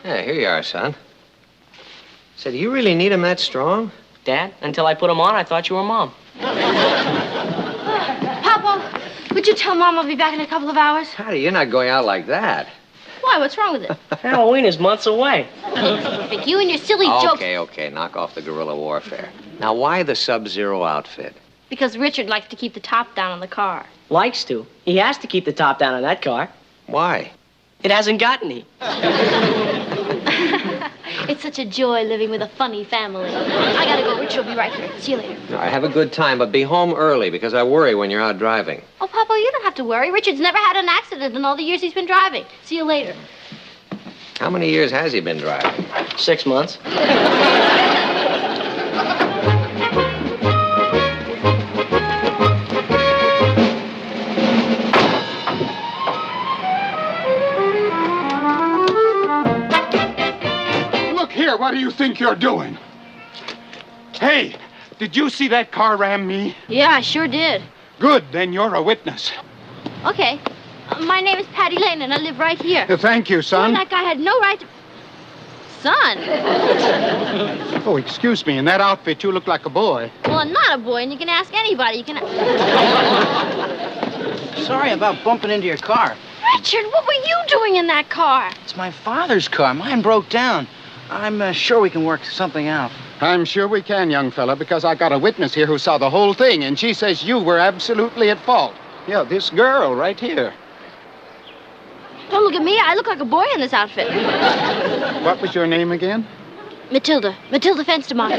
Yeah, here you are, son. Said, do you really need him that strong? Dad, until I put him on, I thought you were Mom. Papa, would you tell Mom I'll be back in a couple of hours? Patty, you're not going out like that. Why? What's wrong with it? Halloween is months away. Vic, you and your silly jokes. Okay. Knock off the guerrilla warfare. Now, why the Sub-Zero outfit? Because Richard likes to keep the top down on the car. Likes to. He has to keep the top down on that car. Why? It hasn't got any. It's such a joy living with a funny family. I gotta go. Richard will be right here. See you later. All right, have a good time, but be home early because I worry when you're out driving. Oh, Papa, you don't have to worry. Richard's never had an accident in all the years he's been driving. See you later. How many years has he been driving? 6 months. What do you think you're doing? Hey, did you see that car ram me? Yeah, I sure did. Good, then you're a witness. Okay. My name is Patty Lane, and I live right here. Thank you, son. That guy had no right to... Son? Oh, excuse me. In that outfit, you look like a boy. Well, I'm not a boy, and you can ask anybody. You can... Sorry about bumping into your car. Richard, what were you doing in that car? It's my father's car. Mine broke down. I'm sure we can work something out. I'm sure we can, young fella, because I got a witness here who saw the whole thing, and she says you were absolutely at fault. Yeah, this girl right here. Don't look at me. I look like a boy in this outfit. What was your name again? Matilda. Matilda Fenstermacher.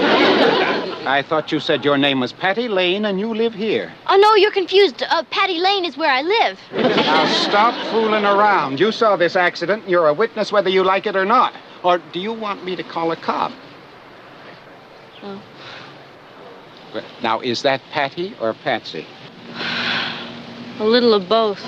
I thought you said your name was Patty Lane and you live here. Oh, no, you're confused. Patty Lane is where I live. Now, stop fooling around. You saw this accident. You're a witness whether you like it or not. Or do you want me to call a cop? Oh. Now, is that Patty or Patsy? A little of both.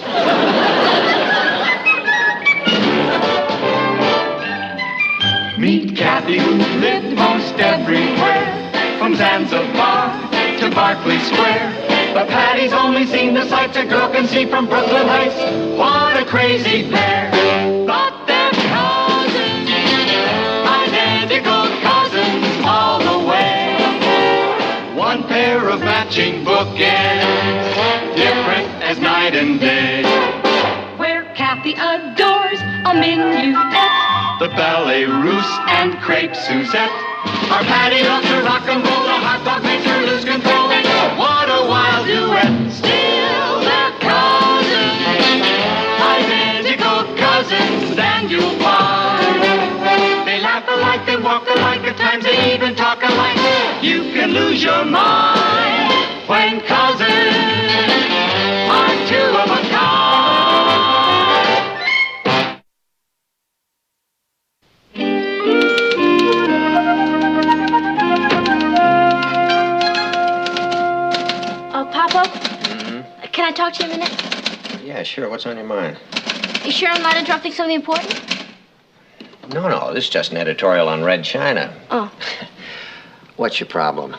Meet Kathy, who lived most everywhere, from Zanzibar to Berkeley Square. But Patty's only seen the sights a girl can see from Brooklyn Heights. What a crazy pair! Thought they're cousins, identical cousins all the way. One pair of matching bookends, different as night and day. Where Kathy adores a minuet, the ballet russe and crepe Suzette. Our Patty loves her rock and roll, the hot dog makes her lose control. What a wild duet! Still they're cousins, identical cousins, and you'll find they laugh alike, they walk alike, at times they even talk alike. You can lose your mind when cousins are two of a kind. Papa? Can I talk to you a minute? Yeah, sure. What's on your mind? You sure I'm not interrupting something important? No. This is just an editorial on Red China. Oh. What's your problem?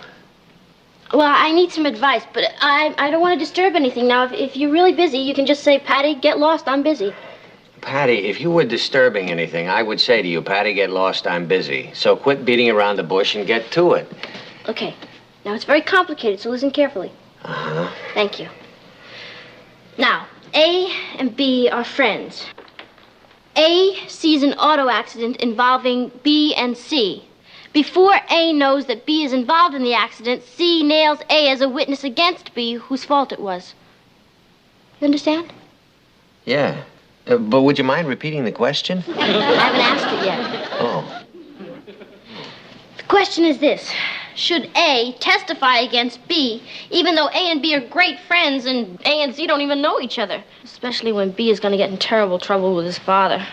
Well, I need some advice, but I don't want to disturb anything. Now, if you're really busy, you can just say, Patty, get lost, I'm busy. Patty, if you were disturbing anything, I would say to you, Patty, get lost, I'm busy. So quit beating around the bush and get to it. Okay. Now, it's very complicated, so listen carefully. Uh-huh. Thank you. Now, A and B are friends. A sees an auto accident involving B and C. Before A knows that B is involved in the accident, C nails A as a witness against B, whose fault it was. You understand? Yeah. But would you mind repeating the question? I haven't asked it yet. Oh. The question is this. Should A testify against B, even though A and B are great friends and A and C don't even know each other? Especially when B is going to get in terrible trouble with his father.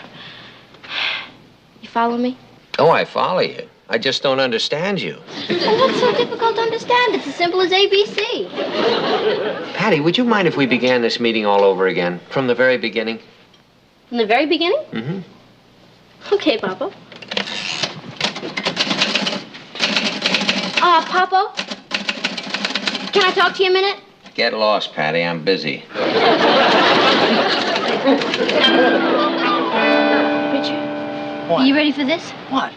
You follow me? Oh, I follow you. I just don't understand you. Well, what's so difficult to understand? It's as simple as ABC. Patty, would you mind if we began this meeting all over again, from the very beginning? From the very beginning? Mm-hmm. Okay, Papa. Papa? Can I talk to you a minute? Get lost, Patty. I'm busy. Richard? Are you ready for this? What?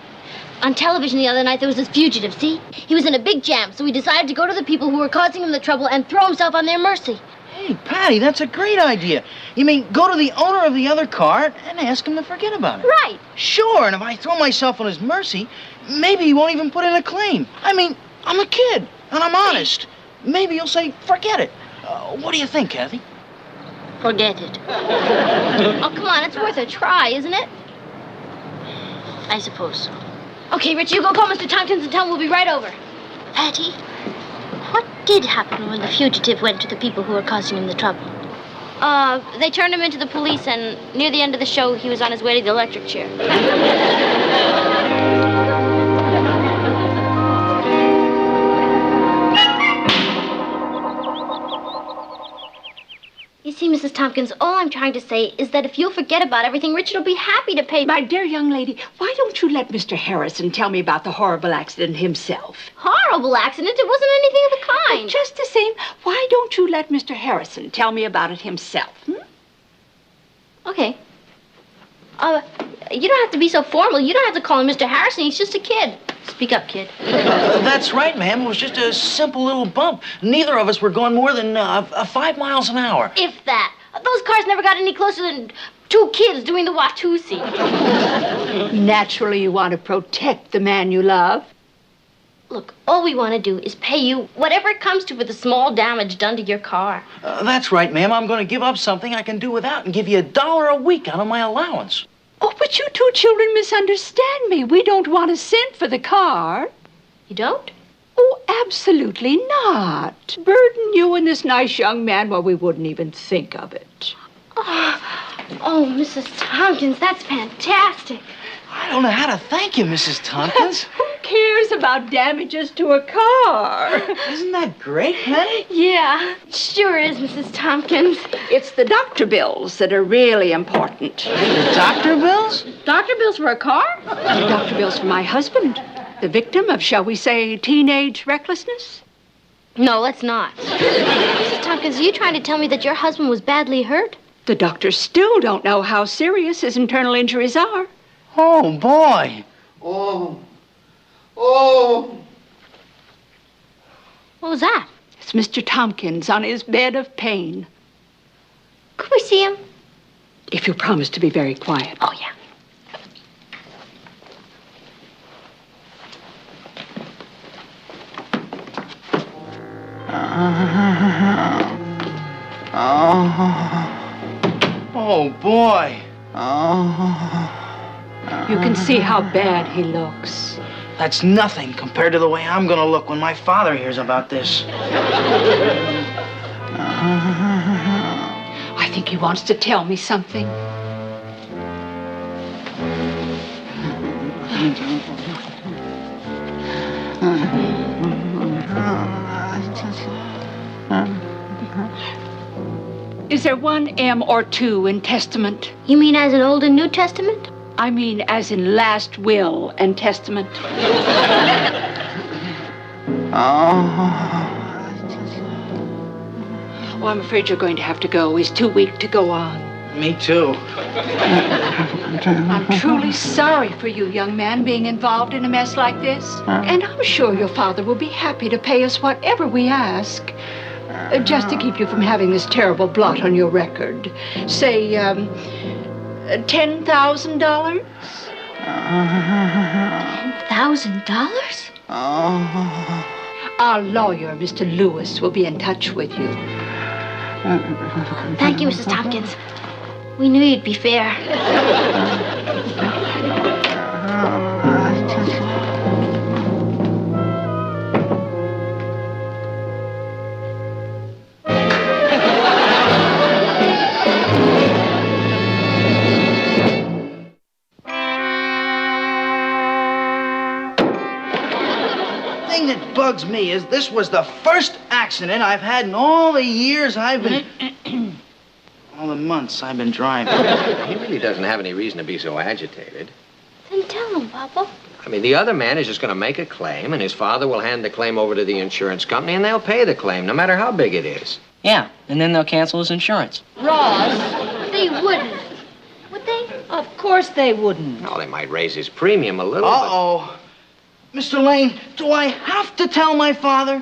On television the other night, there was this fugitive, see? He was in a big jam, so he decided to go to the people who were causing him the trouble and throw himself on their mercy. Hey, Patty, that's a great idea. You mean go to the owner of the other car and ask him to forget about it? Right. Sure, and if I throw myself on his mercy, maybe he won't even put in a claim. I mean, I'm a kid, and I'm honest. Maybe he'll say, forget it. What do you think, Kathy? Forget it. Oh, come on, it's worth a try, isn't it? I suppose so. Okay, Rich, you go call Mr. Tompkins and tell him we'll be right over. Patty, what did happen when the fugitive went to the people who were causing him the trouble? They turned him into the police, and near the end of the show, he was on his way to the electric chair. You see, Mrs. Tompkins, all I'm trying to say is that if you'll forget about everything, Richard will be happy to pay. My dear young lady, why don't you let Mr. Harrison tell me about the horrible accident himself? Horrible accident? It wasn't anything of the kind. Just the same, why don't you let Mr. Harrison tell me about it himself? Okay. You don't have to be so formal. You don't have to call him Mr. Harrison. He's just a kid. Speak up, kid. That's right, ma'am. It was just a simple little bump. Neither of us were going more than 5 miles an hour. If that. Those cars never got any closer than two kids doing the Watusi. Naturally, you want to protect the man you love. Look, all we want to do is pay you whatever it comes to for the small damage done to your car. That's right, ma'am. I'm going to give up something I can do without and give you $1 a week out of my allowance. Oh, but you two children misunderstand me. We don't want a cent for the car. You don't? Oh, absolutely not. Burden you and this nice young man, well, we wouldn't even think of it. Oh, Mrs. Tompkins, that's fantastic. I don't know how to thank you, Mrs. Tompkins. Who cares about damages to a car? Isn't that great, Patty? Yeah, sure is, Mrs. Tompkins. It's the doctor bills that are really important. The doctor bills? Doctor bills for a car? The doctor bills for my husband, the victim of, shall we say, teenage recklessness. No, let's not. Mrs. Tompkins, are you trying to tell me that your husband was badly hurt? The doctors still don't know how serious his internal injuries are. Oh, boy. Oh. What was that? It's Mr. Tompkins on his bed of pain. Could we see him? If you promise to be very quiet. Oh, yeah. Oh, boy. You can see how bad he looks. That's nothing compared to the way I'm going to look when my father hears about this. I think he wants to tell me something. Is there one M or two in testament? You mean as in Old and New Testament? I mean as in last will and testament. Oh, I'm afraid you're going to have to go. He's too weak to go on. Me too. I'm truly sorry for you, young man, being involved in a mess like this. And I'm sure your father will be happy to pay us whatever we ask. Just to keep you from having this terrible blot on your record. Say, $10,000? $10,000? Our lawyer, Mr. Lewis, will be in touch with you. Thank you, Mrs. Tompkins. We knew you'd be fair. The thing that bugs me is this was the first accident I've had in all the years I've been... all the months I've been driving. He really doesn't have any reason to be so agitated. Then tell him, Papa. I mean, the other man is just going to make a claim, and his father will hand the claim over to the insurance company, and they'll pay the claim, no matter how big it is. Yeah, and then they'll cancel his insurance. Ross, they wouldn't. Would they? Of course they wouldn't. Well, they might raise his premium a little. Uh-oh. Mr. Lane, do I have to tell my father?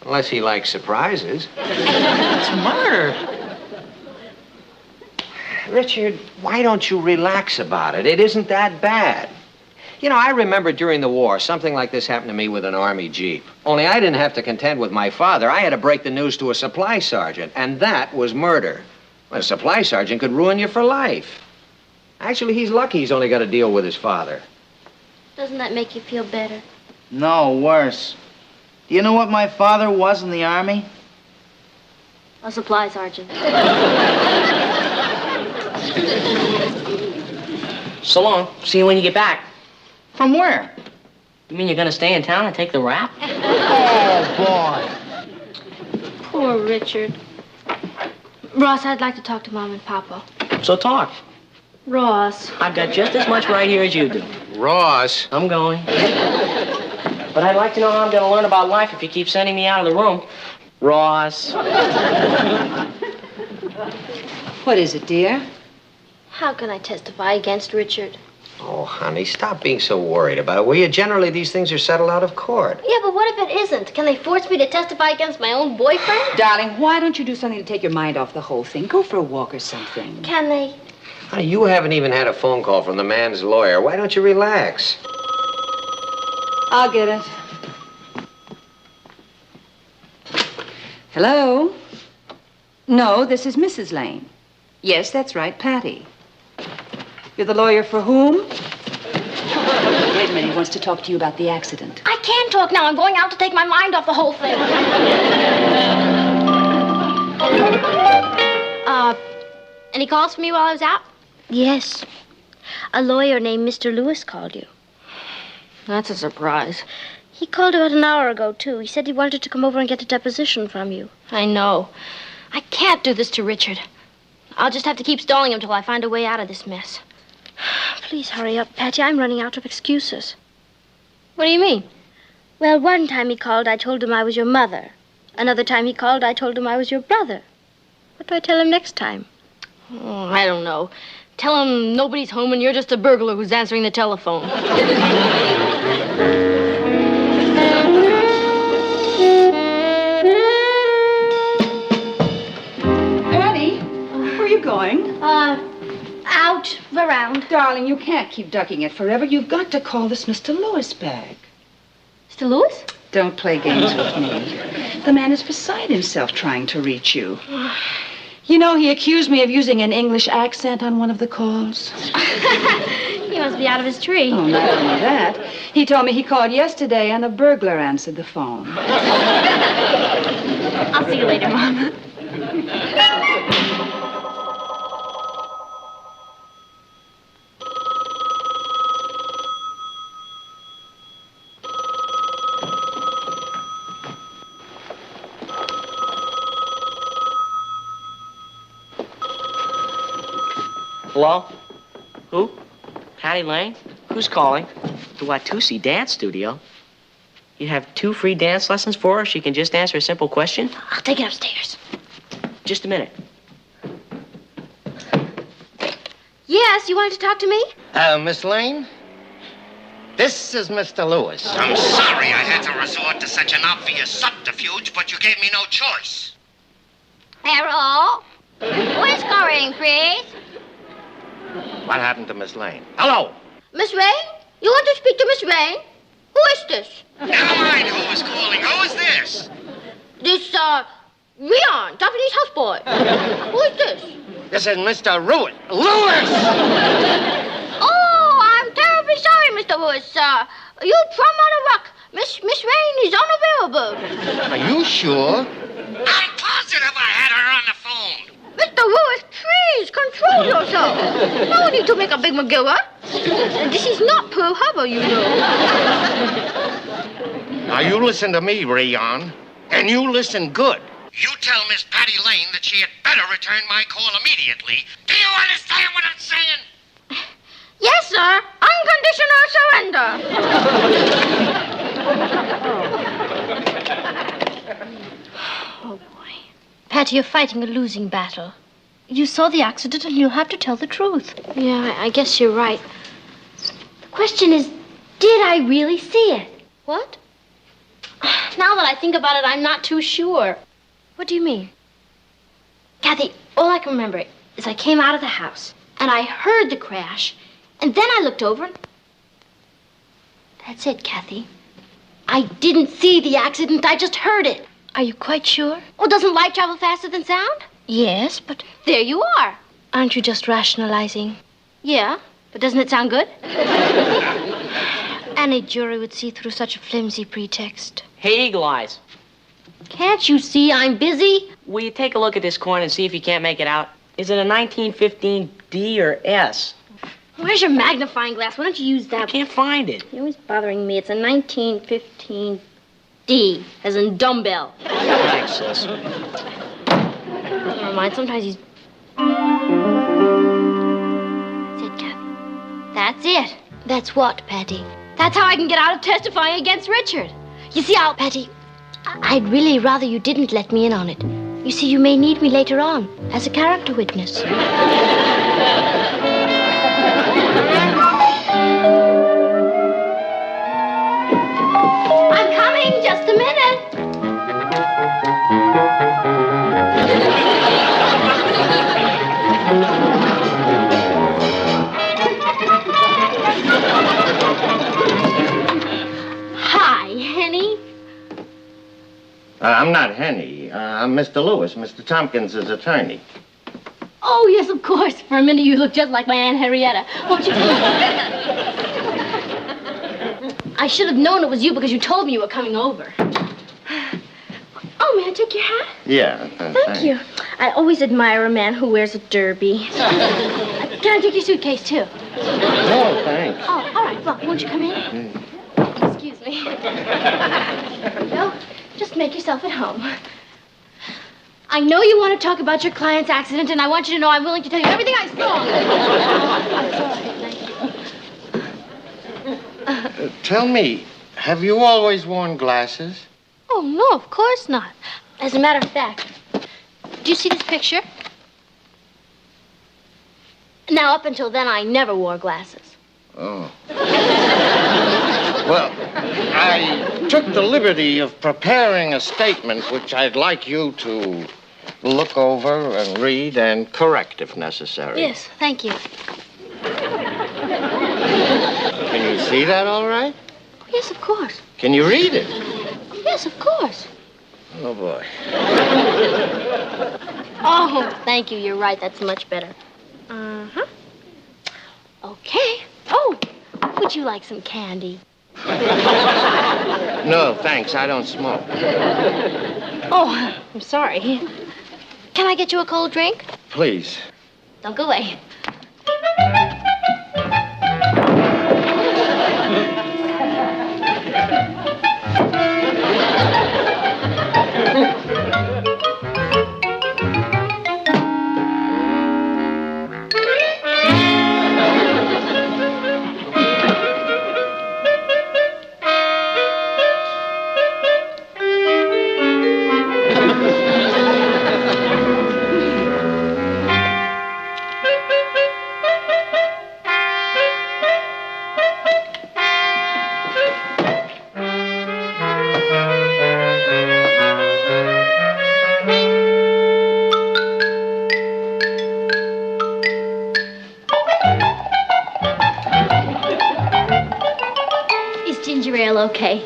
But unless he likes surprises. It's murder. Richard, why don't you relax about it? It isn't that bad. You know, I remember during the war, something like this happened to me with an Army Jeep. Only I didn't have to contend with my father. I had to break the news to a supply sergeant, and that was murder. A supply sergeant could ruin you for life. Actually, he's lucky he's only got to deal with his father. Doesn't that make you feel better? No, worse. Do you know what my father was in the Army? A supply sergeant. So long. See you when you get back. From where? You mean you're gonna stay in town and take the rap? Oh, boy. Poor Richard. Ross, I'd like to talk to Mom and Papa. So talk. Ross. I've got just as much right here as you do. Ross. I'm going. But I'd like to know how I'm gonna learn about life if you keep sending me out of the room. Ross. What is it, dear? How can I testify against Richard? Oh, honey, stop being so worried about it, will you? Generally, these things are settled out of court. Yeah, but what if it isn't? Can they force me to testify against my own boyfriend? Darling, why don't you do something to take your mind off the whole thing? Go for a walk or something. Can they? Honey, you haven't even had a phone call from the man's lawyer. Why don't you relax? I'll get it. Hello? No, this is Mrs. Lane. Yes, that's right, Patty. You're the lawyer for whom? Wait a minute, he wants to talk to you about the accident. I can't talk now. I'm going out to take my mind off the whole thing. Any calls for me while I was out? Yes. A lawyer named Mr. Lewis called you. That's a surprise. He called about an hour ago, too. He said he wanted to come over and get a deposition from you. I know. I can't do this to Richard. I'll just have to keep stalling him till I find a way out of this mess. Please hurry up, Patty. I'm running out of excuses. What do you mean? Well, one time he called, I told him I was your mother. Another time he called, I told him I was your brother. What do I tell him next time? Oh, I don't know. Tell him nobody's home and you're just a burglar who's answering the telephone. Patty, where are you going? Out, around. Darling, you can't keep ducking it forever. You've got to call this Mr. Lewis back. Mr. Lewis? Don't play games with me. The man is beside himself trying to reach you. You know, he accused me of using an English accent on one of the calls. He must be out of his tree. Oh, not only that. He told me he called yesterday and a burglar answered the phone. I'll see you later, Mom. Hello? Who? Patty Lane? Who's calling? The Watusi Dance Studio. You have 2 free dance lessons for her? She can just answer a simple question? I'll take it upstairs. Just a minute. Yes, you wanted to talk to me? Miss Lane? This is Mr. Lewis. I'm sorry I had to resort to such an obvious subterfuge, but you gave me no choice. Hello? Who is calling, please? What happened to Miss Lane? Hello! Miss Rain? You want to speak to Miss Rain? Who is this? Never mind who is calling. Who is this? This, Leon, Japanese houseboy. Who is this? This is Mr. Lewis! Oh, I'm terribly sorry, Mr. Lewis. You from out of luck. Miss Rain is unavailable. Are you sure? I'm positive I had her on the phone. Mr. Lewis, please, control yourself. No need to make a big McGilver. This is not Pearl Harbor, you know. Now, you listen to me, Rayon, and you listen good. You tell Miss Patty Lane that she had better return my call immediately. Do you understand what I'm saying? Yes, sir. Unconditional surrender. Oh, boy. Patty, you're fighting a losing battle. You saw the accident and you'll have to tell the truth. Yeah, I guess you're right. The question is, did I really see it? What? Now that I think about it, I'm not too sure. What do you mean? Kathy, all I can remember is I came out of the house and I heard the crash and then I looked over and... That's it, Kathy. I didn't see the accident, I just heard it. Are you quite sure? Oh, doesn't light travel faster than sound? Yes, but... There you are. Aren't you just rationalizing? Yeah, but doesn't it sound good? Any jury would see through such a flimsy pretext. Hey, Eagle Eyes, Can't you see I'm busy? will you take a look at this coin and see if you can't make it out? Is it a 1915 D or S? Where's your magnifying glass? Why don't you use I that? can't find it. You're always bothering me. It's a 1915 D, as in dumbbell. Thanks, sis. Never mind, sometimes he's... That's it, Kathy. That's it. That's what, Patty? That's how I can get out of testifying against Richard. You see, Patty, I'd really rather you didn't let me in on it. You see, you may need me later on as a character witness. I'm coming, just a minute. Hi, Henny. I'm not Henny. I'm Mr. Lewis, Mr. Tompkins' attorney. Oh, yes, of course. For a minute, you look just like my Aunt Henrietta. Won't you? I should have known it was you because you told me you were coming over. Oh, may I take your hat? Yeah. Thank you. I always admire a man who wears a derby. Can I take your suitcase, too? No, thanks. Oh, all right. Well, won't you come in? Excuse me. No, just make yourself at home. I know you want to talk about your client's accident, and I want you to know I'm willing to tell you everything I saw. Thank you. Tell me, have you always worn glasses? Oh, no, of course not. As a matter of fact, do you see this picture? Now, up until then, I never wore glasses. Oh. Well, I took the liberty of preparing a statement which I'd like you to look over and read and correct if necessary. Yes, thank you. Can you see that all right? Yes, of course. Can you read it? Yes, of course. Oh, boy. Oh, thank you. You're right. That's much better. Uh-huh. Okay. Oh, would you like some candy? No, thanks. I don't smoke. Oh, I'm sorry. Can I get you a cold drink? Please. Don't go away. Ginger ale okay?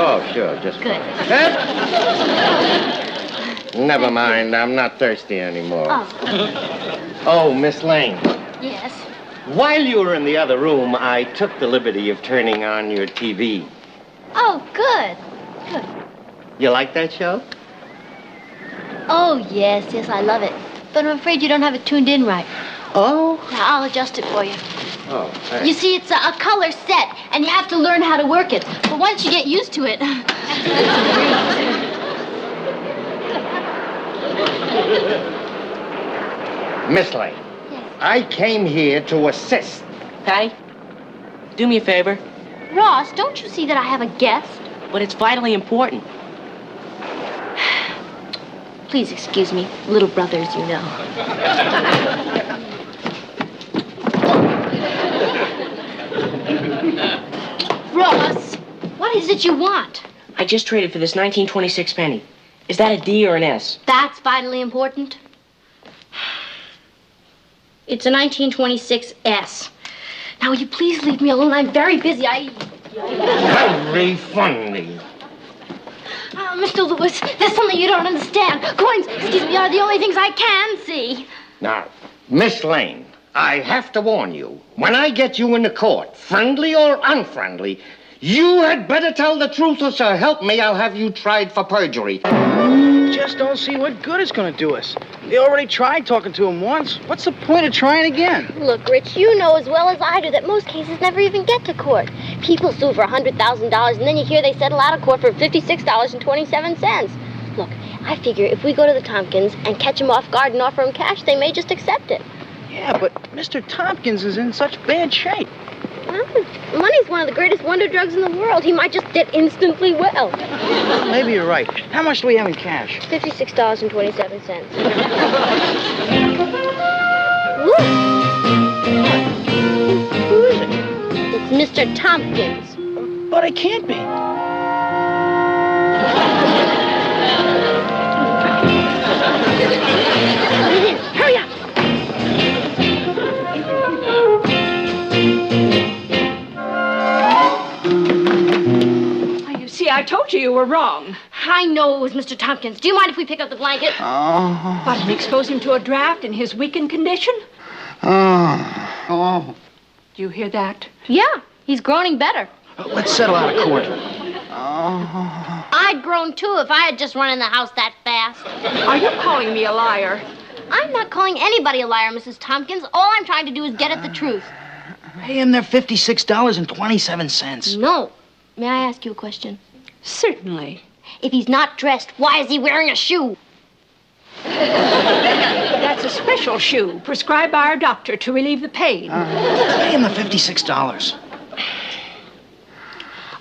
Oh, sure, just Good. Never mind, I'm not thirsty anymore. Oh, Oh, Miss Lane, yes. while you were in the other room, I took the liberty of turning on your TV. Oh, good. Good. You like that show? Oh, yes, I love it. But I'm afraid you don't have it tuned in right. Oh? Now, I'll adjust it for you. Oh, thanks. You see, it's a color set, and you have to learn how to work it. But once you get used to it... Miss Lane, Yes. I came here to assist. Patty, do me a favor, Ross, don't you see that I have a guest? but it's vitally important. Please excuse me. Little brothers, you know. Ross, what is it you want? I just traded for this 1926 penny. Is that a D or an S? That's vitally important. It's a 1926 S. Now, will you please leave me alone? I'm very busy. Very funny. Mr. Lewis, there's something you don't understand. Coins, excuse me, are the only things I can see. Now, Miss Lane, I have to warn you. When I get you into court, friendly or unfriendly, you had better tell the truth, or so help me, I'll have you tried for perjury. Just don't see what good it's going to do us. They already tried talking to him once. What's the point of trying again? Look, Rich, you know as well as I do that most cases never even get to court. People sue for $100,000, and then you hear they settle out of court for $56.27. Look, I figure if we go to the Tompkins and catch them off guard and offer them cash, they may just accept it. Yeah, but Mr. Tompkins is in such bad shape. Well, money's one of the greatest wonder drugs in the world. He might just get instantly well. Maybe you're right. How much do we have in cash? $56.27. Look. Who is it? It's Mr. Tompkins. But it can't be. Hurry up. See, I told you were wrong. I know it was Mr. Tompkins. Do you mind if we pick up the blanket? What, and expose him to a draft in his weakened condition? Oh. Do you hear that? Yeah, he's groaning better. Let's settle out of court. I'd groan too if I had just run in the house that fast. Are you calling me a liar? I'm not calling anybody a liar, Mrs. Tompkins. All I'm trying to do is get at the truth. Pay him their $56.27. No. May I ask you a question? Certainly. If he's not dressed, why is he wearing a shoe? That's a special shoe prescribed by our doctor to relieve the pain. Pay him the $56.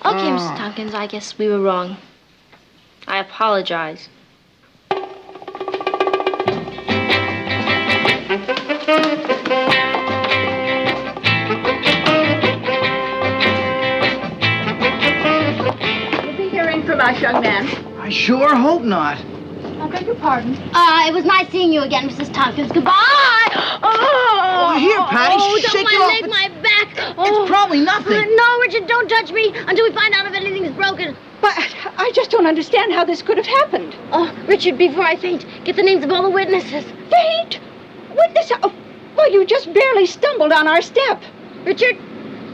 Okay, Mrs. Tompkins, I guess we were wrong. I apologize. From us, young man. I sure hope not. I beg your pardon. It was nice seeing you again, Mrs. Tompkins. Goodbye! Oh, here, Patty, shake my it off. leg, my back. It's probably nothing. No, Richard, don't touch me until we find out if anything's broken. But I just don't understand how this could have happened. Oh, Richard, before I faint, get the names of all the witnesses. Faint? Witness? Oh, well, you just barely stumbled on our step. Richard,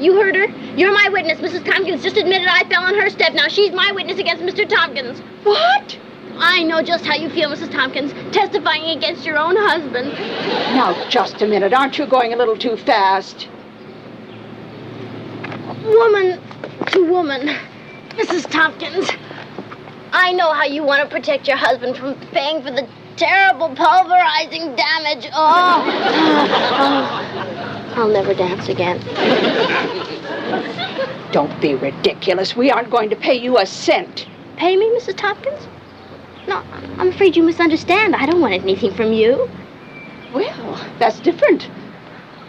you heard her. You're my witness. Mrs. Tompkins just admitted I fell on her step. Now she's my witness against Mr. Tompkins. What? I know just how you feel, Mrs. Tompkins, testifying against your own husband. Now, just a minute. Aren't you going a little too fast? Woman to woman. Mrs. Tompkins, I know how you want to protect your husband from paying for the terrible pulverizing damage. Oh. I'll never dance again. Don't be ridiculous. We aren't going to pay you a cent. Pay me, Mrs. Tompkins? No, I'm afraid you misunderstand. I don't want anything from you. Well, that's different.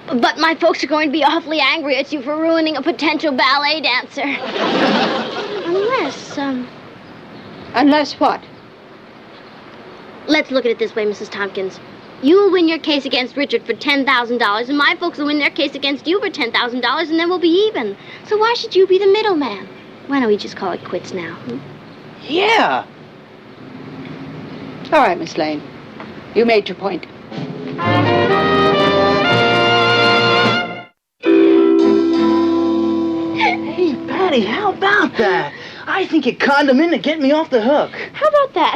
But my folks are going to be awfully angry at you for ruining a potential ballet dancer. Unless what? Let's look at it this way, Mrs. Tompkins. You will win your case against Richard for $10,000, and my folks will win their case against you for $10,000, and then we'll be even. So why should you be the middleman? Why don't we just call it quits now? Yeah. All right, Miss Lane. You made your point. Hey, Patty, how about that? I think you conned him in to get me off the hook. How about that?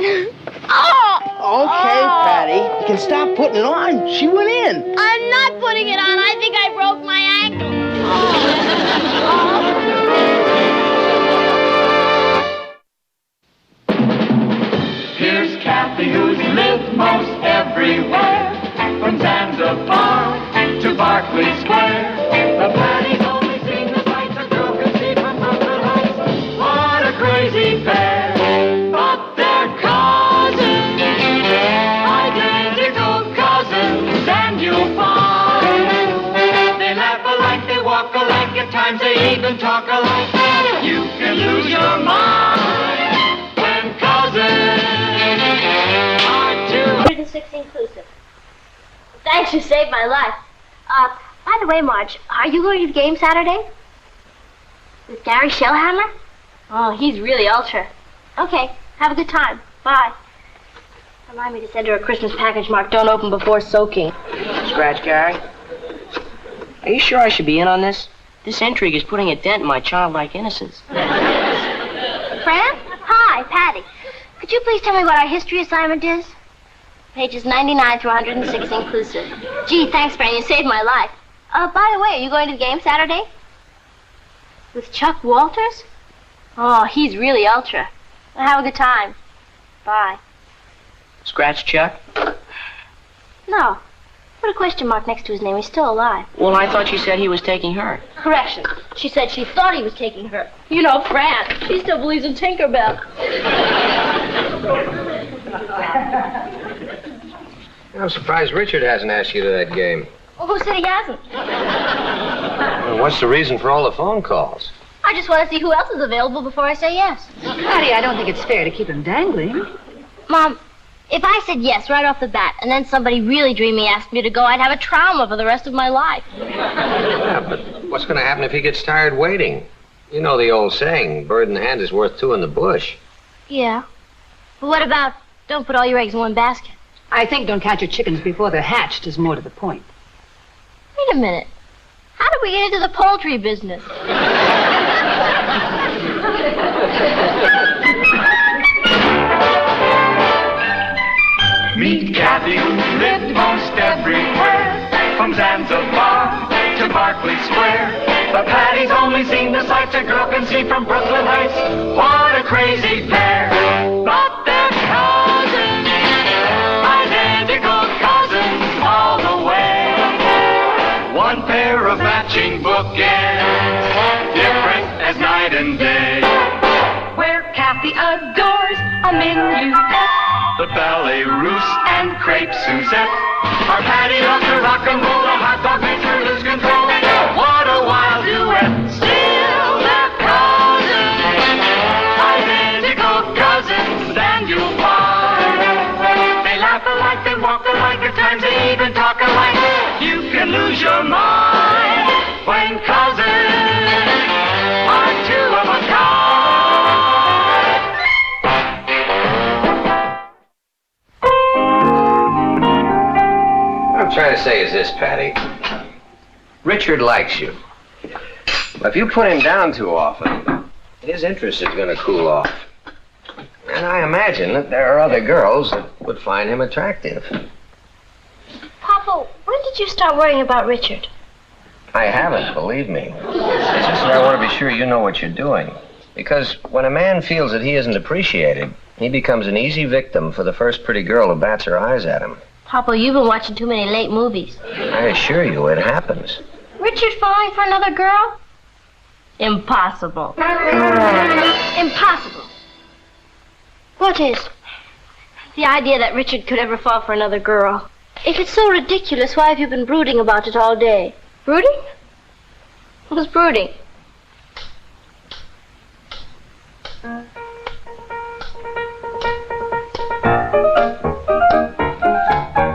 Oh! Okay, Patty. You can stop putting it on. She went in. I'm not putting it on. I think I broke my ankle. Here's Kathy, who's lived most everywhere, from Zanzibar to Berkeley Square. The Patty's only seen the sights a girl can see from Brooklyn Heights. What a crazy pair, but they're cousins. walk alike, at times they even talk alike. You can lose your mind when cousins are two. 106 inclusive. Thanks, you saved my life. By the way, Marge, are you going to the game Saturday? With Gary Shellhammer? Oh, he's really ultra. Okay, have a good time. Bye. Remind me to send her a Christmas package marked "Don't open before soaking." Scratch, Gary. Are you sure I should be in on this? This intrigue is putting a dent in my childlike innocence. Fran? Hi, Patty. Could you please tell me what our history assignment is? Pages 99 through 106 inclusive. Gee, thanks, Fran. You saved my life. By the way, are you going to the game Saturday? With Chuck Walters? Oh, he's really ultra. Well, have a good time. Bye. Scratch, Chuck? No. Put a question mark next to his name. He's still alive. Well, I thought you said he was taking her. Correction. She said she thought he was taking her. You know, Fran. She still believes in Tinkerbell. I'm surprised Richard hasn't asked you to that game. Well, who said he hasn't? Well, what's the reason for all the phone calls? I just want to see who else is available before I say yes. Patty, I don't think it's fair to keep him dangling. Mom, if I said yes right off the bat, and then somebody really dreamy asked me to go, I'd have a trauma for the rest of my life. Yeah, but what's going to happen if he gets tired waiting? You know the old saying, bird in the hand is worth two in the bush. Yeah. But what about don't put all your eggs in one basket? I think don't count your chickens before they're hatched is more to the point. Wait a minute. How did we get into the poultry business? Meet Kathy, who lived most everywhere, from Zanzibar to Berkeley Square. But Patty's only seen the sights a girl can see from Brooklyn Heights. What a crazy pair! But they're cousins, identical cousins all the way. One pair of matching bookends, different as night and day. Where Kathy adores a minuet. The ballet russe and crepe Suzette. Our Patty loves to rock and roll. A hot dog makes her lose control. What a wild duet. Still they're cousins, identical cousins, and you'll find they laugh alike, they walk alike, at times they even talk alike. You can lose your mind when cousins are two of a kind. What I'm trying to say is this, Patty. Richard likes you. But if you put him down too often, his interest is going to cool off. And I imagine that there are other girls that would find him attractive. Papa, when did you start worrying about Richard? I haven't, believe me. It's just that I want to be sure you know what you're doing. Because when a man feels that he isn't appreciated, he becomes an easy victim for the first pretty girl who bats her eyes at him. Papa, you've been watching too many late movies. I assure you, it happens. Richard falling for another girl? Impossible. Impossible. What is? The idea that Richard could ever fall for another girl. If it's so ridiculous, why have you been brooding about it all day? Brooding? Who's brooding?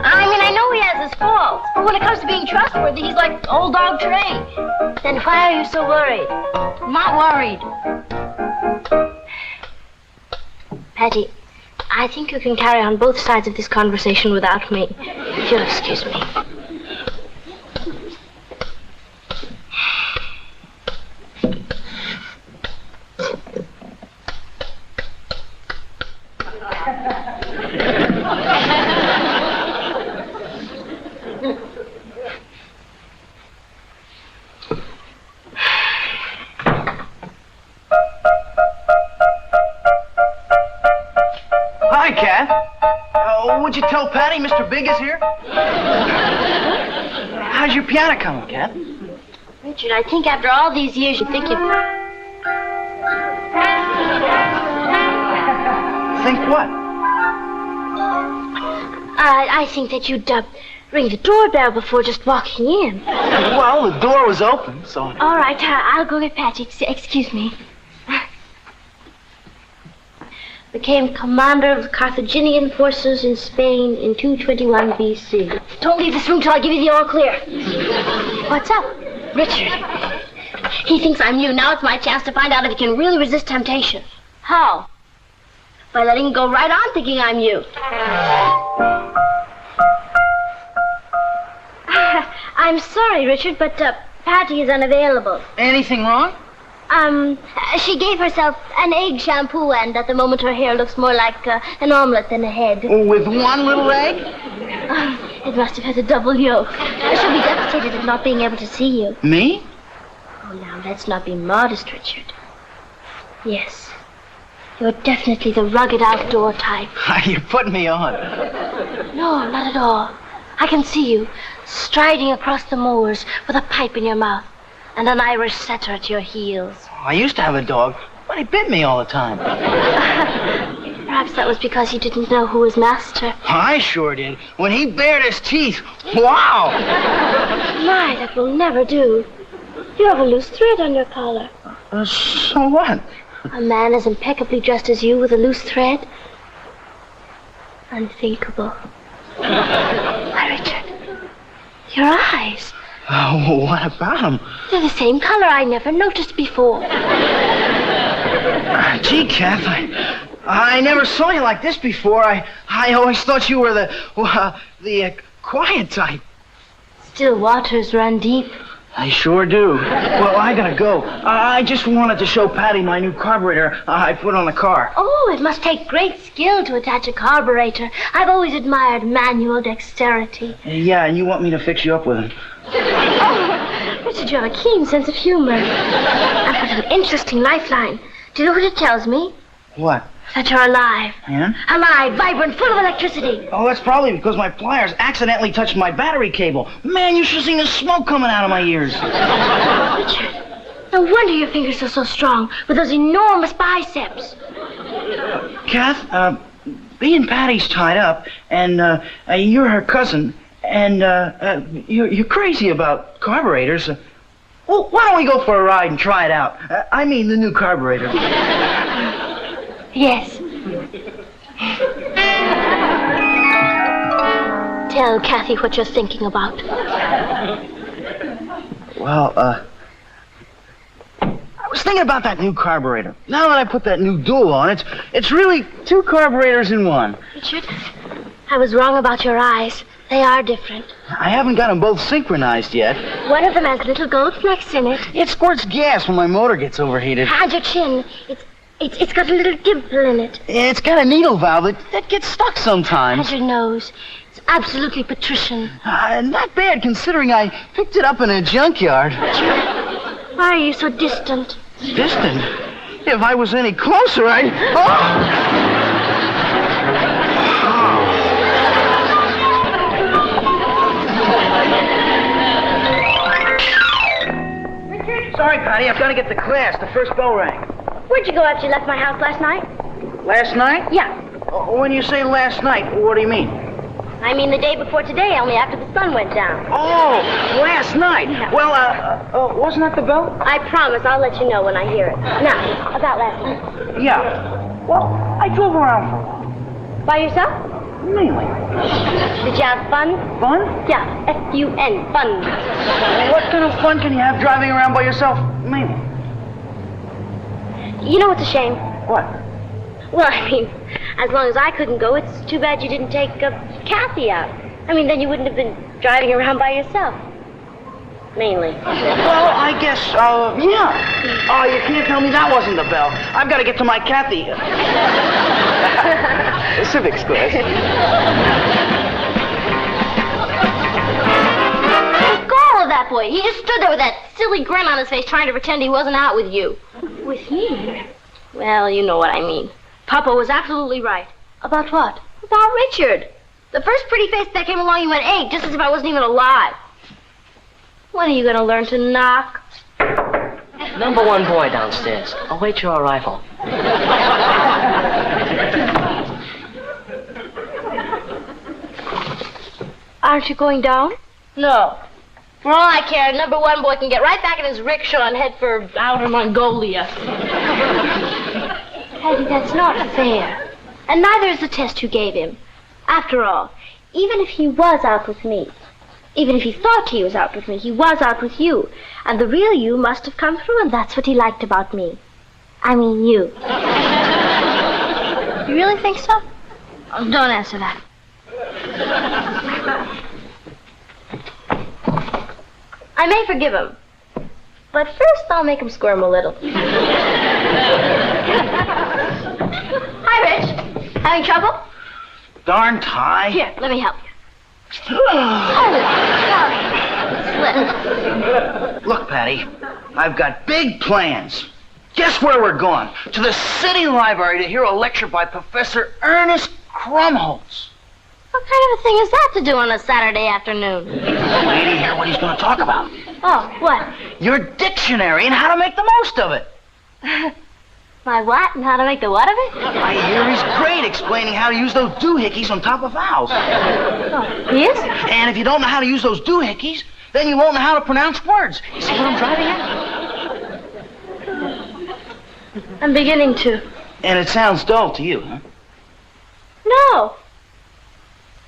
I know he has his faults, but when it comes to being trustworthy, he's like old dog Trey. Then why are you so worried? I'm not worried. Patty, I think you can carry on both sides of this conversation without me. If you'll excuse me. Hi, Kat. Would you tell Patty Mr. Big is here? How's your piano coming, Kat? Richard, I think after all these years you think you... Think what? I think that you'd ring the doorbell before just walking in. Well, the door was open, so... All right, I'll go get Patty. Excuse me. Became commander of the Carthaginian forces in Spain in 221 B.C. Don't leave this room till I give you the all clear. What's up? Richard. He thinks I'm you. Now it's my chance to find out if he can really resist temptation. How? By letting him go right on thinking I'm you. I'm sorry, Richard, but Patty is unavailable. Anything wrong? She gave herself an egg shampoo, and at the moment her hair looks more like an omelet than a head. With one little egg? It must have had a double yolk. She'll be devastated at not being able to see you. Me? Oh, now, let's not be modest, Richard. Yes. You're definitely the rugged outdoor type. You're putting me on. No, not at all. I can see you, striding across the moors with a pipe in your mouth and an Irish setter at your heels. I used to have a dog, but he bit me all the time. Perhaps that was because you didn't know who was master. I sure did. When he bared his teeth, wow! My, that will never do. You have a loose thread on your collar. So what? A man as impeccably dressed as you with a loose thread? Unthinkable. Why, Richard, your eyes. What about him? They're the same color I never noticed before. Gee, Kath, I never saw you like this before. I always thought you were the quiet type. Still waters run deep. I sure do. Well, I gotta go. I just wanted to show Patty my new carburetor I put on the car. Oh, it must take great skill to attach a carburetor. I've always admired manual dexterity. Yeah, and you want me to fix you up with him. Oh, Richard, you have a keen sense of humor. I've got an interesting lifeline. Do you know what it tells me? What? That you're alive. Yeah? Alive, vibrant, full of electricity. Oh, that's probably because my pliers accidentally touched my battery cable. Man, you should have seen the smoke coming out of my ears. Richard, no wonder your fingers are so strong with those enormous biceps. Kath, me and Patty's tied up, and you're her cousin, and you're crazy about carburetors. Well, why don't we go for a ride and try it out? I mean, the new carburetor. Yes. Tell Kathy what you're thinking about. Well, I was thinking about that new carburetor. Now that I put that new dual on, it's really two carburetors in one. Richard, I was wrong about your eyes. They are different. I haven't got them both synchronized yet. One of them has little gold flecks in it. It squirts gas when my motor gets overheated. And your chin, it's got a little dimple in it. It's got a needle valve that gets stuck sometimes. And your nose. It's absolutely patrician. Not bad, considering I picked it up in a junkyard. Why are you so distant? Distant? If I was any closer, I'd... Oh! Sorry, Patty, I've got to get to class. The first bell rang. Where'd you go after you left my house last night? Last night? Yeah. When you say last night, what do you mean? I mean the day before today, only after the sun went down. Oh, last night. Yeah. Well, wasn't that the bell? I promise I'll let you know when I hear it. Now, about last night. Yeah. Well, I drove around for a while. By yourself? Mainly. Did you have fun? Fun? Yeah, F-U-N, fun. What kind of fun can you have driving around by yourself? Mainly. You know what's a shame? What? Well, I mean, as long as I couldn't go, it's too bad you didn't take Kathy out. I mean, then you wouldn't have been driving around by yourself. Mainly. Well, I guess, yeah. Oh, you can't tell me that wasn't the bell. I've got to get to my Kathy. Civics class. The gall of that boy. He just stood there with that silly grin on his face trying to pretend he wasn't out with you. With me? Well, you know what I mean. Papa was absolutely right. About what? About Richard. The first pretty face that came along, you went, "Hey," just as if I wasn't even alive. When are you going to learn to knock? Number one boy downstairs. Await your arrival. Aren't you going down? No. For all I care, number one boy can get right back in his rickshaw and head for outer Mongolia. Patty, that's not fair. And neither is the test you gave him. After all, even if he was out with me, even if he thought he was out with me, he was out with you. And the real you must have come through, and that's what he liked about me. I mean you. You really think so? Oh, don't answer that. I may forgive him. But first, I'll make him squirm a little. Hi, Rich. Having trouble? Darn tie. Here, let me help you. Oh, sorry. Slip. Look, Patty, I've got big plans. Guess where we're going? To the city library to hear a lecture by Professor Ernest Krumholtz. What kind of a thing is that to do on a Saturday afternoon? Wait to hear what he's going to talk about. Oh, what? Your dictionary and how to make the most of it. My what and how to make the what of it? I hear he's great explaining how to use those doohickeys on top of vowels. Oh, he is? And if you don't know how to use those doohickeys, then you won't know how to pronounce words. You see what I'm driving at? I'm beginning to. And it sounds dull to you, huh? No.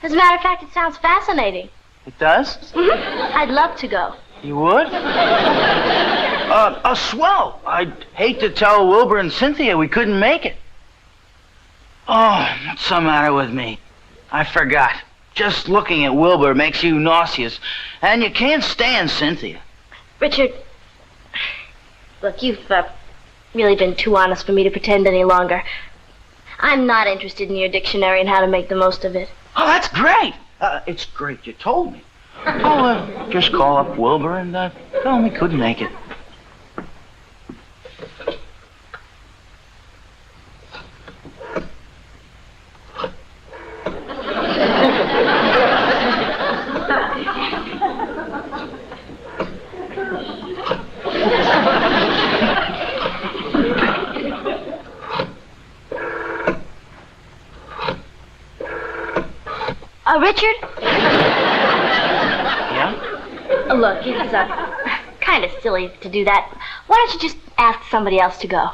As a matter of fact, it sounds fascinating. It does? Mm-hmm. I'd love to go. You would? Swell. I'd hate to tell Wilbur and Cynthia we couldn't make it. Oh, what's the matter with me? I forgot. Just looking at Wilbur makes you nauseous. And you can't stand Cynthia. Richard, look, you've really been too honest for me to pretend any longer. I'm not interested in your dictionary and how to make the most of it. Oh, that's great. It's great you told me. I'll just call up Wilbur and tell him we couldn't make it. Richard? Yeah? Look, it's kind of silly to do that. Why don't you just ask somebody else to go?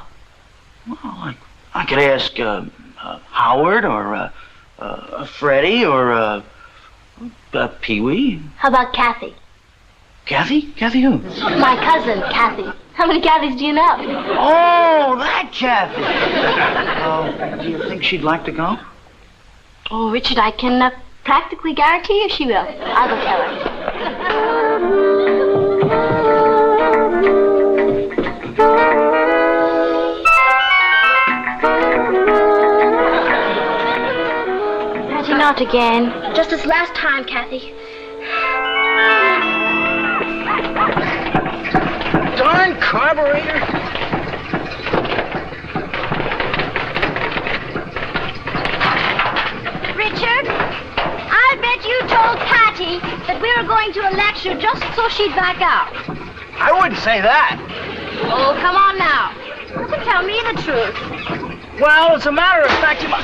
Well, I could ask Howard or Freddie or Pee-wee. How about Kathy? Kathy? Kathy who? My cousin, Kathy. How many Kathys do you know? Oh, that Kathy. Do you think she'd like to go? Oh, Richard, I can practically guarantee you she will. I'll go tell her. Patty, not again. Just this last time, Kathy. Darn carburetor. Richard, I bet you told Patty that we were going to a lecture just so she'd back out. I wouldn't say that. Oh, come on now. You can tell me the truth. Well, as a matter of fact, you might...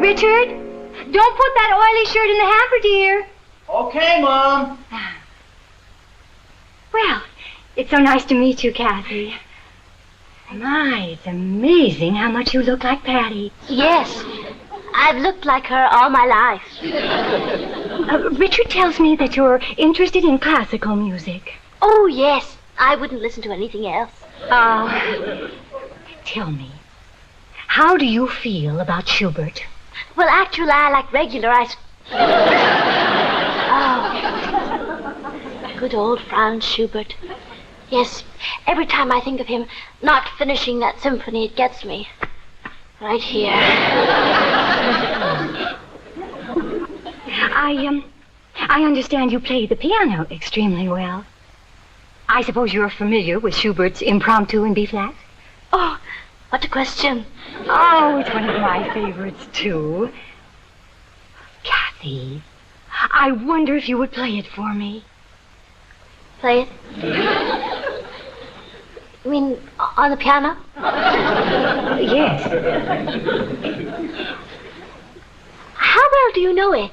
Richard, don't put that oily shirt in the hamper, dear. Okay, Mom. Well, it's so nice to meet you, Kathy. My, it's amazing how much you look like Patty. Yes, I've looked like her all my life. Richard tells me that you're interested in classical music. Oh, yes. I wouldn't listen to anything else. Tell me, how do you feel about Schubert? Well, actually, I like regular ice. Oh, good old Franz Schubert. Yes, every time I think of him not finishing that symphony, it gets me. Right here. I understand you play the piano extremely well. I suppose you're familiar with Schubert's Impromptu in B-flat? Oh, What a question. Oh, it's one of my favorites, too. Kathy, I wonder if you would play it for me. Play it? You mean on the piano? Yes. How well do you know it?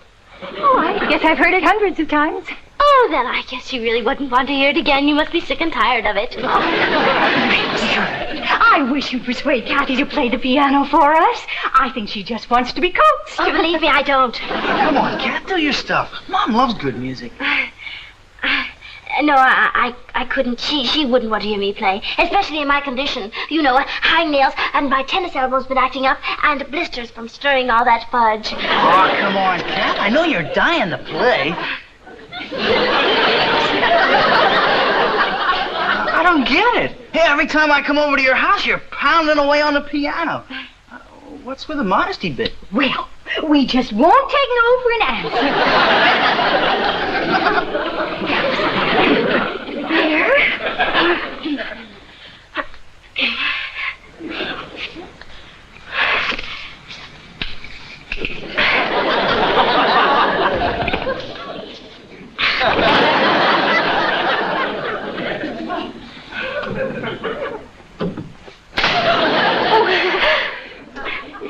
Oh, I guess I've heard it hundreds of times. Oh, then I guess you really wouldn't want to hear it again. You must be sick and tired of it. I wish you'd persuade Kathy to play the piano for us. I think she just wants to be coaxed. Oh, believe me, I don't. Come on, Kath, do your stuff. Mom loves good music. No, I couldn't. She wouldn't want to hear me play, especially in my condition. You know, hangnails, and my tennis elbow's been acting up, and blisters from stirring all that fudge. Oh, come on, Kath. I know you're dying to play. I don't get it. Hey, every time I come over to your house, you're pounding away on the piano. What's with the modesty bit? Well, we just won't take no for an answer. There.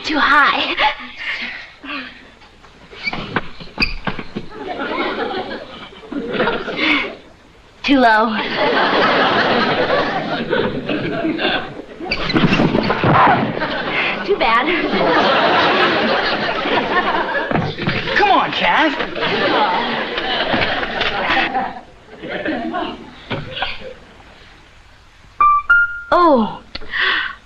Too high. Too low. Too bad. Come on, Kath. Oh,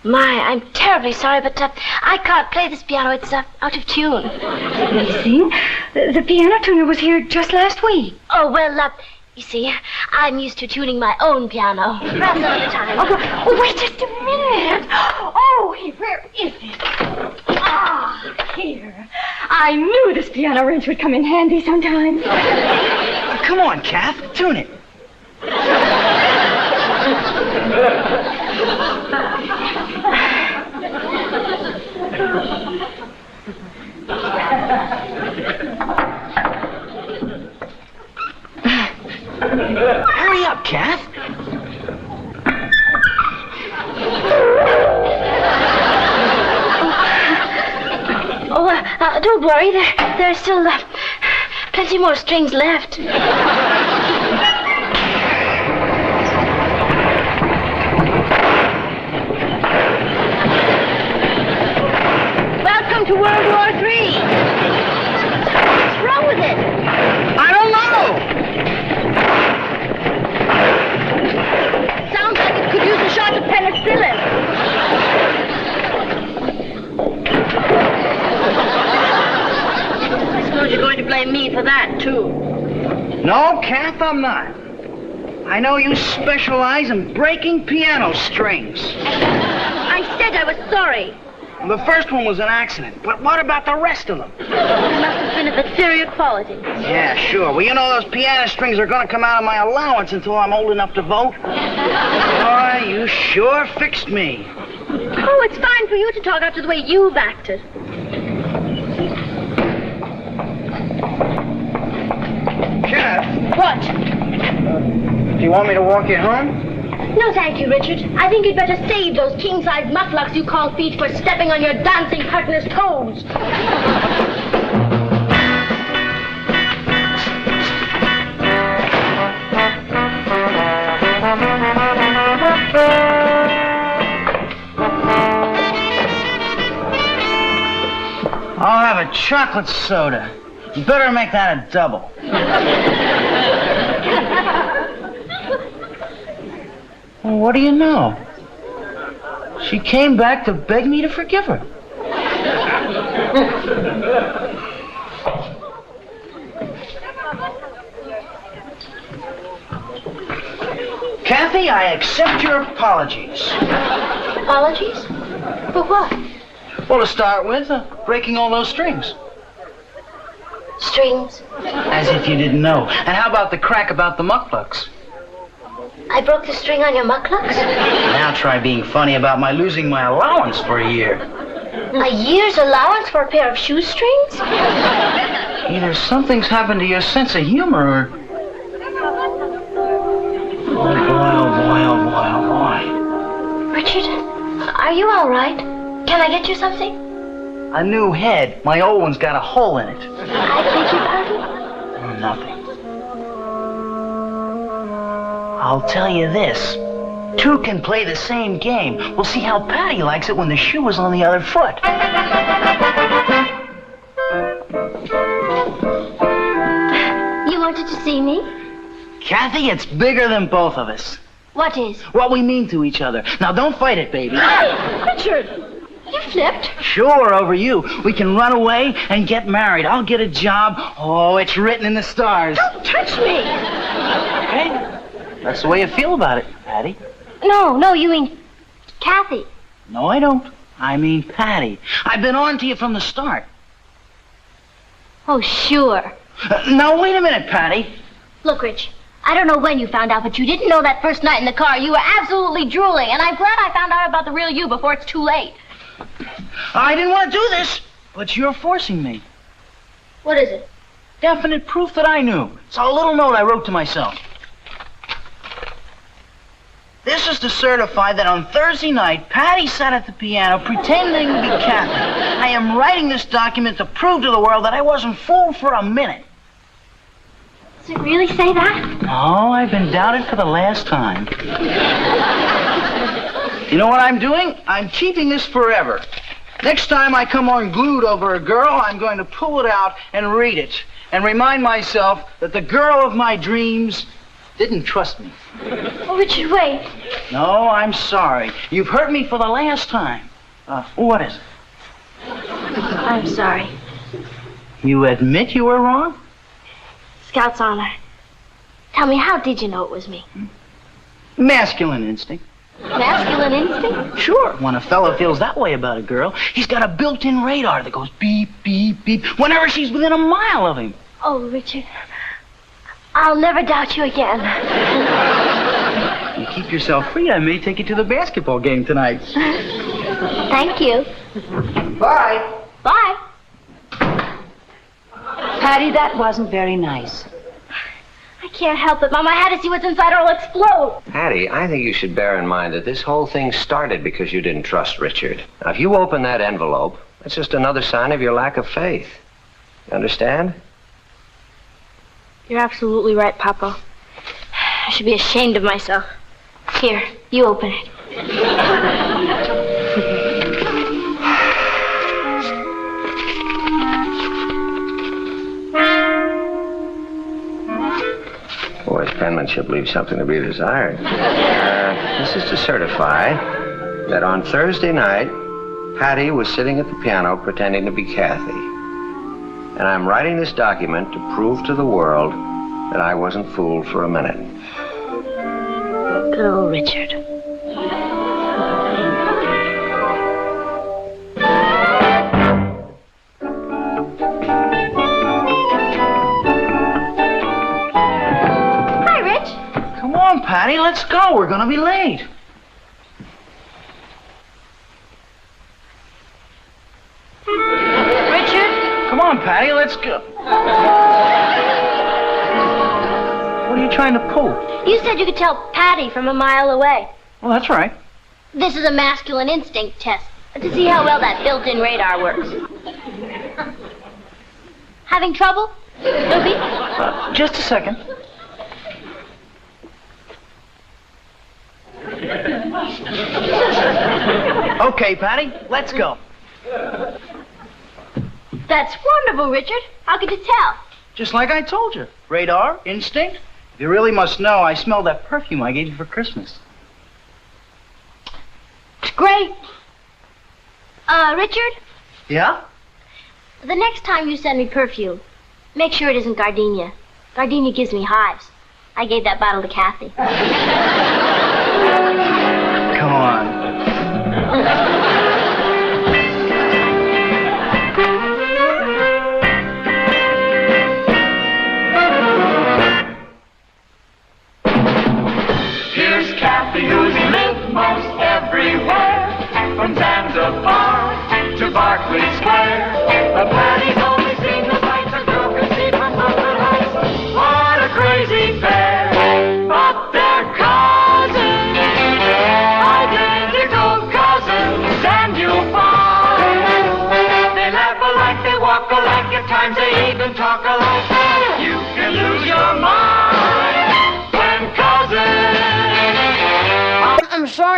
my, I'm terribly sorry, but I can't play this piano. It's out of tune. Amazing. The piano tuner was here just last week. Oh, well, you see, I'm used to tuning my own piano. Perhaps another time. Oh, wait just a minute. Oh, where is it? Ah, here. I knew this piano wrench would come in handy sometime. Come on, Kath. Tune it. Hurry up, Kath. Don't worry. There's still plenty more strings left. Welcome to World War III. What's wrong with it? I don't know. Sounds like it could use a shot of penicillin. I suppose you're going to blame me for that, too. No, Kath, I'm not. I know you specialize in breaking piano strings. I said I was sorry. The first one was an accident, but what about the rest of them? It must have been of inferior quality. Yeah, sure. Well, you know those piano strings are going to come out of my allowance until I'm old enough to vote. Oh, you sure fixed me. Oh, it's fine for you to talk after the way you've acted. Kath, What? do you want me to walk you home? No, thank you, Richard. I think you'd better save those king-size mucklucks you call feet for stepping on your dancing partner's toes. I'll have a chocolate soda. You better make that a double. Well, what do you know? She came back to beg me to forgive her. Kathy, I accept your apologies. Apologies? For what? Well, to start with, breaking all those strings. Strings? As if you didn't know. And how about the crack about the mucklucks? I broke the string on your mucklucks? Now try being funny about my losing my allowance for a year. A year's allowance for a pair of shoestrings? Either something's happened to your sense of humor or... Oh, boy, oh, boy, oh, boy, oh, boy. Richard, are you all right? Can I get you something? A new head. My old one's got a hole in it. I beg your pardon? Oh, nothing. I'll tell you this. Two can play the same game. We'll see how Patty likes it when the shoe is on the other foot. You wanted to see me? Kathy, it's bigger than both of us. What is? What we mean to each other. Now, don't fight it, baby. Richard, you flipped. Sure, over you. We can run away and get married. I'll get a job. Oh, it's written in the stars. Don't touch me. Okay? That's the way you feel about it, Patty. No, you mean Kathy. No, I don't. I mean Patty. I've been on to you from the start. Oh, sure. Now, wait a minute, Patty. Look, Rich, I don't know when you found out, but you didn't know that first night in the car. You were absolutely drooling, and I'm glad I found out about the real you before it's too late. I didn't want to do this, but you're forcing me. What is it? Definite proof that I knew. It's a little note I wrote to myself. This is to certify that on Thursday night, Patty sat at the piano pretending to be Kathy. I am writing this document to prove to the world that I wasn't fooled for a minute. Does it really say that? Oh, I've been doubted for the last time. You know what I'm doing? I'm keeping this forever. Next time I come unglued over a girl, I'm going to pull it out and read it and remind myself that the girl of my dreams didn't trust me. Oh, Richard, wait. No, I'm sorry. You've hurt me for the last time. What is it? I'm sorry. You admit you were wrong? Scout's honor. Tell me, how did you know it was me? Masculine instinct. Masculine instinct? Sure. When a fellow feels that way about a girl, he's got a built-in radar that goes beep, beep, beep whenever she's within a mile of him. Oh, Richard, I'll never doubt you again. You keep yourself free, I may take you to the basketball game tonight. Thank you. Bye. Bye. Patty, that wasn't very nice. I can't help it, Mom. I had to see what's inside or I'll explode. Patty, I think you should bear in mind that this whole thing started because you didn't trust Richard. Now, if you open that envelope, that's just another sign of your lack of faith. You understand? You're absolutely right, Papa. I should be ashamed of myself. Here, you open it. Boy's penmanship leaves something to be desired. This is to certify that on Thursday night, Patty was sitting at the piano pretending to be Kathy. And I'm writing this document to prove to the world that I wasn't fooled for a minute. Good old Richard. Hi, Rich. Come on, Patty, let's go. We're gonna be late. Richard? Come on, Patty, let's go. What are you trying to pull? You said you could tell Patty from a mile away. Well, that's right. This is a masculine instinct test to see how well that built-in radar works. Having trouble, Ruby? Just a second. Okay, Patty, let's go. That's wonderful, Richard. How could you tell? Just like I told you. Radar, instinct. If you really must know, I smelled that perfume I gave you for Christmas. It's great. Richard, Yeah? the next time you send me perfume, make sure it isn't gardenia. Gardenia gives me hives. I gave that bottle to Kathy. Come on.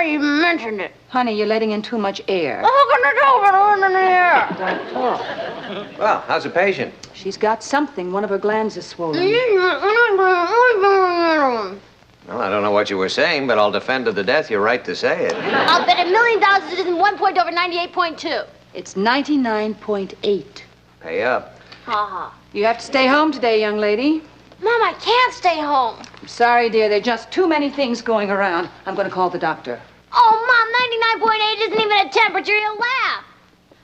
I even mentioned it. Honey, you're letting in too much air. How can I tell if I'm in here? Don't talk. Well, how's the patient? She's got something. One of her glands is swollen. Well, I don't know what you were saying, but I'll defend to the death your right to say it. I'll bet $1 million it isn't 1 point over 98.2. It's 99.8. Pay up. Ha ha. You have to stay home today, young lady. Mom, I can't stay home. I'm sorry, dear. There are just too many things going around. I'm going to call the doctor. Oh, Mom, 99.8 isn't even a temperature. You'll laugh.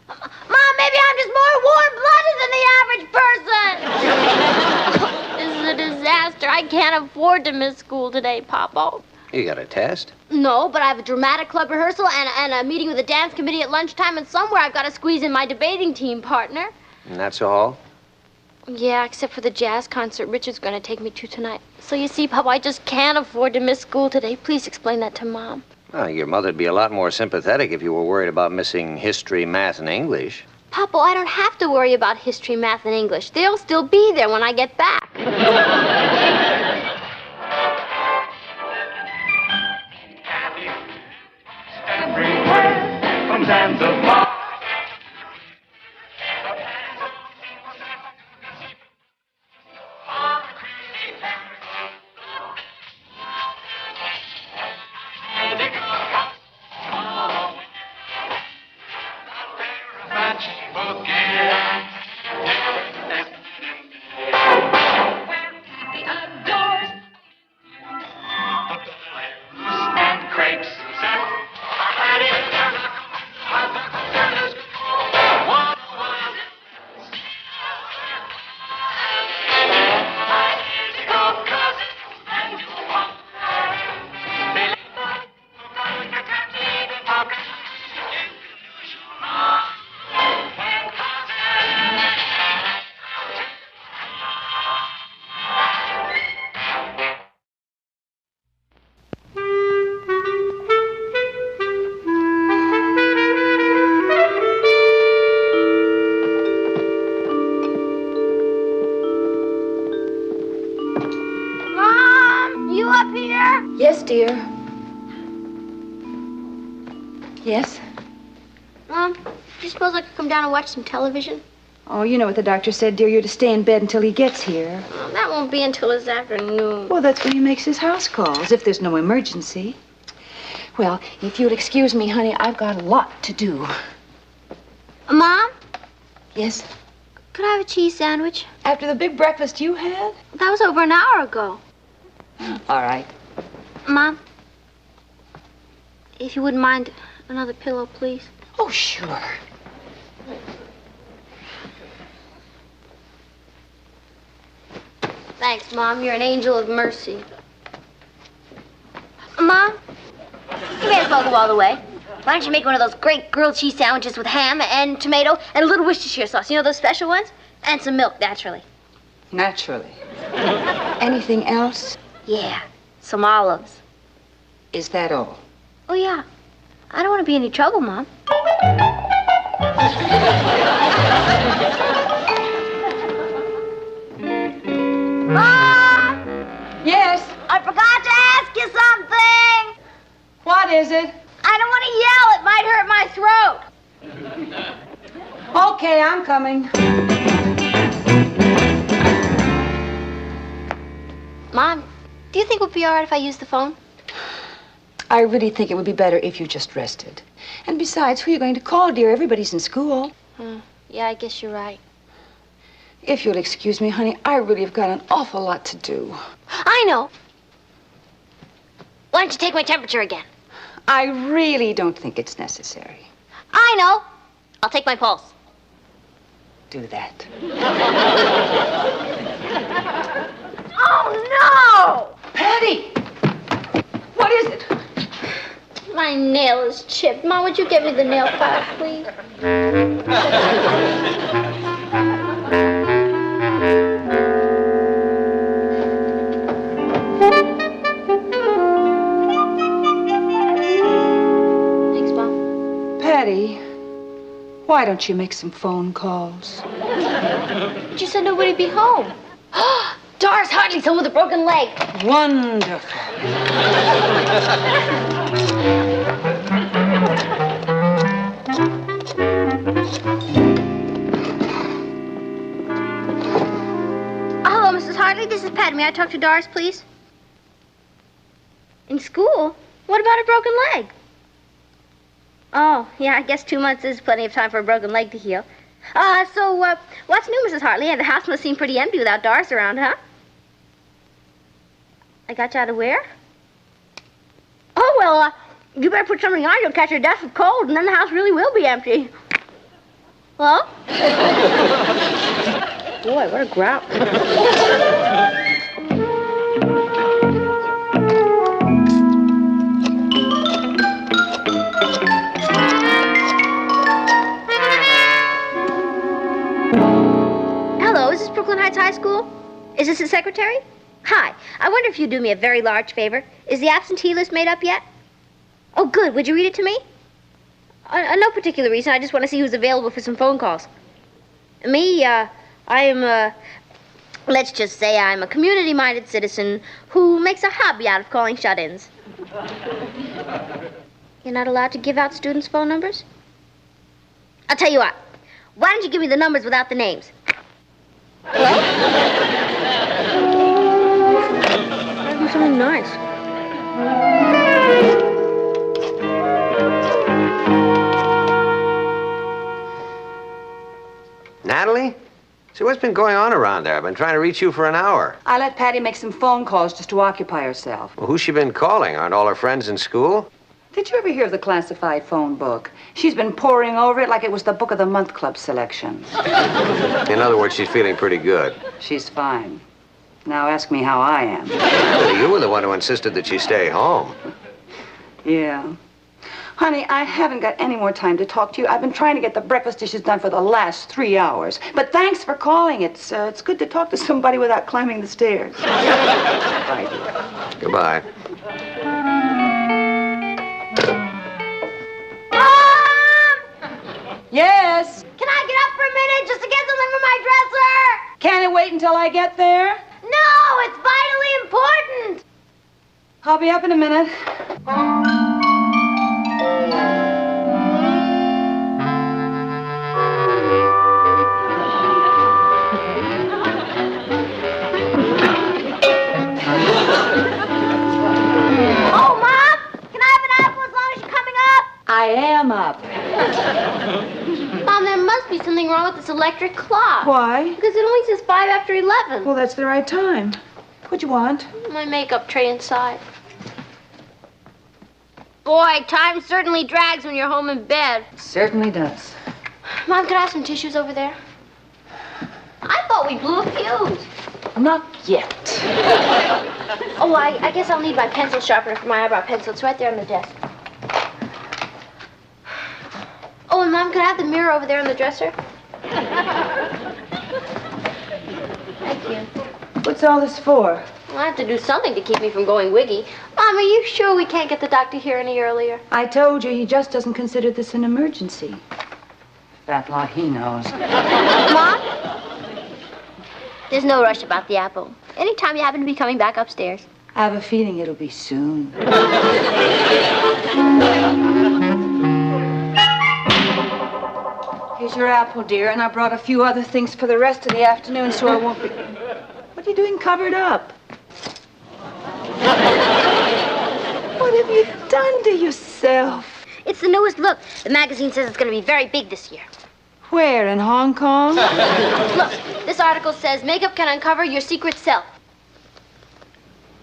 Mom, maybe I'm just more warm-blooded than the average person. This is a disaster. I can't afford to miss school today, Papa. You got a test? No, but I have a dramatic club rehearsal and a meeting with the dance committee at lunchtime, and somewhere I've got to squeeze in my debating team partner. And that's all? Yeah, except for the jazz concert Richard's going to take me to tonight. So you see, Papa, I just can't afford to miss school today. Please explain that to Mom. Well, your mother'd be a lot more sympathetic if you were worried about missing history, math, and English. Papa, I don't have to worry about history, math, and English. They'll still be there when I get back. Everywhere from Zanzibar. And crepes, Mom, you up here? Yes, dear. Yes? Mom, do you suppose I could come down and watch some television? Oh, you know what the doctor said, dear. You're to stay in bed until he gets here. Oh, that won't be until this afternoon. Well, that's when he makes his house calls, if there's no emergency. Well, if you'll excuse me, honey, I've got a lot to do. Mom, Yes? could I have a cheese sandwich? After the big breakfast you had? That was over an hour ago. All right. Mom, if you wouldn't mind another pillow, please. Oh, sure. Thanks, Mom. You're an angel of mercy. Mom, you may as well go all the way. Why don't you make one of those great grilled cheese sandwiches with ham and tomato and a little Worcestershire sauce? You know those special ones? And some milk, naturally. Naturally. Anything else? Yeah, some olives. Is that all? Oh, yeah. I don't want to be any trouble, Mom. Mom! Yes? I forgot to ask you something! What is it? I don't want to yell. It might hurt my throat. Okay, I'm coming. Mom, do you think it would be all right if I use the phone? I really think it would be better if you just rested. And besides, who are you going to call, dear? Everybody's in school. Yeah, I guess you're right. If you'll excuse me, honey, I really have got an awful lot to do. I know. Why don't you take my temperature again? I really don't think it's necessary. I know. I'll take my pulse. Do that. Oh, no! Patty! What is it? My nail is chipped. Mom, would you get me the nail file, please? Thanks, Mom. Patty, why don't you make some phone calls? But you said nobody'd be home. Doris Hartley's home with a broken leg. Wonderful. Hello, Mrs. Hartley. This is Patty. May I talk to Doris, please? In school? What about a broken leg? Oh, yeah, I guess 2 months is plenty of time for a broken leg to heal. So, what's new, Mrs. Hartley? The house must seem pretty empty without Doris around, huh? I got you out of where? Oh, well, you better put something on. You'll catch your death of cold, and then the house really will be empty. Hello? Boy, what a grout. Hello, is this Brooklyn Heights High School? Is this the secretary? Hi. I wonder if you'd do me a very large favor. Is the absentee list made up yet? Oh, good. Would you read it to me? No particular reason. I just want to see who's available for some phone calls. Me, I am, let's just say I'm a community-minded citizen who makes a hobby out of calling shut-ins. You're not allowed to give out students' phone numbers? I'll tell you what. Why don't you give me the numbers without the names? Hello? Gotta do something nice. Natalie? See, what's been going on around there? I've been trying to reach you for an hour. I let Patty make some phone calls just to occupy herself. Well, who's she been calling? Aren't all her friends in school? Did you ever hear of the classified phone book? She's been poring over it like it was the Book of the Month Club selection. In other words, she's feeling pretty good. She's fine. Now ask me how I am. Well, you were the one who insisted that she stay home. Yeah. Honey, I haven't got any more time to talk to you. I've been trying to get the breakfast dishes done for the last 3 hours. But thanks for calling. It's good to talk to somebody without climbing the stairs. Bye, dear. Goodbye. Yes? Can I get up for a minute just to get something from my dresser? Can it wait until I get there? No, it's vitally important. I'll be up in a minute. Oh, Mom, can I have an apple as long as you're coming up? I am up. Mom, there must be something wrong with this electric clock. Why? Because it only says 5 after 11. Well, that's the right time. What'd you want? My makeup tray inside. Boy, time certainly drags when you're home in bed. Certainly does. Mom, could I have some tissues over there? I thought we blew a fuse. Not yet. Oh, I guess I'll need my pencil sharpener for my eyebrow pencil. It's right there on the desk. Oh, and Mom, could I have the mirror over there on the dresser? Thank you. What's all this for? Well, I have to do something to keep me from going wiggy. Mom, are you sure we can't get the doctor here any earlier? I told you he just doesn't consider this an emergency. That lot he knows. Mom? There's no rush about the apple. Anytime you happen to be coming back upstairs. I have a feeling it'll be soon. Here's your apple, dear, and I brought a few other things for the rest of the afternoon so I won't be... What are you doing covered up? What have you done to yourself? It's the newest look. The magazine says it's going to be very big this year. Where, in Hong Kong? Look, this article says makeup can uncover your secret self.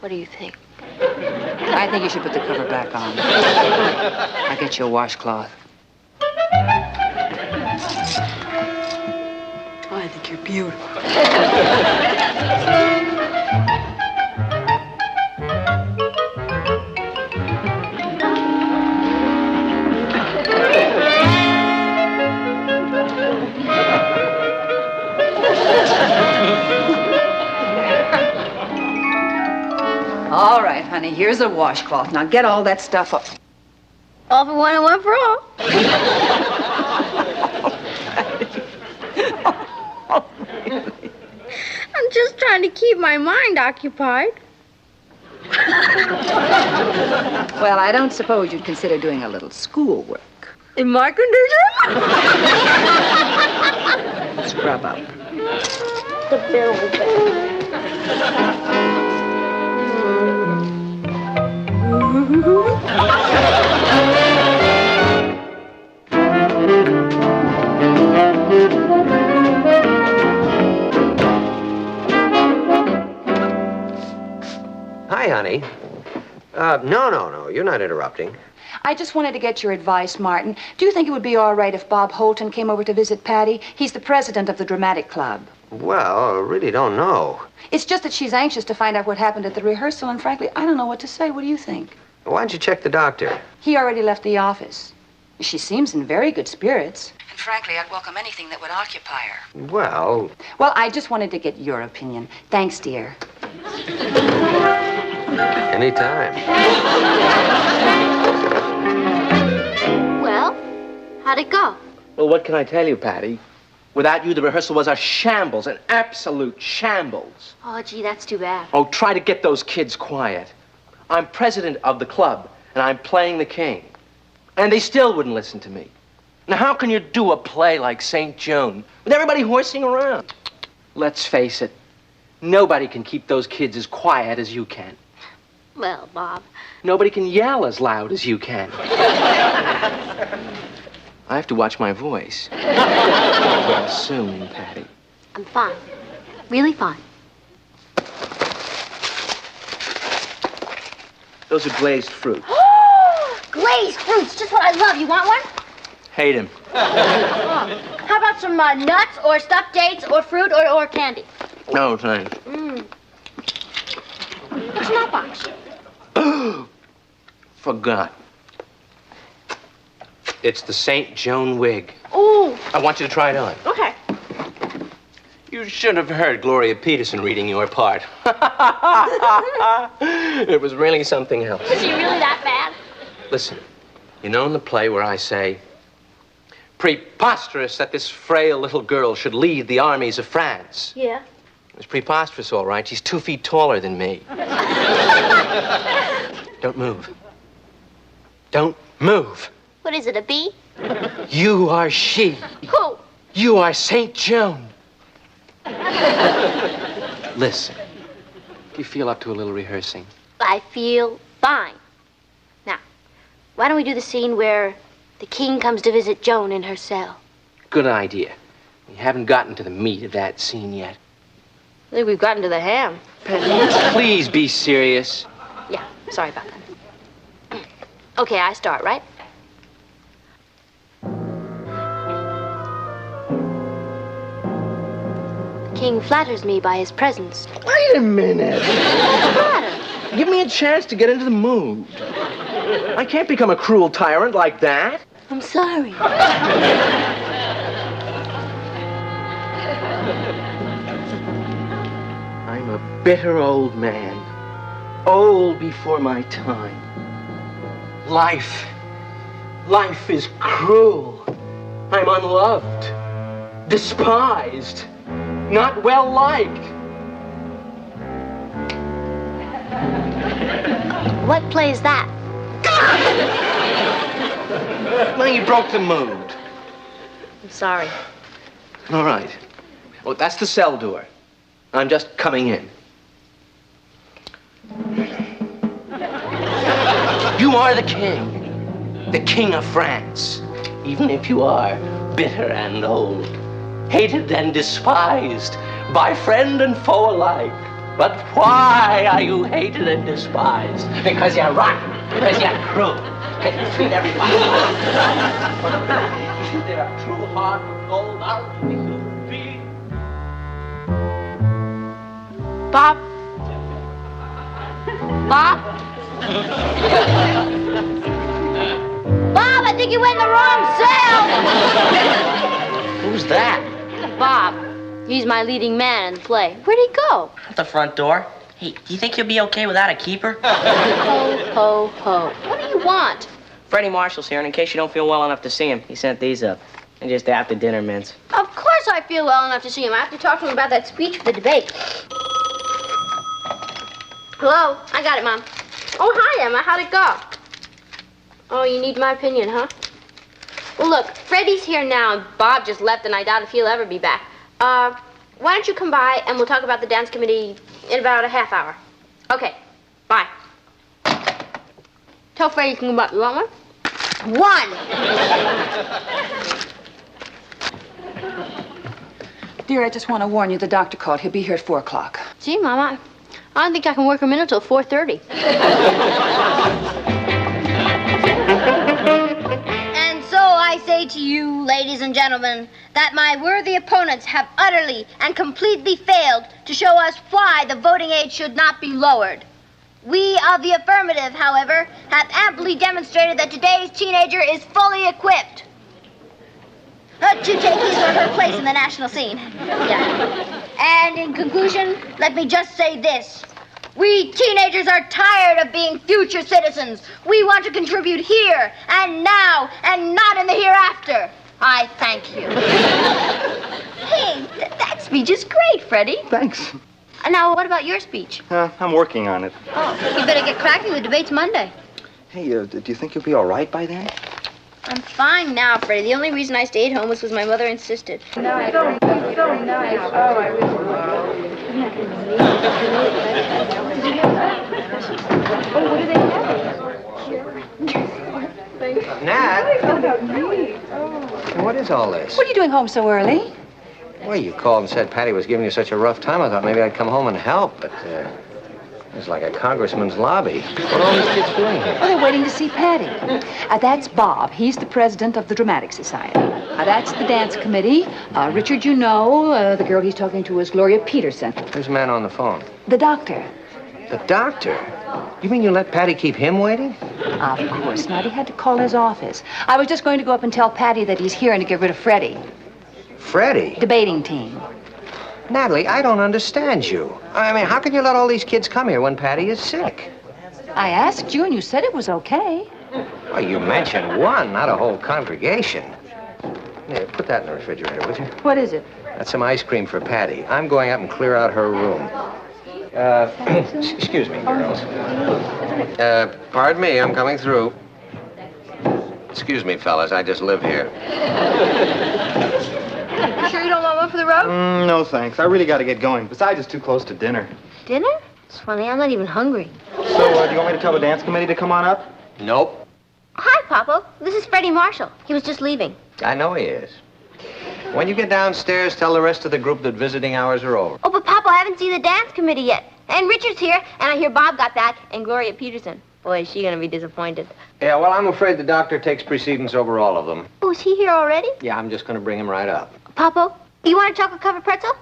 What do you think? I think you should put the cover back on. I'll get you a washcloth. I think you're beautiful. All right, honey, here's a washcloth. Now get all that stuff up. All for one and one for all. I'm just trying to keep my mind occupied. Well, I don't suppose you'd consider doing a little schoolwork. In my condition? Scrub up. The barrel bag. Hi, honey. No. You're not interrupting. I just wanted to get your advice, Martin. Do you think it would be all right if Bob Holton came over to visit Patty? He's the president of the dramatic club. Well, I really don't know. It's just that she's anxious to find out what happened at the rehearsal, and frankly, I don't know what to say. What do you think? Why don't you check the doctor? He already left the office. She seems in very good spirits. And frankly, I'd welcome anything that would occupy her. Well, Well, I just wanted to get your opinion. Thanks, dear. anytime. Well, how'd it go? Well, what can I tell you, Patty? Without you, the rehearsal was a shambles, an absolute shambles. Oh, gee, that's too bad. Oh, try to get those kids quiet. I'm president of the club, and I'm playing the king. And they still wouldn't listen to me. Now, how can you do a play like St. Joan with everybody horsing around? Let's face it, nobody can keep those kids as quiet as you can. Well, Bob. Nobody can yell as loud as you can. I have to watch my voice. Well, soon, Patty. I'm fine. Really fine. Those are glazed fruit. Glazed fruits, just what I love. You want one? Hate him. How about some nuts or stuffed dates or fruit or candy? No, thanks. What's in that box? Forgot. It's the St. Joan wig. Ooh. I want you to try it on. Okay. You should have heard Gloria Peterson reading your part. It was really something else. Was he really that bad? Listen, you know in the play where I say, preposterous that this frail little girl should lead the armies of France. Yeah. It's preposterous, all right. She's 2 feet taller than me. Don't move. Don't move. What is it, a bee? You are she. Who? You are St. Joan. Listen, do you feel up to a little rehearsing? I feel fine. Now, why don't we do the scene where the king comes to visit Joan in her cell? Good idea. We haven't gotten to the meat of that scene yet. I think we've gotten to the ham. Please be serious. Yeah, sorry about that. Okay, I start, right? The king flatters me by his presence. Wait a minute. What's the matter? Give me a chance to get into the mood. I can't become a cruel tyrant like that. I'm sorry. I'm a bitter old man. Old before my time. Life is cruel. I'm unloved, despised, not well liked. What play is that? Now you broke the mood. I'm sorry. All right. Well, that's the cell door. I'm just coming in. You are the king of France, even if you are bitter and old, hated and despised by friend and foe alike. But why are you hated and despised? Because you're rotten, because you're cruel, because you treat everybody If there are true heart of gold, I'll be human being. Bob? Bob? Bob, I think you went in the wrong cell! Who's that? Bob. He's my leading man in the play. Where'd he go? At the front door. Hey, do you think you'll be okay without a keeper? Ho, ho, ho. What do you want? Freddie Marshall's here, and in case you don't feel well enough to see him, he sent these up. And just after dinner mints. Of course I feel well enough to see him. I have to talk to him about that speech for the debate. Hello? I got it, Mom. Oh, hi, Emma. How'd it go? Oh, you need my opinion, huh? Well, look, Freddie's here now, and Bob just left, and I doubt if he'll ever be back. Why don't you come by, and we'll talk about the dance committee in about a half hour. Okay, bye. Tell Freddie you can come up. You want one? One! Dear, I just want to warn you, the doctor called. He'll be here at 4 o'clock. Gee, Mama, I don't think I can work him in until 4:30. And so I say to you, ladies and gentlemen, that my worthy opponents have utterly and completely failed to show us why the voting age should not be lowered. We of the affirmative, however, have amply demonstrated that today's teenager is fully equipped to take his or her place in the national scene. Yeah. And in conclusion, let me just say this. We teenagers are tired of being future citizens. We want to contribute here and now and not in the hereafter. I thank you. Hey, that speech is great, Freddie. Thanks. Now, what about your speech? I'm working on it. Oh, you better get cracking. The debate's Monday. Hey, do you think you'll be all right by then? I'm fine now, Freddie. The only reason I stayed home was because my mother insisted. Nat? What is all this? What are you doing home so early? Well, you called and said Patty was giving you such a rough time. I thought maybe I'd come home and help, but it's like a congressman's lobby. What are all these kids doing here? Oh, they're waiting to see Patty. That's Bob. He's the president of the Dramatic Society. That's the dance committee. Richard, you know, the girl he's talking to is Gloria Peterson. Who's the man on the phone? The doctor. The doctor? You mean you let Patty keep him waiting? Of course not. He had to call his office. I was just going to go up and tell Patty that he's here and to get rid of Freddie. Freddie? Debating team. Natalie, I don't understand you. I mean, how can you let all these kids come here when Patty is sick? I asked you and you said it was okay. Well, you mentioned one, not a whole congregation. Here, put that in the refrigerator, would you? What is it? That's some ice cream for Patty. I'm going up and clear out her room. Excuse me, girls. Pardon me, I'm coming through. Excuse me, fellas, I just live here. You sure you don't want one for the road? No, thanks. I really got to get going. Besides, it's too close to dinner. Dinner? It's funny, I'm not even hungry. So, do you want me to tell the dance committee to come on up? Nope. Hi, Papa. This is Freddie Marshall. He was just leaving. I know he is. When you get downstairs, tell the rest of the group that visiting hours are over. Oh, but Papa, I haven't seen the dance committee yet. And Richard's here, and I hear Bob got back, and Gloria Peterson. Boy, is she gonna be disappointed. Yeah, well, I'm afraid the doctor takes precedence over all of them. Oh, is he here already? Yeah, I'm just gonna bring him right up. Papa, you want a chocolate-covered pretzel?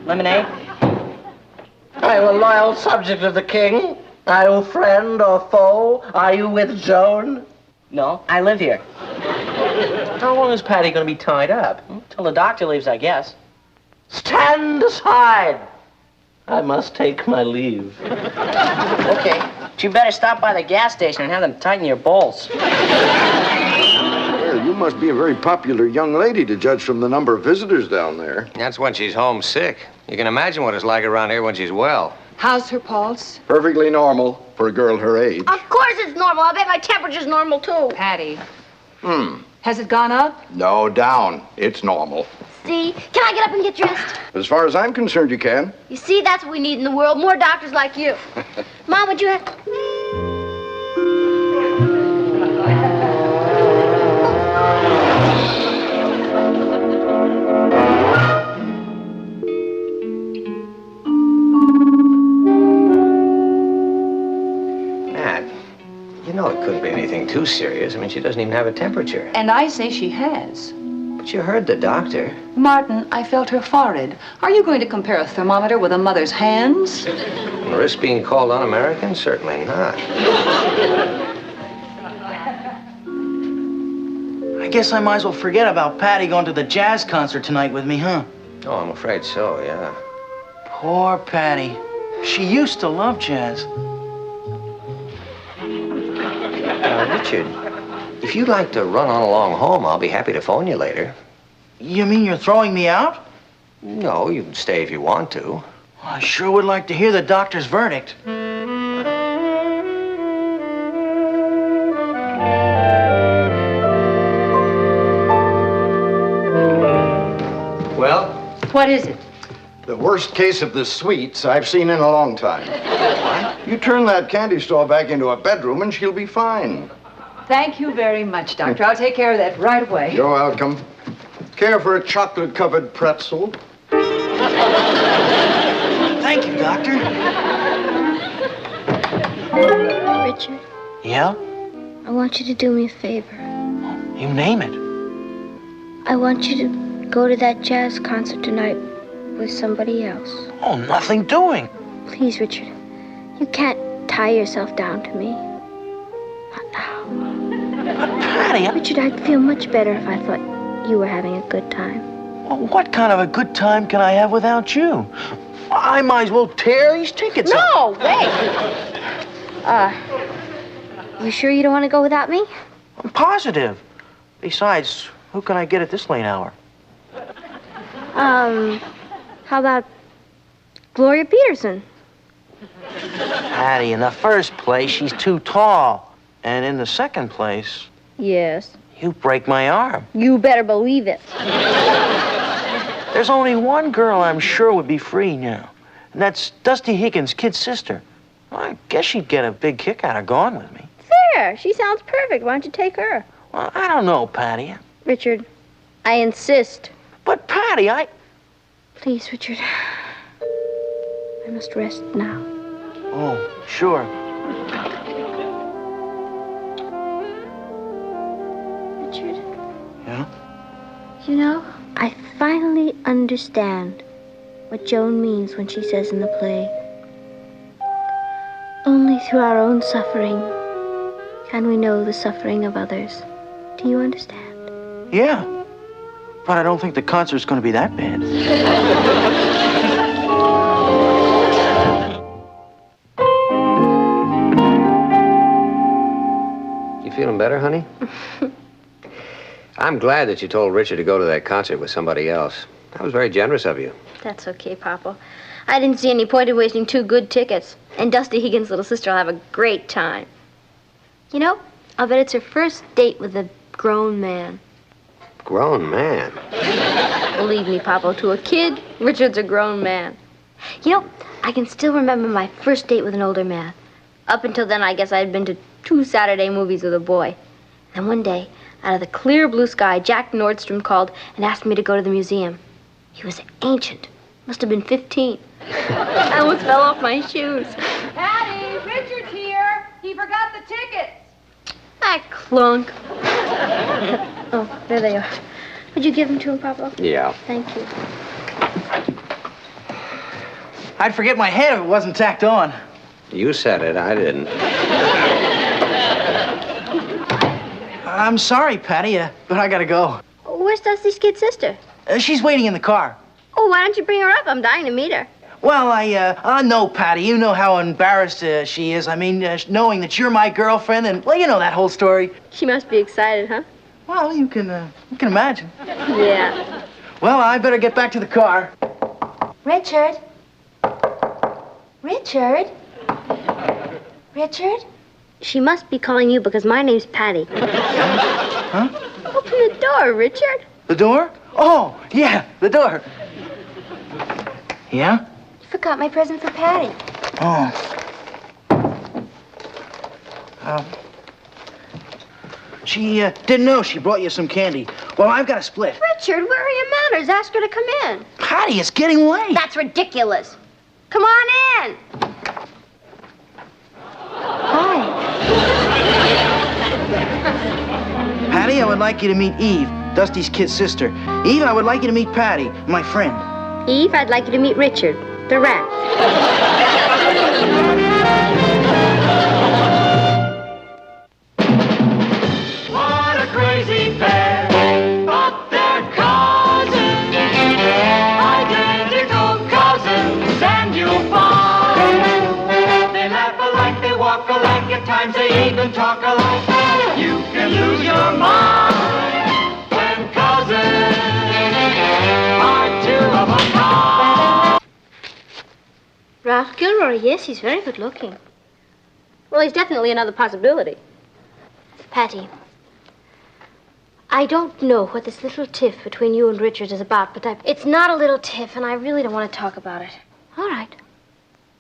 Lemonade? Are you a loyal subject of the king? Are you friend or foe? Are you with Joan? No, I live here. How long is Patty going to be tied up? Till the doctor leaves, I guess. Stand aside! I must take my leave. Okay, but you better stop by the gas station and have them tighten your bolts. Well, you must be a very popular young lady to judge from the number of visitors down there. That's when she's homesick. You can imagine what it's like around here when she's well. How's her pulse? Perfectly normal for a girl her age. Of course it's normal. I bet my temperature's normal, too. Patty. Has it gone up? No, down. It's normal. See? Can I get up and get dressed? As far as I'm concerned, you can. You see, that's what we need in the world. More doctors like you. Mom, would you have... Nat, you know it couldn't be anything too serious. I mean, she doesn't even have a temperature. And I say she has. But you heard the doctor. Martin, I felt her forehead. Are you going to compare a thermometer with a mother's hands? And risk being called un-American? Certainly not. I guess I might as well forget about Patty going to the jazz concert tonight with me, huh? Oh, I'm afraid so, yeah. Poor Patty. She used to love jazz. Richard, If you'd like to run on along home, I'll be happy to phone you later. You mean you're throwing me out? No, you can stay if you want to. I sure would like to hear the doctor's verdict. Well? What is it? The worst case of the sweets I've seen in a long time. What? You turn that candy store back into a bedroom and she'll be fine. Thank you very much, Doctor. I'll take care of that right away. You're welcome. Care for a chocolate-covered pretzel? Thank you, Doctor. Richard, Yeah? I want you to do me a favor. You name it. I want you to go to that jazz concert tonight with somebody else. Oh, nothing doing. Please, Richard. You can't tie yourself down to me. Not now. Patty, Richard, I'd feel much better if I thought you were having a good time. Well, what kind of a good time can I have without you? I might as well tear these tickets up. No, wait. You sure you don't want to go without me? I'm positive. Besides, who can I get at this late hour? How about Gloria Peterson? Patty, in the first place, she's too tall. And in the second place, Yes. you break my arm. You better believe it. There's only one girl I'm sure would be free now. And that's Dusty Higgins' kid sister. I guess she'd get a big kick out of going with me. There, she sounds perfect. Why don't you take her? Well, I don't know, Patty. Richard, I insist. But, Patty, Please, Richard. I must rest now. Oh, sure. Richard. Yeah? You know, I finally understand what Joan means when she says in the play, only through our own suffering can we know the suffering of others. Do you understand? Yeah. But I don't think the concert's going to be that bad. You feeling better, honey? I'm glad that you told Richard to go to that concert with somebody else. That was very generous of you. That's okay, Papa. I didn't see any point in wasting 2 good tickets. And Dusty Higgins' little sister will have a great time. You know, I'll bet it's her first date with a grown man. Grown man. Believe me, Papa, to a kid, Richard's a grown man. You know, I can still remember my first date with an older man. Up until then, I guess I had been to 2 Saturday movies with a boy. Then one day, out of the clear blue sky, Jack Nordstrom called and asked me to go to the museum. He was ancient. Must have been 15. I almost fell off my shoes. Patty, Richard's here. He forgot the tickets. Ah, clunk. Oh, there they are. Would you give them to him, Papa? Yeah. Thank you. I'd forget my head if it wasn't tacked on. You said it, I didn't. I'm sorry, Patty, but I gotta go. Where's Dusty's kid sister? She's waiting in the car. Oh, why don't you bring her up? I'm dying to meet her. Well, I know, Patty. You know how embarrassed she is. I mean, knowing that you're my girlfriend, and, well, you know that whole story. She must be excited, huh? Well, you can imagine. Yeah. Well, I better get back to the car. Richard? Richard? Richard? She must be calling you because my name's Patty. Huh? Open the door, Richard. The door? Oh, yeah, the door. Yeah? You forgot my present for Patty. Oh. She didn't know she brought you some candy. Well, I've got a split. Richard, where are your manners? Ask her to come in. Patty, it's getting late. That's ridiculous. Come on in. Hi. Patty, I would like you to meet Eve, Dusty's kid sister. Eve, I would like you to meet Patty, my friend. Eve, I'd like you to meet Richard, the rat. What a crazy pair, but they're cousins, identical cousins, and you'll find they laugh alike, they walk alike, at times they even talk alike. You can lose your Ralph Gilroy, yes, he's very good looking. Well, he's definitely another possibility. Patty, I don't know what this little tiff between you and Richard is about, but it's not a little tiff, and I really don't want to talk about it. All right.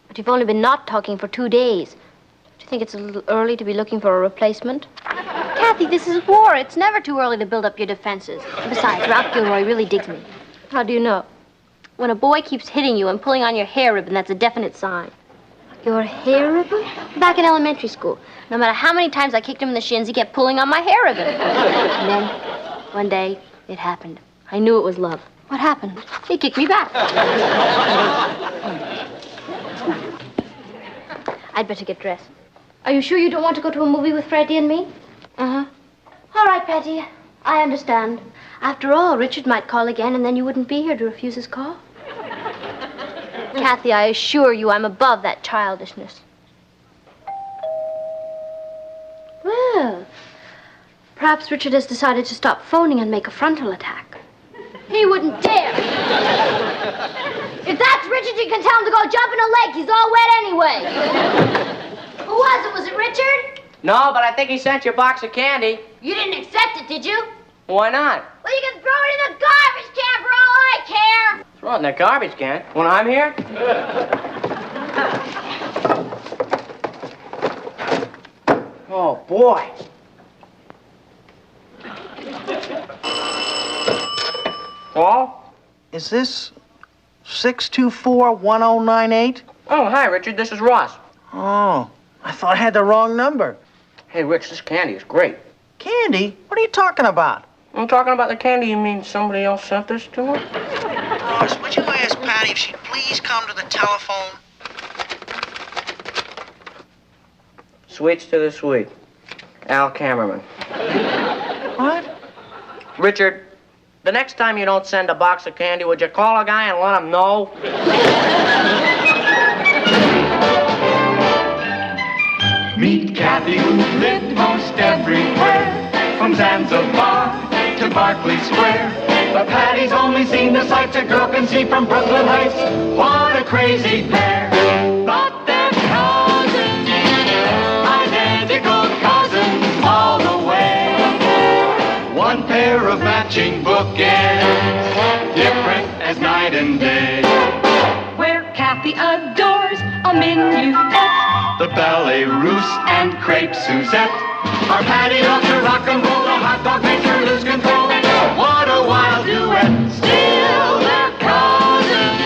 But you've only been not talking for 2 days. Do you think it's a little early to be looking for a replacement? Kathy, this is war. It's never too early to build up your defenses. Besides, Ralph Gilroy really digs me. How do you know? When a boy keeps hitting you and pulling on your hair ribbon, that's a definite sign. Your hair ribbon? Back in elementary school. No matter how many times I kicked him in the shins, he kept pulling on my hair ribbon. And then, one day, it happened. I knew it was love. What happened? He kicked me back. I'd better get dressed. Are you sure you don't want to go to a movie with Freddie and me? Uh-huh. All right, Patty. I understand. After all, Richard might call again, and then you wouldn't be here to refuse his call. Kathy, I assure you I'm above that childishness. Well, perhaps Richard has decided to stop phoning and make a frontal attack. He wouldn't dare. If that's Richard, you can tell him to go jump in a lake. He's all wet anyway. Who was it? Was it Richard? No, but I think he sent you a box of candy. You didn't accept it, did you? Why not? Well, you can throw it in the garbage can for all I care. Throw it in the garbage can when I'm here? Oh, boy. Paul? Is this 624-1098? Oh, hi, Richard. This is Ross. Oh, I thought I had the wrong number. Hey, Rich, this candy is great. Candy? What are you talking about? I'm talking about the candy. You mean somebody else sent this to her? Ross, would you ask Patty if she'd please come to the telephone? Sweets to the sweet. Al Cameraman. What? Richard, the next time you don't send a box of candy, would you call a guy and let him know? Meet Kathy, who's lived most everywhere, from Zanzibar to Berkeley Square. But Patty's only seen the sights a girl can see from Brooklyn Heights. What a crazy pair! But they're cousins, identical cousins all the way. One pair of matching bookends, different as night and day. Where Kathy adores a minuet, The ballet russe and crepe Suzette. Our Patty loves her rock and roll, the hot dog makes her lose control. What a wild duet! Still they're cousins,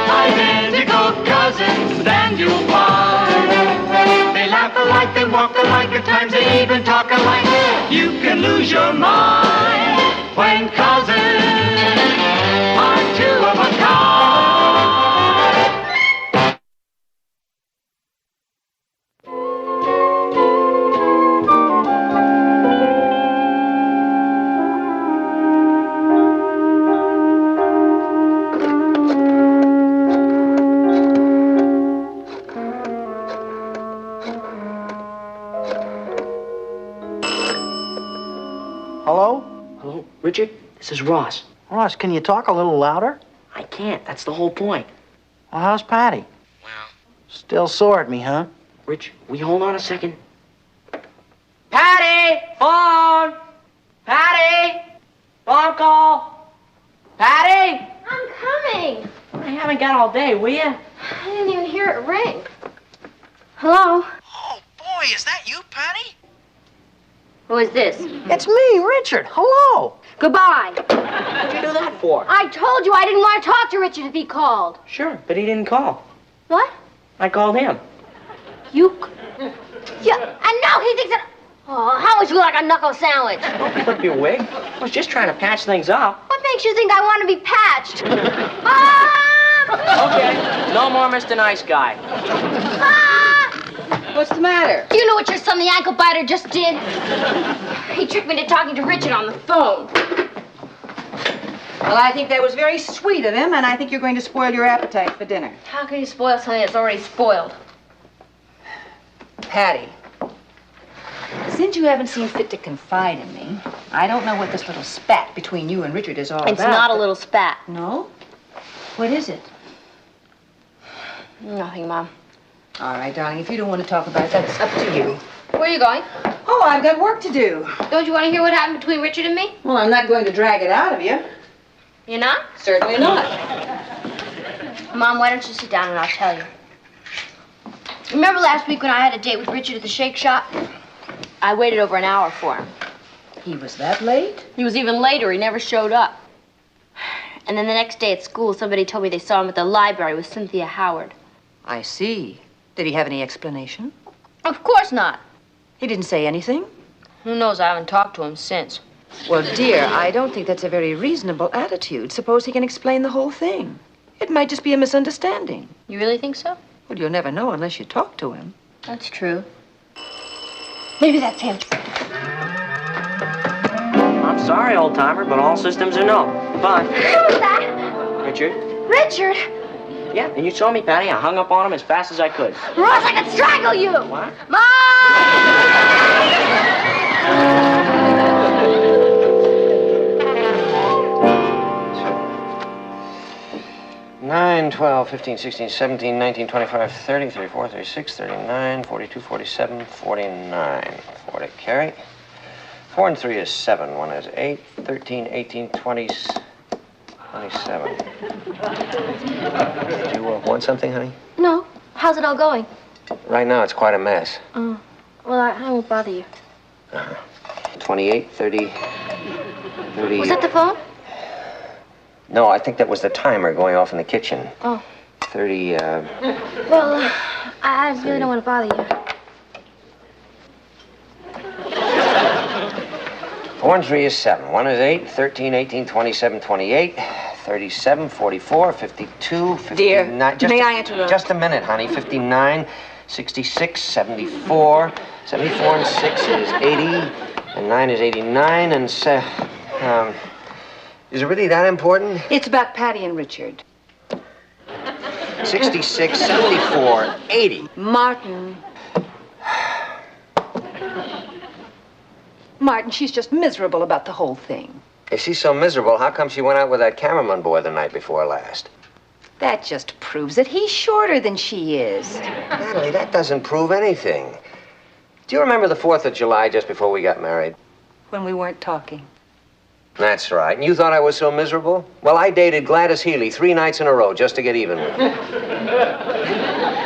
identical cousins, and you'll find they laugh alike, they walk alike, at times they even talk alike. You can lose your mind when cousins are two of a kind. Hello? Hello, Richard? This is Ross. Ross, can you talk a little louder? I can't. That's the whole point. Well, how's Patty? Well, Still sore at me, huh? Rich, will you hold on a second? Patty! Phone! Patty! Phone call! Patty! I'm coming. I haven't got all day, will you? I didn't even hear it ring. Hello? Oh, boy, is that you, Patty? Who is this? It's me, Richard. Hello. Goodbye. What'd you do that for? I told you I didn't want to talk to Richard if he called. Sure, but he didn't call. What? I called him. You... Yeah, and now he thinks that... Oh, how would you like a knuckle sandwich? Don't flip your wig. I was just trying to patch things up. What makes you think I want to be patched? Mom! Okay, no more Mr. Nice Guy. What's the matter? Do you know what your son, the ankle biter, just did? He tricked me into talking to Richard on the phone. Well, I think that was very sweet of him, and I think you're going to spoil your appetite for dinner. How can you spoil something that's already spoiled? Patty, since you haven't seen fit to confide in me, I don't know what this little spat between you and Richard is all about. It's not a little spat. No? What is it? Nothing, Mom. All right, darling, if you don't want to talk about it, that's up to you. Where are you going? Oh, I've got work to do. Don't you want to hear what happened between Richard and me? Well, I'm not going to drag it out of you. You're not? Certainly not. Mom, why don't you sit down and I'll tell you. Remember last week when I had a date with Richard at the shake shop? I waited over an hour for him. He was that late? He was even later. He never showed up. And then the next day at school, somebody told me they saw him at the library with Cynthia Howard. I see. Did he have any explanation? Of course not. He didn't say anything? Who knows? I haven't talked to him since. Well, dear, I don't think that's a very reasonable attitude. Suppose he can explain the whole thing. It might just be a misunderstanding. You really think so? Well, you'll never know unless you talk to him. That's true. Maybe that's him. I'm sorry, old timer, but all systems are no. Bye. Who's that? Richard? Richard! Yeah, and you saw me, Patty. I hung up on him as fast as I could. Ross, I can strangle you! What? Mom! 9, 12, 15, 16, 17, 19, 25, 30, 34, 36, 39, 42, 47, 49. 40 carry. 4 and 3 is 7. 1 is 8, 13, 18, 20, 27. Do you want something, honey? No. How's it all going? Right now, it's quite a mess. Oh. Well, I won't bother you. 28, 30, 30... Was that the phone? No, I think that was the timer going off in the kitchen. Oh. 30, Well, I really don't want to bother you. 4 and 3 is 7. 1 is 8, 13, 18, 27, 28, 37, 44, 52, 59... Dear, may I interrupt? Just a minute, honey. 59, 66, 74, 74 and 6 is 80, and 9 is 89, and... is it really that important? It's about Patty and Richard. 66, 74, 80. Martin. Martin, she's just miserable about the whole thing. If she's so miserable, how come she went out with that cameraman boy the night before last? That just proves that he's shorter than she is. Natalie, that doesn't prove anything. Do you remember the 4th of July just before we got married? When we weren't talking. That's right. And you thought I was so miserable? Well, I dated Gladys Healy 3 nights in a row just to get even with her.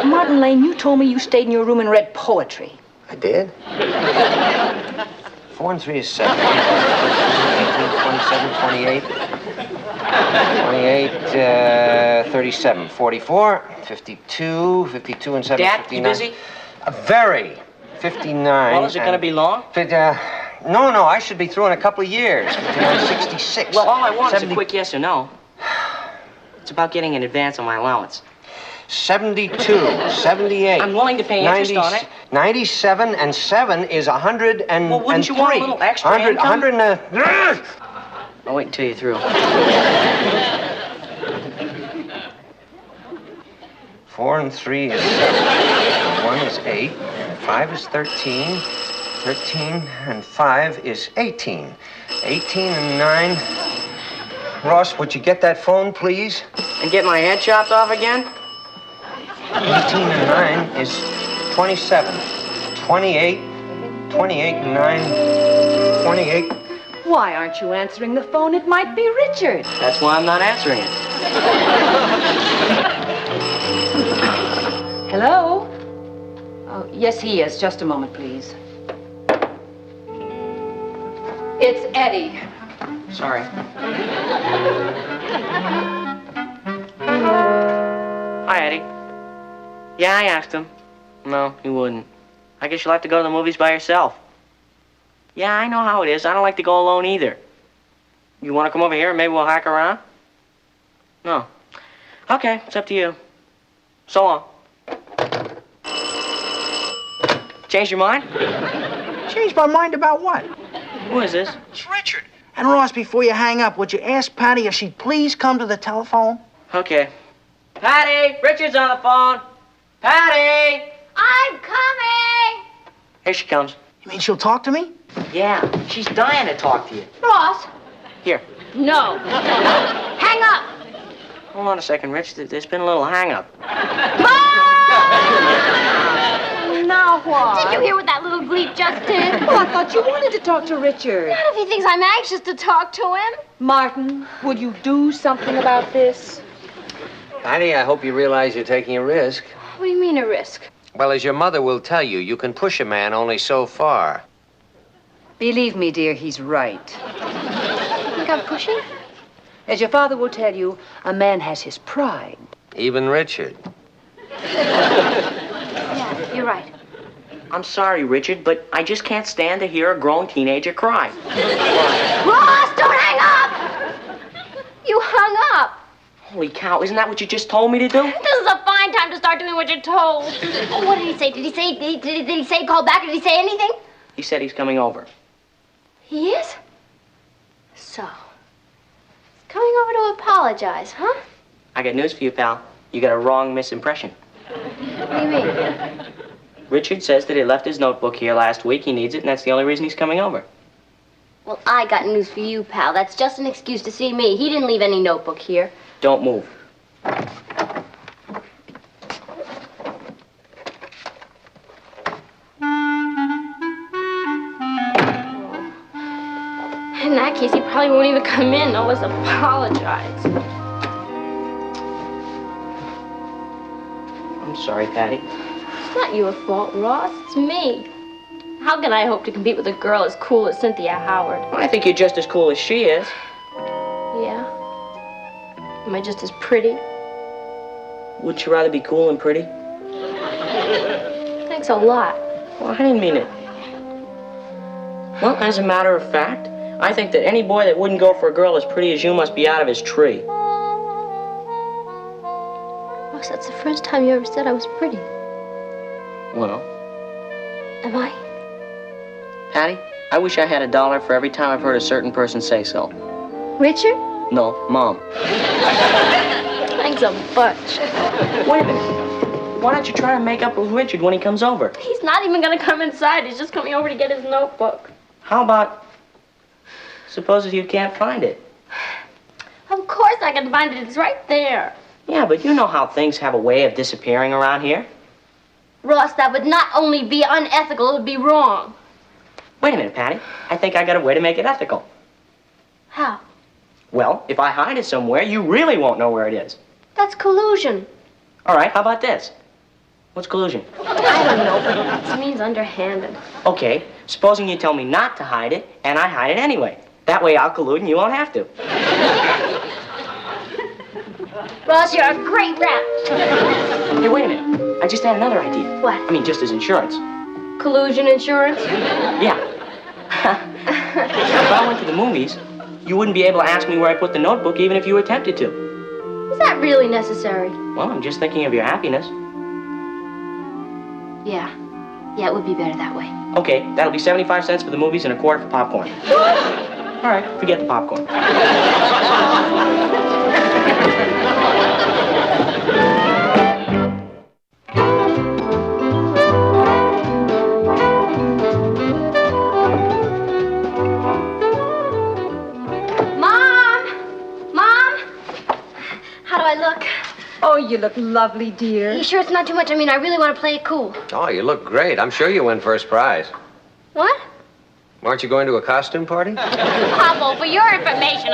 Martin Lane, you told me you stayed in your room and read poetry. I did? 4 and 3 is 7. 18, 27, 28, 37, 44, 52, 52 and 7, Dad, 59. you busy? Very. 59. Well, is it going to be long? No, I should be through in a couple of years. 59, 66. Well, all I want 70... is a quick yes or no. It's about getting an advance on my allowance. 72, 78. I'm willing to pay interest on it. 97 and 7 is 100 and Well, wouldn't you want a little extra 100, income? 100 and I'll wait until you're through. 4 and 3 is 7. 1 is 8. 5 is 13. 13 and 5 is 18. 18 and 9. Ross, would you get that phone, please? And get my head chopped off again? 18 and 9 is 27. 28. 28 and 9. 28. Why aren't you answering the phone? It might be Richard. That's why I'm not answering it. Hello? Oh, yes, he is. Just a moment, please. It's Eddie. Sorry. Hi, Eddie. Yeah, I asked him. No, he wouldn't. I guess you'll have to go to the movies by yourself. Yeah, I know how it is. I don't like to go alone either. You want to come over here and maybe we'll hack around? No. Okay, it's up to you. So long. Changed your mind? Changed my mind about what? Who is this? It's Richard. And Ross, before you hang up, would you ask Patty if she'd please come to the telephone? Okay. Patty! Richard's on the phone! Patty! I'm coming! Here she comes. You mean she'll talk to me? Yeah, she's dying to talk to you. Ross! Here. No. Hang up! Hold on a second, Rich. There's been a little hang-up. Mom! Now what? Did you hear what that little gleep just did? Well, I thought you wanted to talk to Richard. Not if he thinks I'm anxious to talk to him. Martin, would you do something about this? Patty, I hope you realize you're taking a risk. What do you mean, a risk? Well, as your mother will tell you, you can push a man only so far. Believe me, dear, he's right. Think I'm pushing? As your father will tell you, a man has his pride. Even Richard. Yeah, you're right. I'm sorry, Richard, but I just can't stand to hear a grown teenager cry. Ross, don't hang up! You hung up. Holy cow, isn't that what you just told me to do? This is a fine time to start doing what you're told. Oh, what did he say? Did he say call back? Did he say anything? He said he's coming over. He is? So, he's coming over to apologize, huh? I got news for you, pal. You got a wrong misimpression. What do you mean? Richard says that he left his notebook here last week. He needs it, and that's the only reason he's coming over. Well, I got news for you, pal. That's just an excuse to see me. He didn't leave any notebook here. Don't move. In that case, he probably won't even come in unless apologize. I'm sorry, Patty. It's not your fault, Ross. It's me. How can I hope to compete with a girl as cool as Cynthia Howard? I think you're just as cool as she is. Yeah? Am I just as pretty? Wouldn't you rather be cool and pretty? Thanks a lot. Well, I didn't mean it. Well, as a matter of fact, I think that any boy that wouldn't go for a girl as pretty as you must be out of his tree. Ross, that's the first time you ever said I was pretty. Well, Am I? Patty, I wish I had $1 for every time I've heard a certain person say so. Richard? No, Mom. Thanks a bunch. Wait a minute. Why don't you try to make up with Richard when he comes over? He's not even gonna come inside. He's just coming over to get his notebook. How about, suppose if you can't find it? Of course I can find it. It's right there. Yeah, but you know how things have a way of disappearing around here. Ross, that would not only be unethical, it would be wrong. Wait a minute, Patty. I think I got a way to make it ethical. How? Well, if I hide it somewhere, you really won't know where it is. That's collusion. All right, how about this? What's collusion? I don't know, but it means underhanded. Okay, supposing you tell me not to hide it, and I hide it anyway. That way I'll collude and you won't have to. Ross, you're a great rap. Hey, wait a minute. I just had another idea. What? I mean, just as insurance. Collusion insurance? Yeah. If I went to the movies, you wouldn't be able to ask me where I put the notebook even if you attempted to. Is that really necessary? Well, I'm just thinking of your happiness. Yeah. Yeah, it would be better that way. Okay, that'll be 75 cents for the movies and a quarter for popcorn. All right, forget the popcorn. Oh, you look lovely, dear. Are you sure it's not too much? I mean, I really want to play it cool. Oh, you look great. I'm sure you win first prize. What? Aren't you going to a costume party? Pablo, for your information...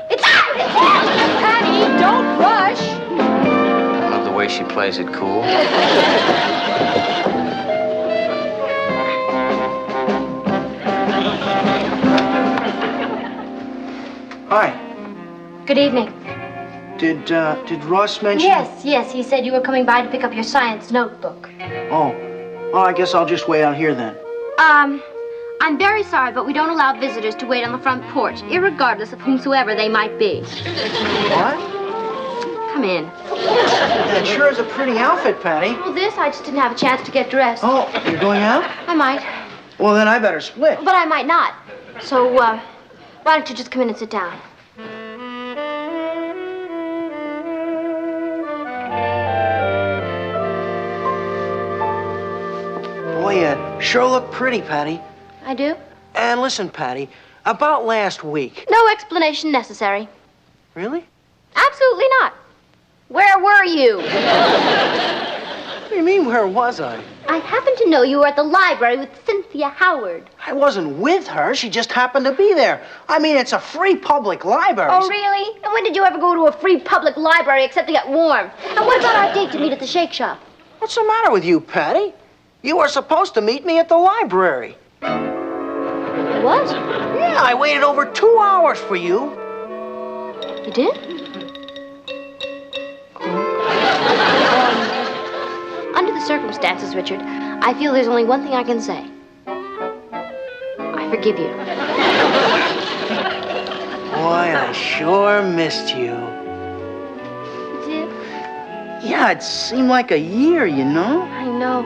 It's out! It's out! Patty, don't rush. I love the way she plays it cool. Hi. Good evening. Did Ross mention... Yes, he said you were coming by to pick up your science notebook. Oh. Well, I guess I'll just wait out here then. I'm very sorry, but we don't allow visitors to wait on the front porch, irregardless of whomsoever they might be. What? Come in. That sure is a pretty outfit, Patty. Well, I just didn't have a chance to get dressed. Oh, you're going out? I might. Well, then I better split. But I might not. So, why don't you just come in and sit down? Boy, you sure look pretty, Patty. I do? And listen, Patty, about last week. No explanation necessary. Really? Absolutely not. Where were you? do you mean, where was I? I happen to know you were at the library with Cynthia Howard. I wasn't with her. She just happened to be there. I mean, it's a free public library. Oh, really? And when did you ever go to a free public library except to get warm? And what about our date to meet at the Shake Shop? What's the matter with you, Patty? You were supposed to meet me at the library. What? Yeah, I waited over 2 hours for you. You did? Under the circumstances, Richard, I feel there's only one thing I can say. I forgive you. Boy, I sure missed you. You did? Yeah, it seemed like a year, you know? I know.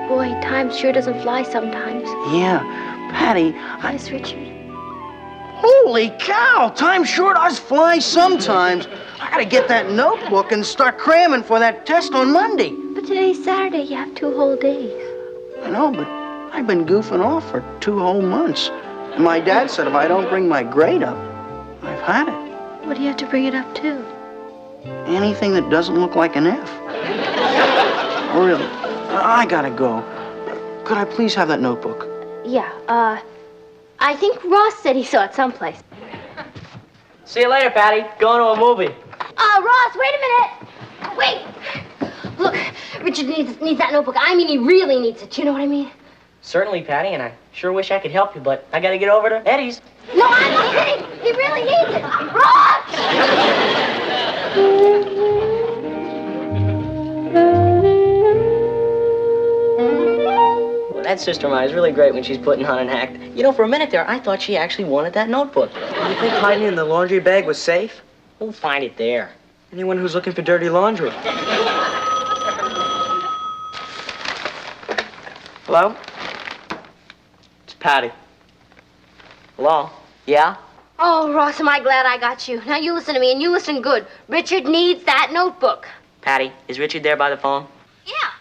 Boy, time sure doesn't fly sometimes. Yeah, Patty, Yes, Richard. Holy cow! Time sure does fly sometimes. I gotta get that notebook and start cramming for that test on Monday. But today's Saturday. You have 2 whole days. I know, but I've been goofing off for 2 whole months. And my dad said if I don't bring my grade up, I've had it. What do you have to bring it up to? Anything that doesn't look like an F. Really, I gotta go. Could I please have that notebook? Yeah, I think Ross said he saw it someplace. See you later, Patty. Going to a movie. Ross, wait a minute. Wait. Look, Richard needs that notebook. I mean, he really needs it. You know what I mean? Certainly, Patty, and I sure wish I could help you, but I gotta get over to Eddie's. No, I'm not kidding. He really needs it. Ross! Well, that sister of mine is really great when she's putting on an act. You know, for a minute there, I thought she actually wanted that notebook. You think hiding in the laundry bag was safe? We'll find it there. Anyone who's looking for dirty laundry. Hello? It's Patty. Hello? Yeah? Oh, Ross, am I glad I got you. Now you listen to me, and you listen good. Richard needs that notebook. Patty, is Richard there by the phone? Yeah.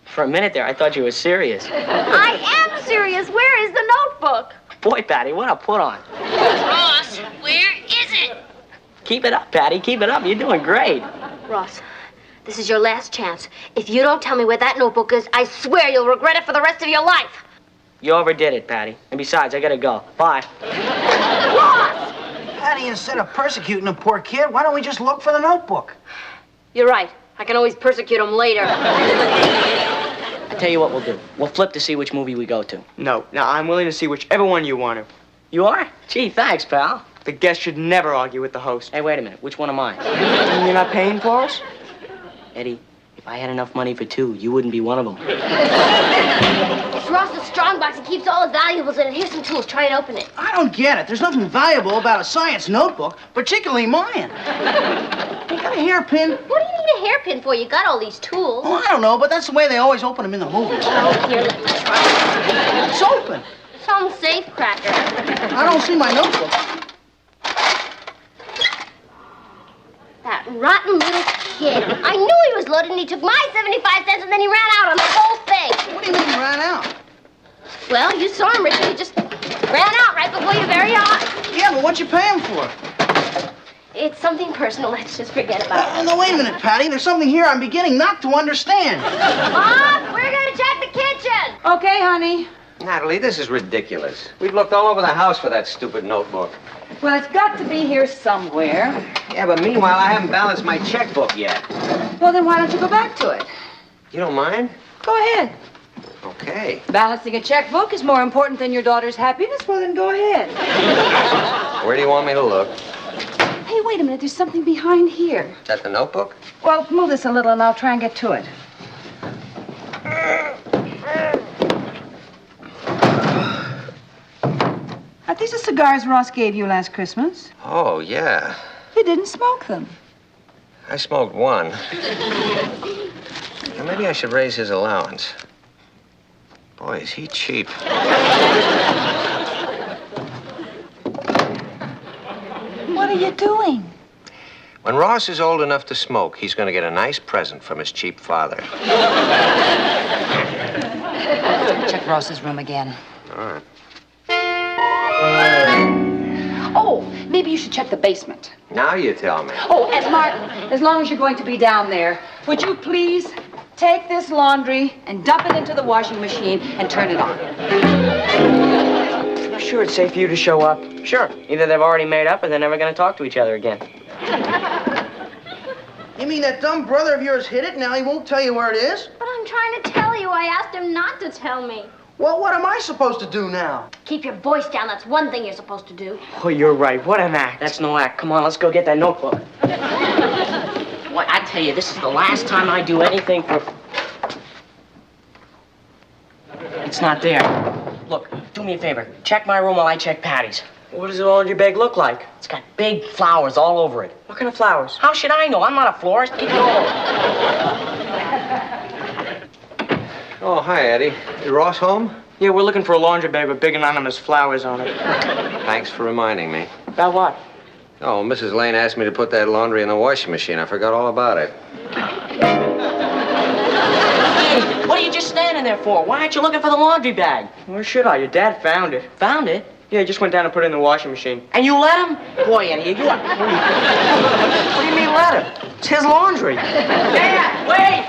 For a minute there, I thought you were serious. I am serious. Where is the notebook? Boy, Patty, what a put on. Ross, where is it? Keep it up, Patty. Keep it up. You're doing great. Ross, this is your last chance. If you don't tell me where that notebook is, I swear you'll regret it for the rest of your life. You overdid it, Patty. And besides, I gotta go. Bye. Ross! Patty, instead of persecuting a poor kid, why don't we just look for the notebook? You're right. I can always persecute him later. I tell you what we'll do. We'll flip to see which movie we go to. No, I'm willing to see whichever one you want to. You are? Gee, thanks, pal. The guest should never argue with the host. Hey, wait a minute. Which one am I? You're not paying for us? Eddie, if I had enough money for 2, you wouldn't be one of them. It's Ross's strong box. He keeps all his valuables in it. Here's some tools. Try and open it. I don't get it. There's nothing valuable about a science notebook, particularly mine. You got a hairpin? What do you need a hairpin for? You got all these tools. Oh, I don't know, but that's the way they always open them in the movies. Oh, here, let me try. It's open. Some safe cracker. I don't see my notebook. That rotten little kid. I knew he was loaded, and he took my 75 cents, and then he ran out on the whole thing. What do you mean he ran out? Well, you saw him, Richard. He just ran out right before your very eyes. Yeah, but what you pay him for? It's something personal. Let's just forget about it. No, wait a minute, Patty. There's something here I'm beginning not to understand. Mom, we're going to check the kitchen. Okay, honey. Natalie, this is ridiculous. We've looked all over the house for that stupid notebook. Well, it's got to be here somewhere. Yeah, but meanwhile, I haven't balanced my checkbook yet. Well, then why don't you go back to it? You don't mind? Go ahead. Okay. Balancing a checkbook is more important than your daughter's happiness. Well, then go ahead. Where do you want me to look? Hey, wait a minute. There's something behind here. Is that the notebook? Well, move this a little and I'll try and get to it. Are these the cigars Ross gave you last Christmas? Oh, yeah. You didn't smoke them. I smoked one. Now, maybe I should raise his allowance. Boy, is he cheap. What are you doing? When Ross is old enough to smoke, he's going to get a nice present from his cheap father. Check Ross's room again. All right. Oh, maybe you should check the basement. Now you tell me. Oh, and Martin, as long as you're going to be down there, would you please take this laundry and dump it into the washing machine and turn it on. I'm sure it's safe for you to show up. Sure. Either they've already made up or they're never going to talk to each other again. You mean that dumb brother of yours hid it, now he won't tell you where it is? But I'm trying to tell you. I asked him not to tell me. Well, what am I supposed to do now? Keep your voice down. That's one thing you're supposed to do. Oh, you're right. What an act. That's no act. Come on, let's go get that notebook. Boy, I tell you, this is the last time I do anything for... It's not there. Look, do me a favor. Check my room while I check Patty's. What does the laundry bag look like? It's got big flowers all over it. What kind of flowers? How should I know? I'm not a florist. Keep going. Oh, hi, Eddie. Is Ross home? Yeah, we're looking for a laundry bag with big anonymous flowers on it. Thanks for reminding me. About what? Oh, Mrs. Lane asked me to put that laundry in the washing machine. I forgot all about it. Hey, what are you just standing there for? Why aren't you looking for the laundry bag? Where should I? Your dad found it. Found it? Yeah, he just went down and put it in the washing machine. And you let him? Boy, Eddie, you are... What do you mean let him? It's his laundry. Dad, wait!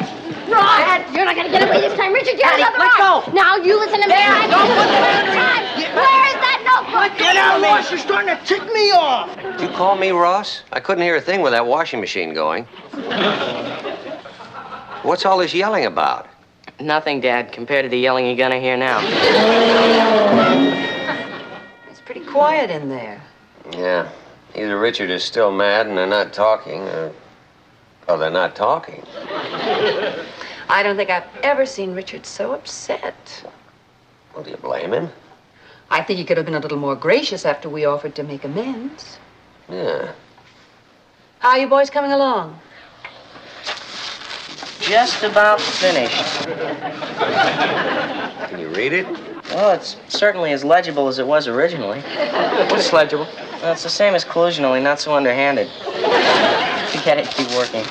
Ross, Dad, you're not gonna get away this time. Richard, you're Patty, let go. Now you listen to me. Dad, don't put the time. Where is that notebook? Get out, Ross, you're starting to tick me off. Did you call me Ross? I couldn't hear a thing with that washing machine going. What's all this yelling about? Nothing, Dad, compared to the yelling you're gonna hear now. It's pretty quiet in there. Yeah. Either Richard is still mad and they're not talking, or they're not talking. I don't think I've ever seen Richard so upset. Well, do you blame him? I think he could have been a little more gracious after we offered to make amends. Yeah. How are you boys coming along? Just about finished. Can you read it? Well, it's certainly as legible as it was originally. What's legible? Well, it's the same as collusion, only not so underhanded. Forget it, keep working.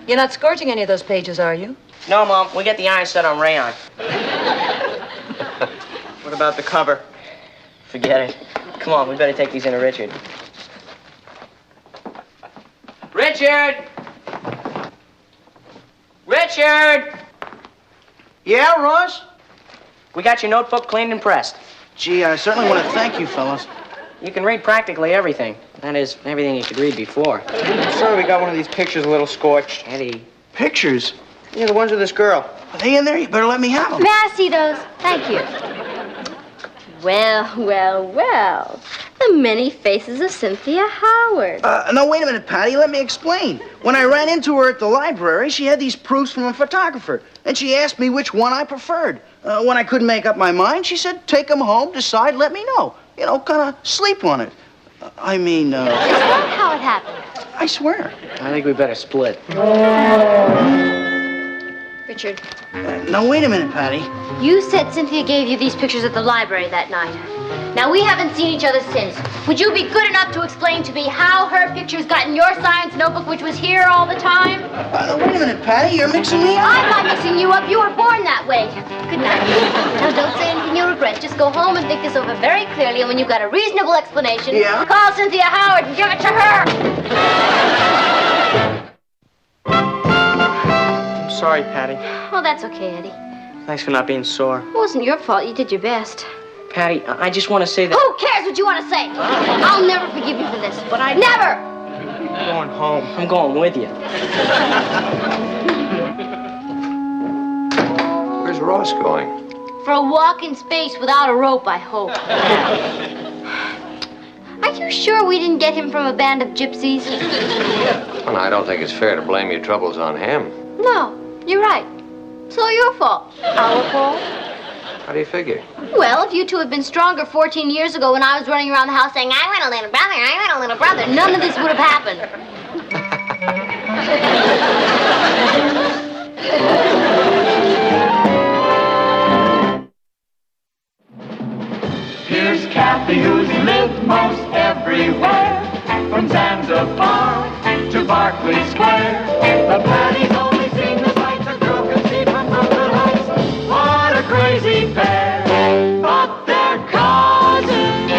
You're not scorching any of those pages, are you? No, Mom, we get the iron set on rayon. What about the cover? Forget it. Come on, we better take these into Richard. Richard! Richard! Yeah, Ross? We got your notebook cleaned and pressed. Gee, I certainly want to thank you, fellas. You can read practically everything. That is, everything you could read before. I'm sorry we got one of these pictures a little scorched. Eddie. Pictures? Yeah, the ones of this girl. Are they in there? You better let me have them. May I see those? Thank you. Well, well, well. The many faces of Cynthia Howard. No, wait a minute, Patty. Let me explain. When I ran into her at the library, she had these proofs from a photographer, and she asked me which one I preferred. When I couldn't make up my mind, she said, take them home, decide, let me know. You know, kind of sleep on it. I mean, Is that how it happened? I swear. I think we better split. Richard, Now, wait a minute, Patty. you said Cynthia gave you these pictures at the library that night. Now, we haven't seen each other since. Would you be good enough to explain to me how her pictures got in your science notebook, which was here all the time? Now, wait a minute, Patty. You're mixing me up. I'm not mixing you up. You were born that way. Good night. Now, don't say anything you'll regret. Just go home and think this over very clearly, and when you've got a reasonable explanation, call Cynthia Howard and give it to her. I'm sorry, Patty. Oh, that's okay, Eddie. Thanks for not being sore. It wasn't your fault. You did your best. Patty, I just want to say that... Who cares what you want to say? I'll never forgive you for this. But I never! I'm going home. I'm going with you. Where's Ross going? For a walk in space without a rope, I hope. Are you sure we didn't get him from a band of gypsies? Well, I don't think it's fair to blame your troubles on him. No, you're right. It's all your fault. Our fault? How do you figure? Well, if you two had been stronger 14 years ago when I was running around the house saying, I want a little brother, I want a little brother, none of this would have happened. Here's Kathy, who's lived most everywhere, from Zanzibar to Berkeley Square. The Patty's only seen the sights a girl can see from Brooklyn Heights. What a crazy pair, but they're cousins,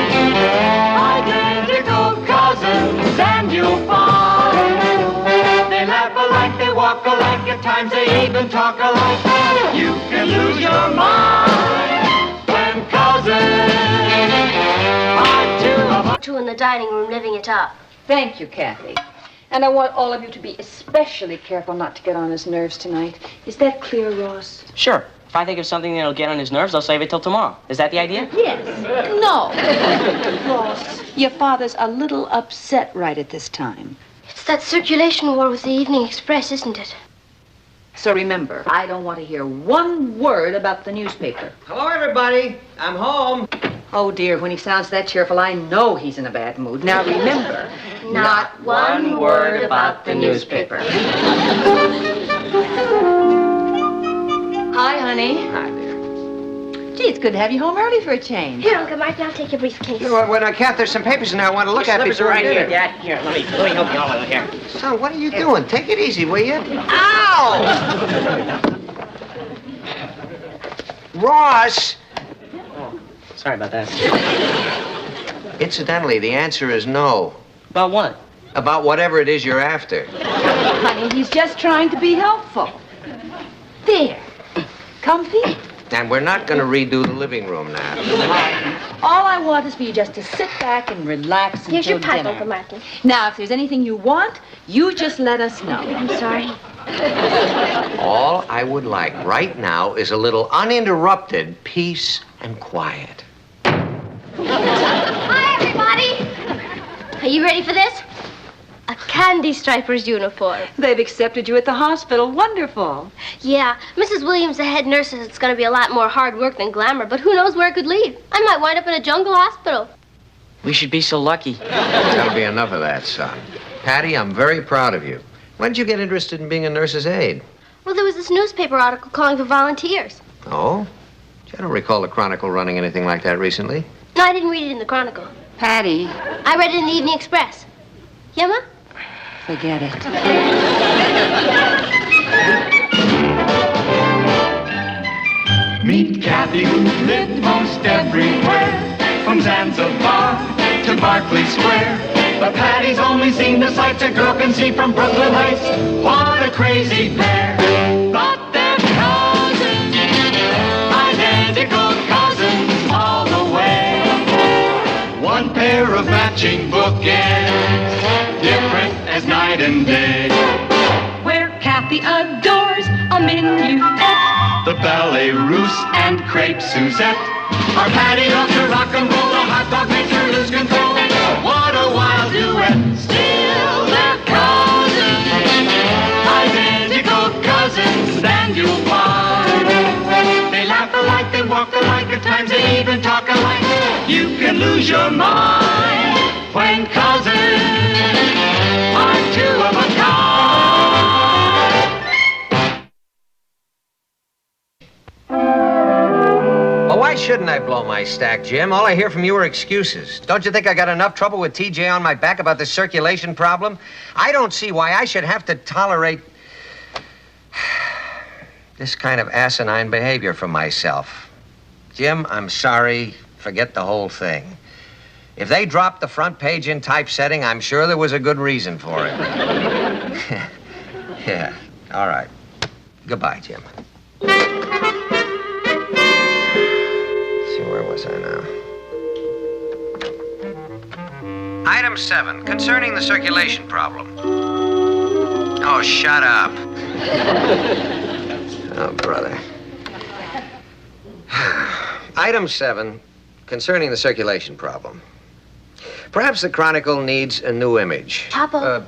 identical cousins, and you'll find they laugh alike, they walk alike, at times times they even talk alike. You can lose your mind when cousins are two of Two in the dining room living it up. Thank you, Kathy. And I want all of you to be especially careful not to get on his nerves tonight. Is that clear, Ross? Sure. If I think of something that'll get on his nerves, I'll save it till tomorrow. Is that the idea? Yes. No. Ross, your father's a little upset right at this time. It's that circulation war with the Evening Express, isn't it? So remember, I don't want to hear one word about the newspaper. Hello, everybody. I'm home. Oh, dear, when he sounds that cheerful, I know he's in a bad mood. Now, remember, Not one word about the newspaper. Hi, honey. Hi, dear. Gee, it's good to have you home early for a change. Here, Uncle Martin, I'll take your briefcase. Well, Kath, there's some papers in there I want to look at Slippers before are right dinner. here, Dad. Here, let me help you all over here. Son, what are you doing? Take it easy, will you? Ow! Ross! Sorry about that. Incidentally, the answer is no. About what? About whatever it is you're after. Honey, he's just trying to be helpful. There. Comfy? And we're not going to redo the living room now. All I want is for you just to sit back and relax until Here's your pipe, dinner. Uncle Martin. Now, if there's anything you want, you just let us know. I'm sorry. All I would like right now is a little uninterrupted peace and quiet. Hi, everybody. Are you ready for this? A candy striper's uniform. They've accepted you at the hospital. Wonderful. Yeah, Mrs. Williams, the head nurse, says it's going to be a lot more hard work than glamour, but who knows where it could lead? I might wind up in a jungle hospital. We should be so lucky. There's got to be enough of that, son. Patty, I'm very proud of you. When did you get interested in being a nurse's aide? Well, there was this newspaper article calling for volunteers. Oh? I don't recall the Chronicle running anything like that recently. No, I didn't read it in the Chronicle. Patty. I read it in the Evening Express. Yeah, Ma? Forget it. Meet Kathy, who lived most everywhere, from Zanzibar to Berkeley Square. But Patty's only seen the sights a girl can see from Brooklyn Heights. What a crazy pair! But they're cousins, identical cousins all the way. One pair of matching bookends, different as night and day. Where Kathy adores a minuet. The ballet russe and crepe Suzette. Our Patty loves to rock and roll. The hot dog makes her lose control. What a wild duet. Still they're cousins, identical cousins, and you'll find they laugh alike, they walk alike, at times they even talk alike. You can lose your mind when cousins are two of a kind. Well, why shouldn't I blow my stack, Jim? All I hear from you are excuses. Don't you think I got enough trouble with TJ on my back about the circulation problem? I don't see why I should have to tolerate this kind of asinine behavior from myself. Jim, I'm sorry. Forget the whole thing. If they dropped the front page in typesetting, I'm sure there was a good reason for it. Yeah, all right. Goodbye, Jim. Where was I now? Item 7, concerning the circulation problem. Oh, shut up. Oh, brother. Item 7, concerning the circulation problem. Perhaps the Chronicle needs a new image. Papa,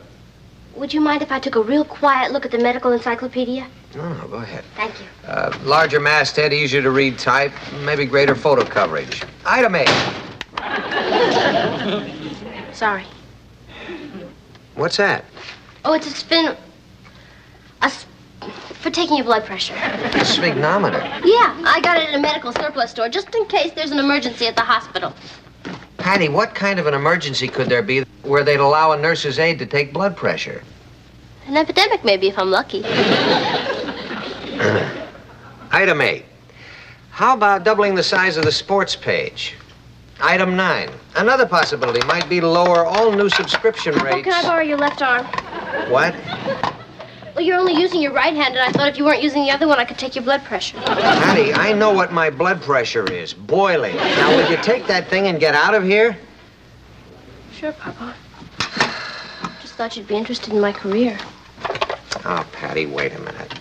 would you mind if I took a real quiet look at the medical encyclopedia? No, go ahead. Thank you. Larger masthead, easier to read type, maybe greater photo coverage. Item 8. Sorry. What's that? Oh, it's been for taking your blood pressure. A sphygmometer. Yeah, I got it at a medical surplus store just in case there's an emergency at the hospital. Patty, what kind of an emergency could there be where they'd allow a nurse's aide to take blood pressure? An epidemic, maybe, if I'm lucky. Item 8. How about doubling the size of the sports page? Item 9. Another possibility might be to lower all new subscription Oh, rates. can I borrow your left arm? What? Well, Well, you're only using your right hand, and I thought if you weren't using the other one, I could take your blood pressure. Patty, I know what my blood pressure is. Boiling. Now, will you take that thing and get out of here? Sure, Papa. Just thought you'd be interested in my career. Oh, Patty, wait a minute.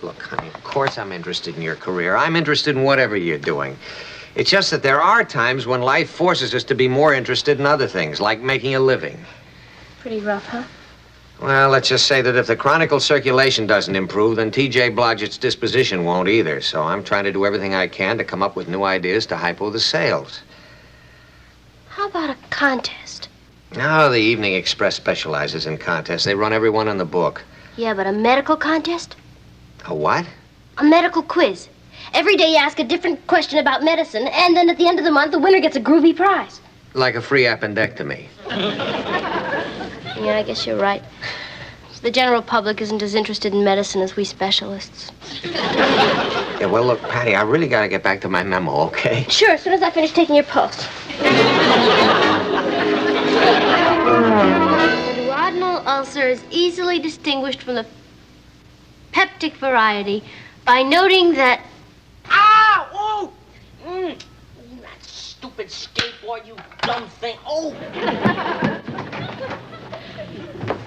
Look, honey, of course I'm interested in your career. I'm interested in whatever you're doing. It's just that there are times when life forces us to be more interested in other things, like making a living. Pretty rough, huh? Well, let's just say that if the Chronicle circulation doesn't improve, then T.J. Blodgett's disposition won't either. So I'm trying to do everything I can to come up with new ideas to hypo the sales. How about a contest? No, the Evening Express specializes in contests. They run every one in the book. Yeah, but a medical contest? A what? A medical quiz. Every day you ask a different question about medicine, and then at the end of the month, the winner gets a groovy prize. Like a free appendectomy. Yeah, I guess you're right. The general public isn't as interested in medicine as we specialists. Yeah, well, look, Patty, I really got to get back to my memo, okay? Sure, as soon as I finish taking your pulse. The duodenal ulcer is easily distinguished from the peptic variety by noting that... Ow! Oh! That stupid skateboard, you dumb thing. Oh!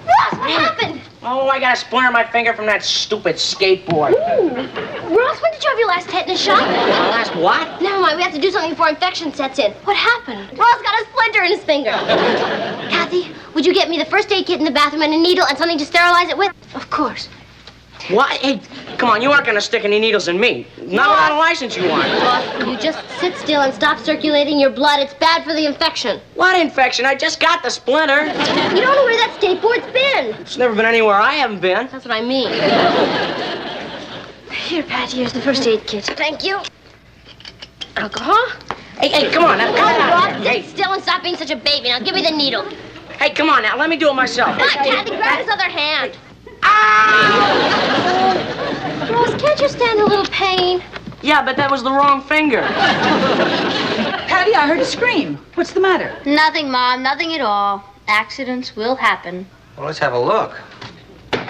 Ross, what happened? Oh, I got a splinter on my finger from that stupid skateboard. Ooh. Ross, when did you have your last tetanus shot? My last what? Never mind, we have to do something before infection sets in. What happened? Ross got a splinter in his finger. Kathy, would you get me the first aid kit in the bathroom and a needle and something to sterilize it with? Of course. What? Hey, come on, you aren't gonna stick any needles in me. Not without a license, you aren't. Ross, will you just sit still and stop circulating your blood? It's bad for the infection. What infection? I just got the splinter. You don't know where that skateboard's been. It's never been anywhere I haven't been. That's what I mean. Here, Patty, here's the first aid kit. Thank you. Alcohol? Hey, come on now. Come on, Ross, sit still and stop being such a baby. Now, give me the needle. Hey, come on now. Let me do it myself. Come on, Kathy, grab his other hand. Ah! Ross, can't you stand a little pain? Yeah, but that was the wrong finger. Patty, I heard a scream. What's the matter? Nothing, Mom, nothing at all. Accidents will happen. Well, let's have a look. Are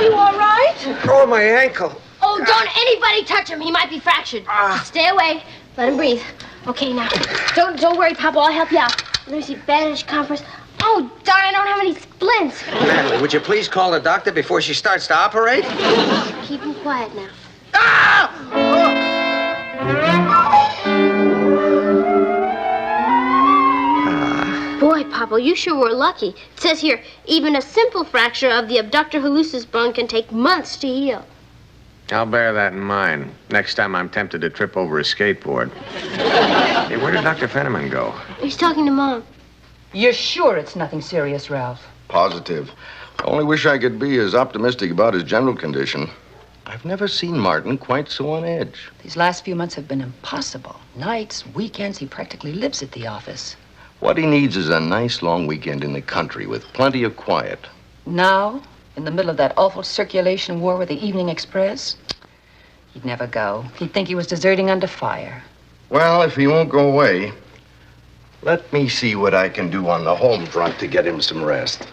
you all right? Oh, my ankle. Oh, don't anybody touch him. He might be fractured. Just stay away. Let him breathe. Okay, now. Don't worry, Papa. I'll help you out. Let me see. Bandage, compress. Oh, darn, I don't have any splints. Natalie, would you please call the doctor before she starts to operate? Keep him quiet now. Boy, Papa, you sure were lucky. It says here, even a simple fracture of the abductor hallucis bone can take months to heal. I'll bear that in mind. Next time I'm tempted to trip over a skateboard. Hey, where did Dr. Fenneman go? He's talking to Mom. You're sure it's nothing serious, Ralph? Positive. I only wish I could be as optimistic about his general condition. I've never seen Martin quite so on edge. These last few months have been impossible. Nights, weekends, he practically lives at the office. What he needs is a nice long weekend in the country with plenty of quiet. Now, in the middle of that awful circulation war with the Evening Express, he'd never go. He'd think he was deserting under fire. Well, if he won't go away, let me see what I can do on the home front to get him some rest.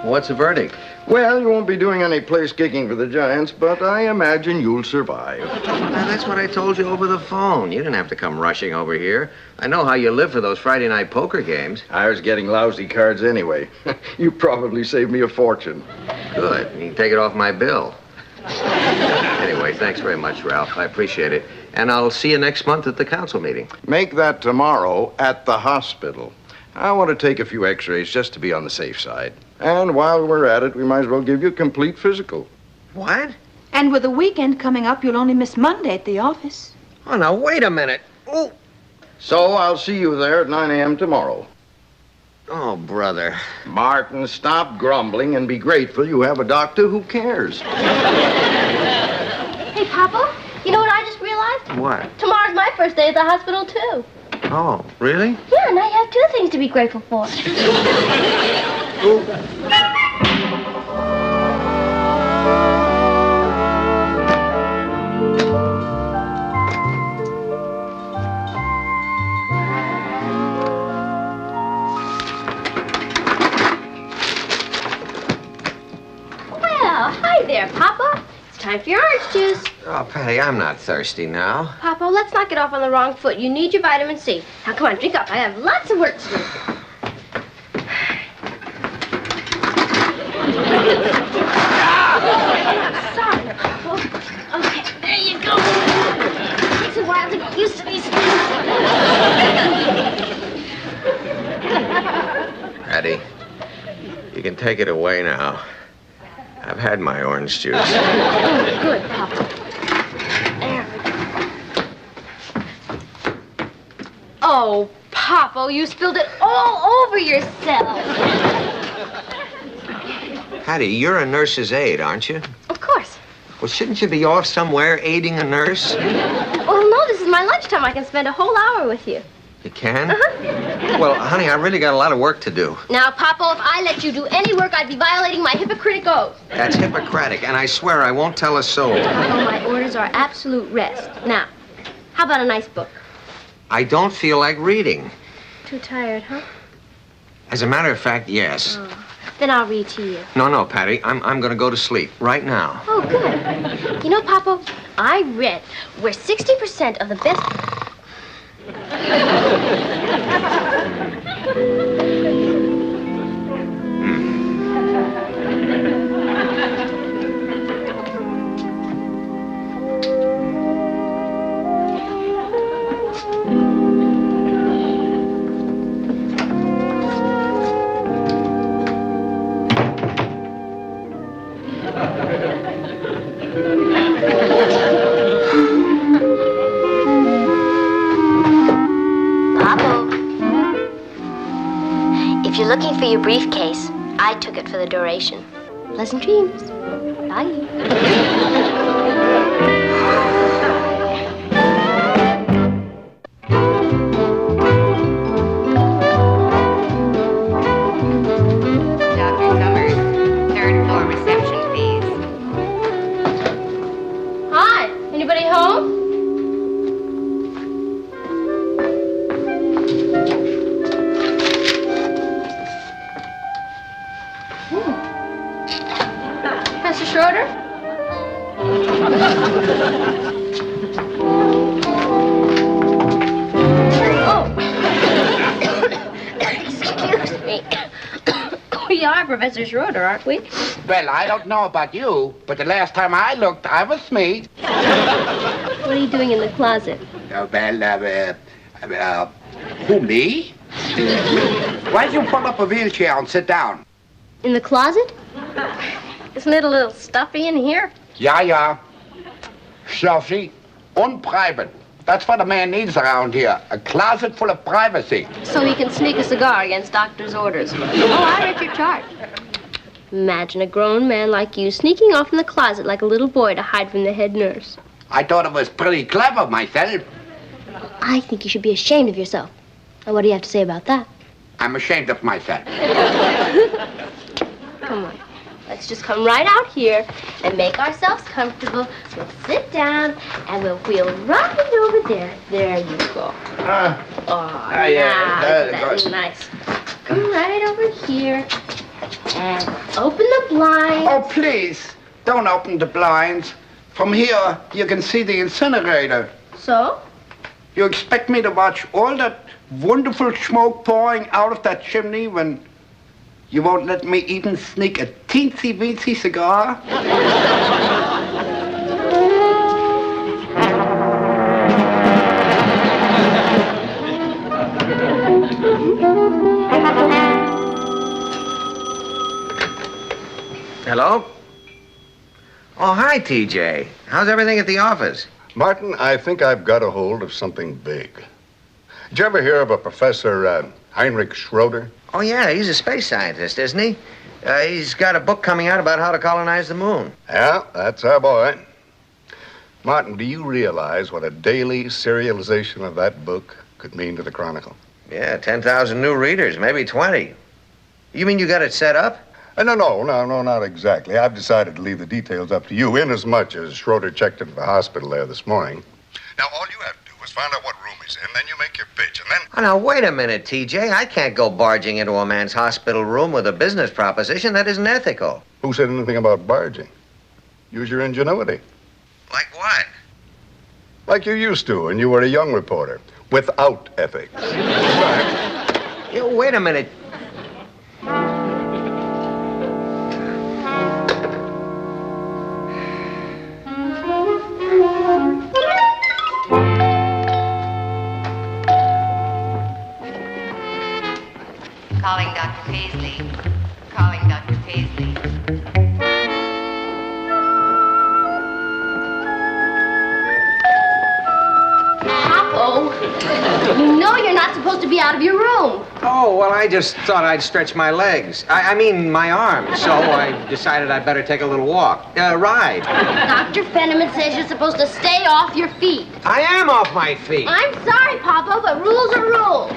What's the verdict? Well, you won't be doing any place kicking for the Giants, but I imagine you'll survive. Now, that's what I told you over the phone. You didn't have to come rushing over here. I know how you live for those Friday night poker games. I was getting lousy cards anyway. You probably saved me a fortune. Good. You can take it off my bill. Anyway, thanks very much, Ralph. I appreciate it. And I'll see you next month at the council meeting. Make that tomorrow at the hospital. I want to take a few x-rays just to be on the safe side. And while we're at it, we might as well give you a complete physical. What? And with the weekend coming up, you'll only miss Monday at the office. Oh, now, wait a minute. Oh, So I'll see you there at 9 a.m. tomorrow. oh, brother. Martin, stop grumbling and be grateful you have a doctor who cares. Hey, Papa, you know what I just realized? What? Tomorrow's my first day at the hospital, too. Oh, really? Yeah, now you have two things to be grateful for. orange juice. Oh, Patty, I'm not thirsty now. Papa, let's not get off on the wrong foot. You need your vitamin C. Now, come on, drink up. I have lots of work to do. Sorry, Papa. Okay, there you go. Takes a while to get used to these things. Patty, you can take it away now. I've had my orange juice. Oh, good, Papa. There we go. Oh, Papa, you spilled it all over yourself. Patty, you're a nurse's aide, aren't you? Of course. Well, shouldn't you be off somewhere aiding a nurse? Oh, no, this is my lunchtime. I can spend a whole hour with you. You can? Uh-huh. Well, honey, I really got a lot of work to do. Now, Papa, if I let you do any work, I'd be violating my Hippocratic oath. That's Hippocratic, and I swear I won't tell a soul. Papa, my orders are absolute rest. Now, how about a nice book? I don't feel like reading. Too tired, huh? As a matter of fact, yes. Oh. Then I'll read to you. No, Patty, I'm going to go to sleep right now. Oh, good. You know, Papa, I read where 60% of the best... If you're looking for your briefcase, I took it for the duration. Pleasant dreams. Bye. Dr. Summers, third floor reception, please. Hi. Anybody home? Professor Schroeder? Oh. Excuse me. We are Professor Schroeder, aren't we? Well, I don't know about you, but the last time I looked, I was Smith. What are you doing in the closet? Who, me? Why don't you pull up a wheelchair and sit down? In the closet? Isn't it a little stuffy in here? Yeah. Stuffy, unprivate. That's what a man needs around here. A closet full of privacy. So he can sneak a cigar against doctor's orders. Oh, I read your chart. Imagine a grown man like you sneaking off in the closet like a little boy to hide from the head nurse. I thought it was pretty clever myself. I think you should be ashamed of yourself. And what do you have to say about that? I'm ashamed of myself. Come on. Let's just come right out here and make ourselves comfortable. We'll sit down and we'll wheel right over there. There you go. That's nice. Come right over here and open the blinds. Oh, please, don't open the blinds. From here, you can see the incinerator. So? You expect me to watch all that wonderful smoke pouring out of that chimney when you won't let me even sneak a teensy-weensy cigar? Hello? Oh, hi, TJ. How's everything at the office? Martin, I think I've got a hold of something big. Did you ever hear of a Professor Heinrich Schroeder? Oh, yeah, he's a space scientist, isn't he? He's got a book coming out about how to colonize the moon. Yeah, that's our boy. Martin, do you realize what a daily serialization of that book could mean to the Chronicle? Yeah, 10,000 new readers, maybe 20. You mean you got it set up? No, not exactly. I've decided to leave the details up to you, inasmuch as Schroeder checked into the hospital there this morning. Now, all you have to do is find out what room he's in, then you make your pitch, and then... Oh, now, wait a minute, TJ. I can't go barging into a man's hospital room with a business proposition. That isn't ethical. Who said anything about barging? Use your ingenuity. Like what? Like you used to when you were a young reporter, without ethics. Wait a minute. Calling Dr. Paisley. Calling Dr. Paisley. Pop-O, you know you're not supposed to be out of your room. Oh, well, I just thought I'd stretch my legs. I mean, my arms. So I decided I'd better take a little walk. Ride. Dr. Fenneman says you're supposed to stay off your feet. I am off my feet. I'm sorry, Papa, but rules are rules.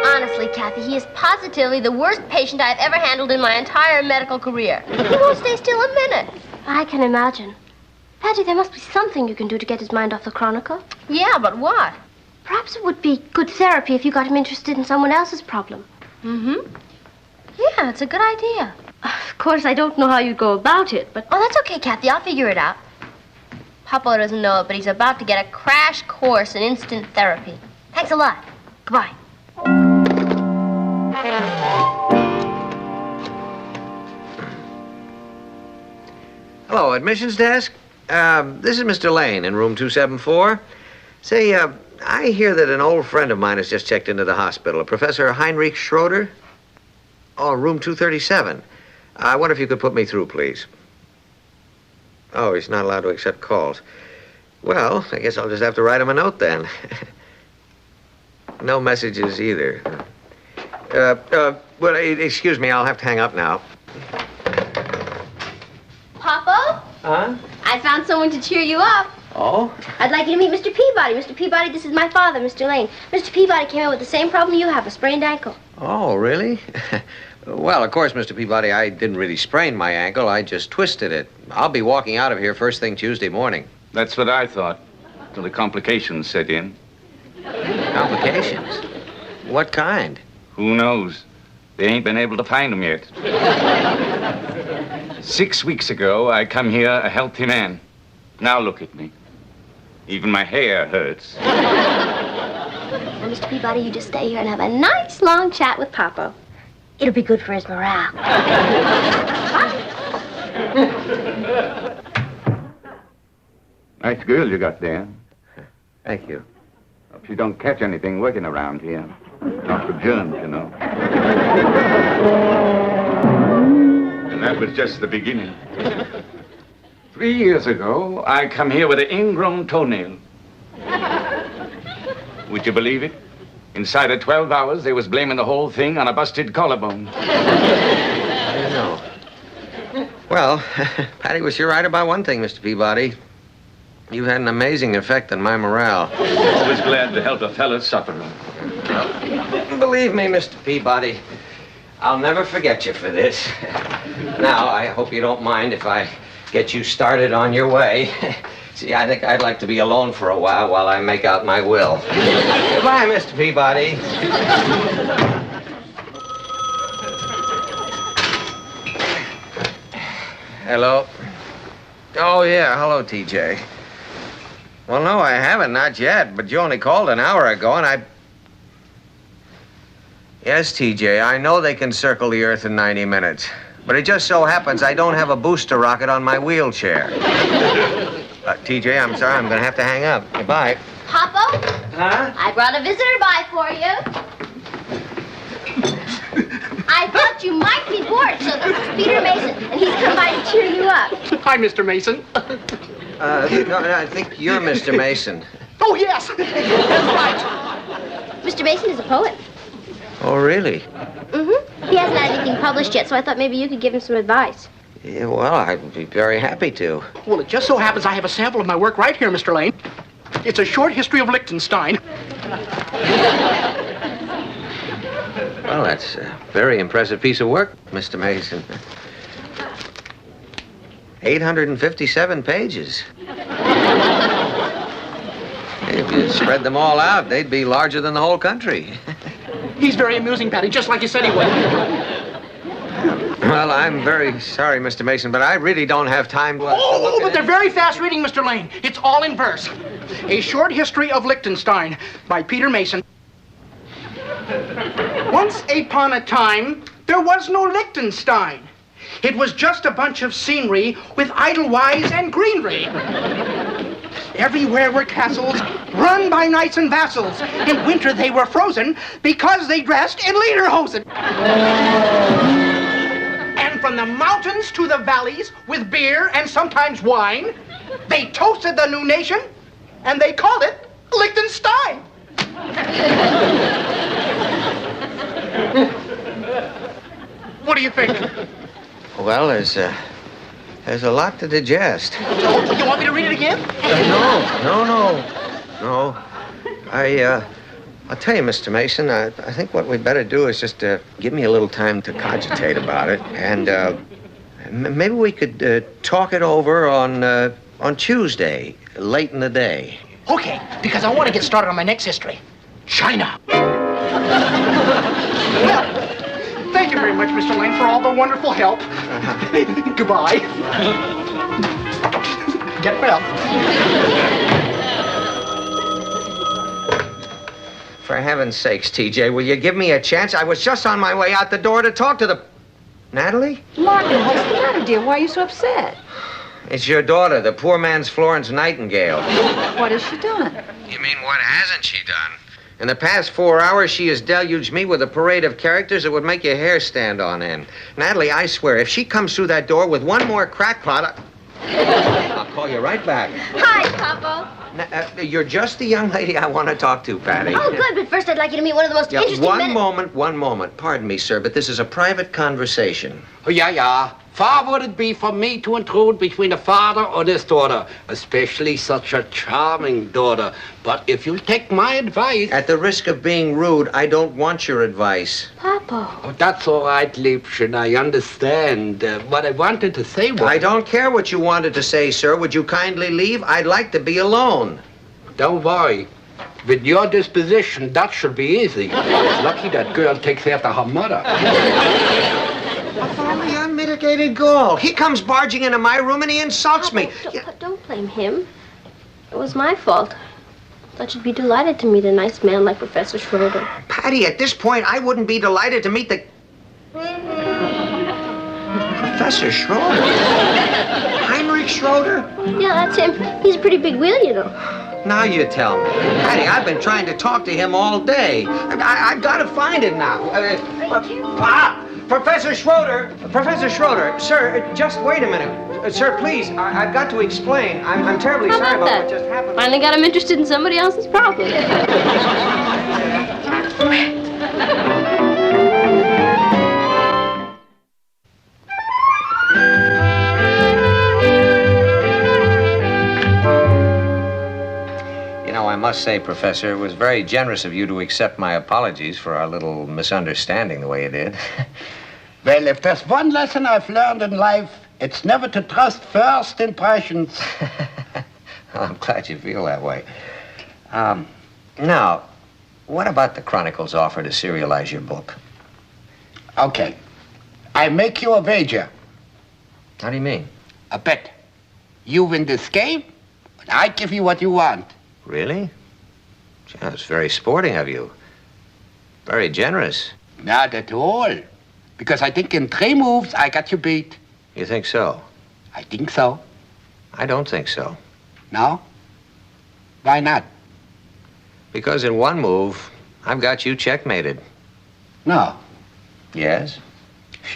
Honestly, Kathy, he is positively the worst patient I've ever handled in my entire medical career. He won't stay still a minute. I can imagine. Patty, there must be something you can do to get his mind off the Chronicle. Yeah, but what? Perhaps it would be good therapy if you got him interested in someone else's problem. Mm-hmm. Yeah, it's a good idea. Of course, I don't know how you'd go about it, but... Oh, that's okay, Kathy. I'll figure it out. Papa doesn't know it, but he's about to get a crash course in instant therapy. Thanks a lot. Goodbye. Hello, admissions desk. This is Mr. Lane in room 274. Say, I hear that an old friend of mine has just checked into the hospital, Professor Heinrich Schroeder. Oh, room 237. I wonder if you could put me through, please. Oh, he's not allowed to accept calls. Well, I guess I'll just have to write him a note then. No messages either. Well, excuse me, I'll have to hang up now. Papa? Huh? I found someone to cheer you up. Oh? I'd like you to meet Mr. Peabody. Mr. Peabody, this is my father, Mr. Lane. Mr. Peabody came in with the same problem you have, a sprained ankle. Oh, really? Well, of course, Mr. Peabody, I didn't really sprain my ankle. I just twisted it. I'll be walking out of here first thing Tuesday morning. That's what I thought, till the complications set in. Complications? What kind? Who knows? They ain't been able to find them yet. 6 weeks ago, I come here a healthy man. Now look at me. Even my hair hurts. Well, Mr. Peabody, you just stay here and have a nice long chat with Papa. It'll be good for his morale. Nice girl you got there. Thank you. Hope you don't catch anything working around here. Not for germs, you know. And that was just the beginning. 3 years ago, I come here with an ingrown toenail. Would you believe it? Inside of 12 hours, they was blaming the whole thing on a busted collarbone. I don't know. Well, Patty was sure right about one thing, Mr. Peabody. You've had an amazing effect on my morale. Always glad to help a fellow sufferer. Believe me, Mr. Peabody, I'll never forget you for this. Now, I hope you don't mind if I get you started on your way. See, I think I'd like to be alone for a while I make out my will. Goodbye, Mr. Peabody. Hello? Oh, yeah. Hello, TJ. Well, no, I haven't. Not yet. But you only called an hour ago, and I... Yes, TJ, I know they can circle the Earth in 90 minutes. But it just so happens I don't have a booster rocket on my wheelchair. TJ, I'm sorry. I'm going to have to hang up. Goodbye. Papa? Huh? I brought a visitor by for you. I thought you might be bored, so this is Peter Mason, and he's come by to cheer you up. Hi, Mr. Mason. No, I think you're Mr. Mason. Oh, yes. That's right. Mr. Mason is a poet. Oh, really? Mm-hmm. He hasn't had anything published yet, so I thought maybe you could give him some advice. Yeah, well, I'd be very happy to. Well, it just so happens I have a sample of my work right here, Mr. Lane. It's a short history of Liechtenstein. Well, that's a very impressive piece of work, Mr. Mason. 857 pages. If you spread them all out, they'd be larger than the whole country. He's very amusing, Patty, just like you said he would. Well, I'm very sorry, Mr. Mason, but I really don't have time to... But they're very fast reading, Mr. Lane. It's all in verse. A Short History of Liechtenstein by Peter Mason. Once upon a time, there was no Liechtenstein. It was just a bunch of scenery with idlewives and greenery. Everywhere were castles run by knights and vassals. In winter they were frozen because they dressed in lederhosen. And from the mountains to the valleys with beer and sometimes wine, they toasted the new nation and they called it Liechtenstein. What do you think? Well, there's a lot to digest. Oh, you want me to read it again? No. I'll tell you, Mr. Mason, I think what we'd better do is just give me a little time to cogitate about it, and maybe we could talk it over on Tuesday, late in the day. Okay, because I want to get started on my next history. China. Thank you very much, Mr. Lane, for all the wonderful help. Goodbye. Get well. For heaven's sakes, TJ, will you give me a chance? I was just on my way out the door to talk to the... Natalie? Martin, what's the matter, dear? Why are you so upset? It's your daughter, the poor man's Florence Nightingale. What has she done? You mean, what hasn't she done? In the past 4 hours, she has deluged me with a parade of characters that would make your hair stand on end. Natalie, I swear, if she comes through that door with one more crackpot, I'll call you right back. Hi, Papa. You're just the young lady I want to talk to, Patty. Oh, good, but first I'd like you to meet one of the most interesting men... One moment. Pardon me, sir, but this is a private conversation. Oh, yeah. Far would it be for me to intrude between a father or his daughter, especially such a charming daughter. But if you'll take my advice... At the risk of being rude, I don't want your advice. Papa. Oh, that's all right, Liebchen, I understand. What I wanted to say was... I don't care what you wanted to say, sir. Would you kindly leave? I'd like to be alone. Don't worry. With your disposition, that should be easy. It's lucky that girl takes after her mother. Only unmitigated gall. He comes barging into my room and he insults me. Don't blame him. It was my fault. I thought you'd be delighted to meet a nice man like Professor Schroeder. Patty, at this point, I wouldn't be delighted to meet the... Professor Schroeder? Heinrich Schroeder? Yeah, that's him. He's a pretty big wheel, you know. Now you tell me. Patty, I've been trying to talk to him all day. I've got to find him now. Professor Schroeder, sir, just wait a minute. Sir, please, I've got to explain. I'm terribly sorry about what just happened. Finally got him interested in somebody else's problem. I must say, Professor, it was very generous of you to accept my apologies for our little misunderstanding the way you did. Well, if there's one lesson I've learned in life, it's never to trust first impressions. Well, I'm glad you feel that way. Now, what about the Chronicle's offer to serialize your book? Okay. I make you a wager. How do you mean? A bet. You win this game, and I give you what you want. Really? Gee, that's very sporting of you. Very generous. Not at all. Because I think in 3 moves, I got you beat. You think so? I think so. I don't think so. No? Why not? Because in 1 move, I've got you checkmated. No. Yes?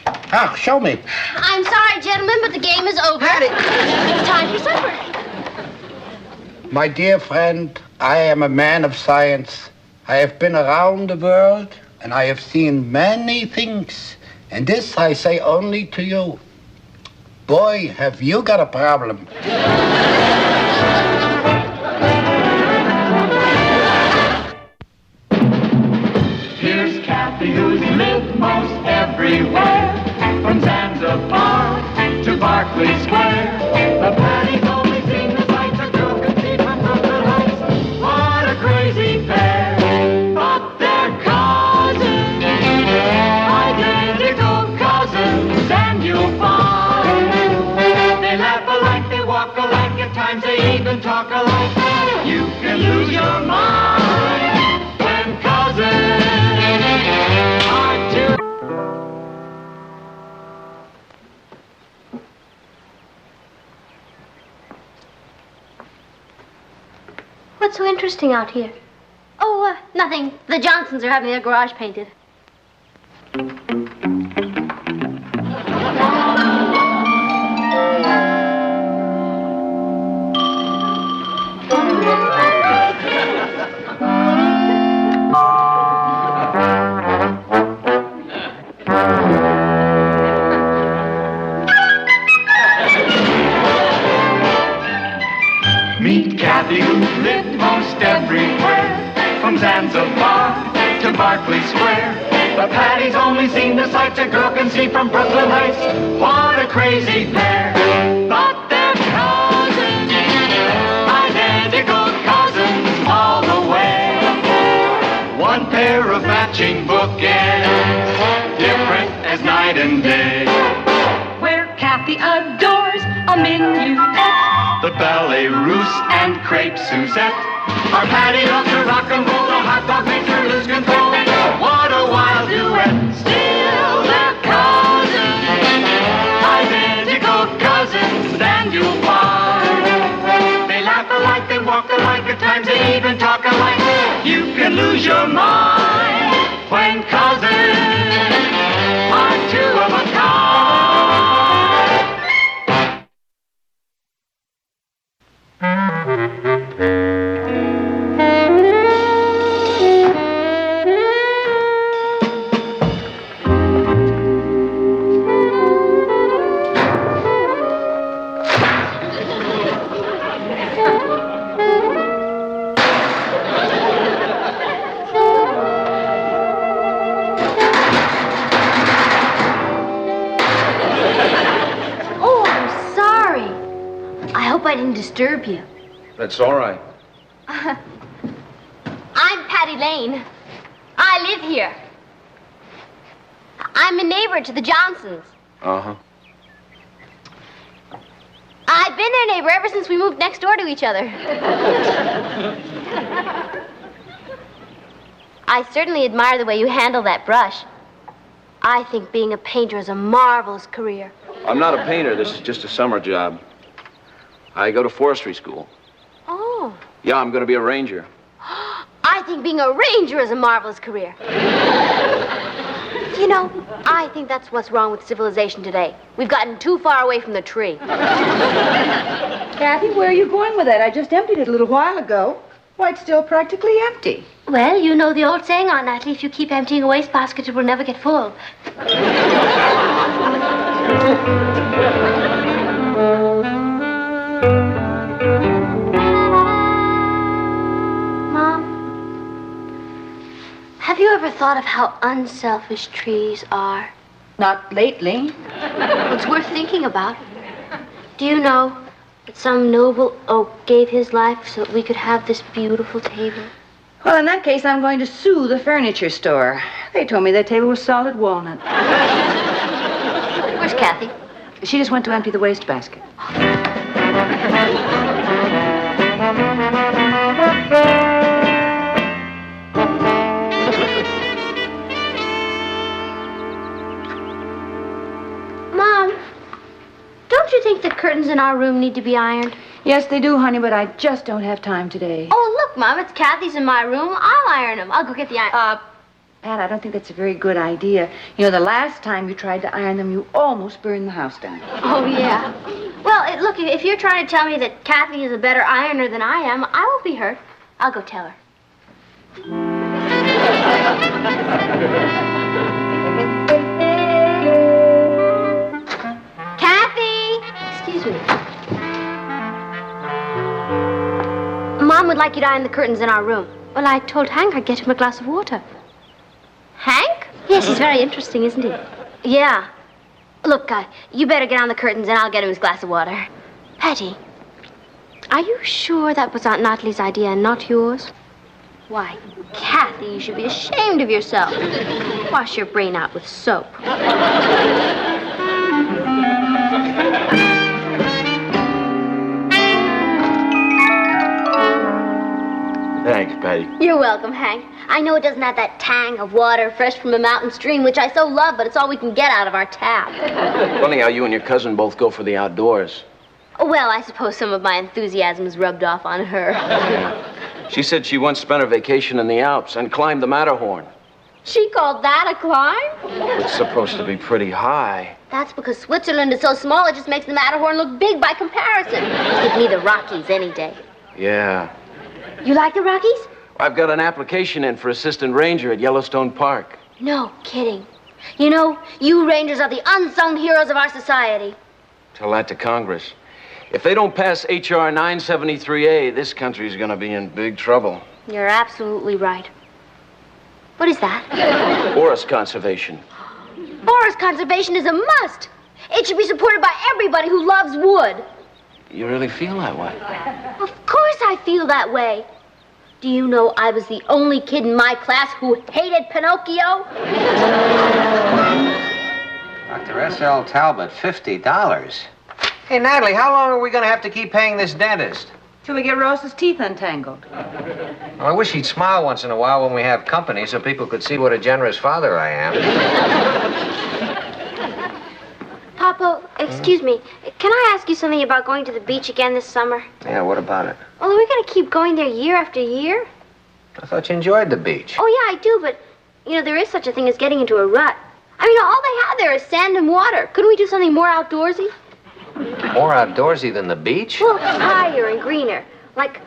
Ah, show me. I'm sorry, gentlemen, but the game is over. It's time for supper. My dear friend, I am a man of science. I have been around the world, and I have seen many things. And this I say only to you. Boy, have you got a problem. Here's Kathy, who's lived most everywhere, from Zanzibar to Berkeley Square. The Patty's only seen the sights a girl can see from Brooklyn Heights. What a crazy pair, but they're cousins, identical cousins. talk alike. You can lose your mind when cousins are two. What's so interesting out here? Oh, nothing. The Johnsons are having their garage painted. Meet Kathy, who lived most everywhere, from Zanzibar to Berkeley Square. But Patty's only seen the sights a girl can see from Brooklyn Heights. What a crazy pair! But they're cousins, identical cousins all the way. One pair of matching bookends, different as night and day. Where Kathy adores a minuet, The ballet russe and crepe Suzette. Our Patty loves to rock and roll, the hot dog makes her lose control. What a wild duet! Still they're cousins, identical cousins, and you'll find they laugh alike, they walk alike, at times they even talk alike. You can lose your mind when cousins are two of a kind. Oh, I'm sorry. I hope I didn't disturb you. That's all right. I'm Patty Lane. I live here. I'm a neighbor to the Johnsons. Uh-huh. I've been their neighbor ever since we moved next door to each other. I certainly admire the way you handle that brush. I think being a painter is a marvelous career. I'm not a painter. This is just a summer job. I go to forestry school. Oh. Yeah, I'm going to be a ranger. I think being a ranger is a marvelous career. You know, I think that's what's wrong with civilization today. We've gotten too far away from the tree. Kathy, where are you going with that? I just emptied it a little while ago. Why, it's still practically empty. Well, you know the old saying, Aunt Natalie, if you keep emptying a wastebasket, it will never get full. Mom, have you ever thought of how unselfish trees are? Not lately. It's worth thinking about. Do you know that some noble oak gave his life so that we could have this beautiful table? Well, in that case, I'm going to sue the furniture store. They told me that table was solid walnut. Where's Kathy? She just went to empty the wastebasket. Mom, don't you think the curtains in our room need to be ironed? Yes, they do, honey, but I just don't have time today. Oh, look, Mom, it's Kathy's in my room. I'll iron them. I'll go get the iron. Pat, I don't think that's a very good idea. You know, the last time you tried to iron them, you almost burned the house down. Oh, yeah. Well, look, if you're trying to tell me that Kathy is a better ironer than I am, I won't be hurt. I'll go tell her. Kathy! Excuse me. Mom would like you to iron the curtains in our room. Well, I told Hank I'd get him a glass of water. Hank? Yes, he's very interesting, isn't he? Yeah. Look, you better get on the curtains and I'll get him his glass of water. Patty, are you sure that was Aunt Natalie's idea and not yours? Why, Kathy, you should be ashamed of yourself. Wash your brain out with soap. Thanks, Patty. You're welcome, Hank. I know it doesn't have that tang of water fresh from a mountain stream, which I so love, but it's all we can get out of our tap. Funny how you and your cousin both go for the outdoors. Well, I suppose some of my enthusiasm is rubbed off on her. Yeah. She said she once spent her vacation in the Alps and climbed the Matterhorn. She called that a climb? It's supposed to be pretty high. That's because Switzerland is so small, it just makes the Matterhorn look big by comparison. Give me the Rockies any day. Yeah. You like the Rockies? I've got an application in for assistant ranger at Yellowstone Park. No kidding. You know, you rangers are the unsung heroes of our society. Tell that to Congress. If they don't pass H.R. 973A, this country's gonna be in big trouble. You're absolutely right. What is that? Forest conservation. Forest conservation is a must. It should be supported by everybody who loves wood. You really feel that way? Of course I feel that way. Do you know I was the only kid in my class who hated Pinocchio? Dr. S.L. Talbot, $50. Hey, Natalie, how long are we going to have to keep paying this dentist? Till we get Ross's teeth untangled. Well, I wish he'd smile once in a while when we have company so people could see what a generous father I am. Papa, excuse me. Can I ask you something about going to the beach again this summer? Yeah, what about it? Well, are we going to keep going there year after year? I thought you enjoyed the beach. Oh, yeah, I do, but, you know, there is such a thing as getting into a rut. I mean, all they have there is sand and water. Couldn't we do something more outdoorsy? More outdoorsy than the beach? Well, higher and greener. Like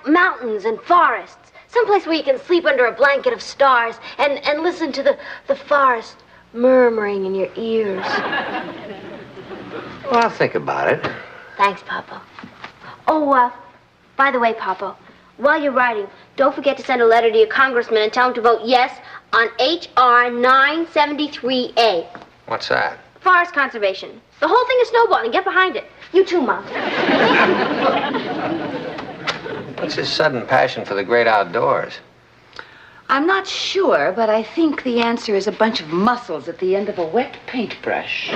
mountains and forests. Someplace where you can sleep under a blanket of stars and listen to the forest murmuring in your ears. Well, I'll think about it. Thanks, Papa. Oh, by the way, Papa, while you're writing, don't forget to send a letter to your congressman and tell him to vote yes on H.R. 973A. What's that? Forest conservation. The whole thing is snowballing. Get behind it. You too, Mom. What's his sudden passion for the great outdoors? I'm not sure, but I think the answer is a bunch of muscles at the end of a wet paintbrush.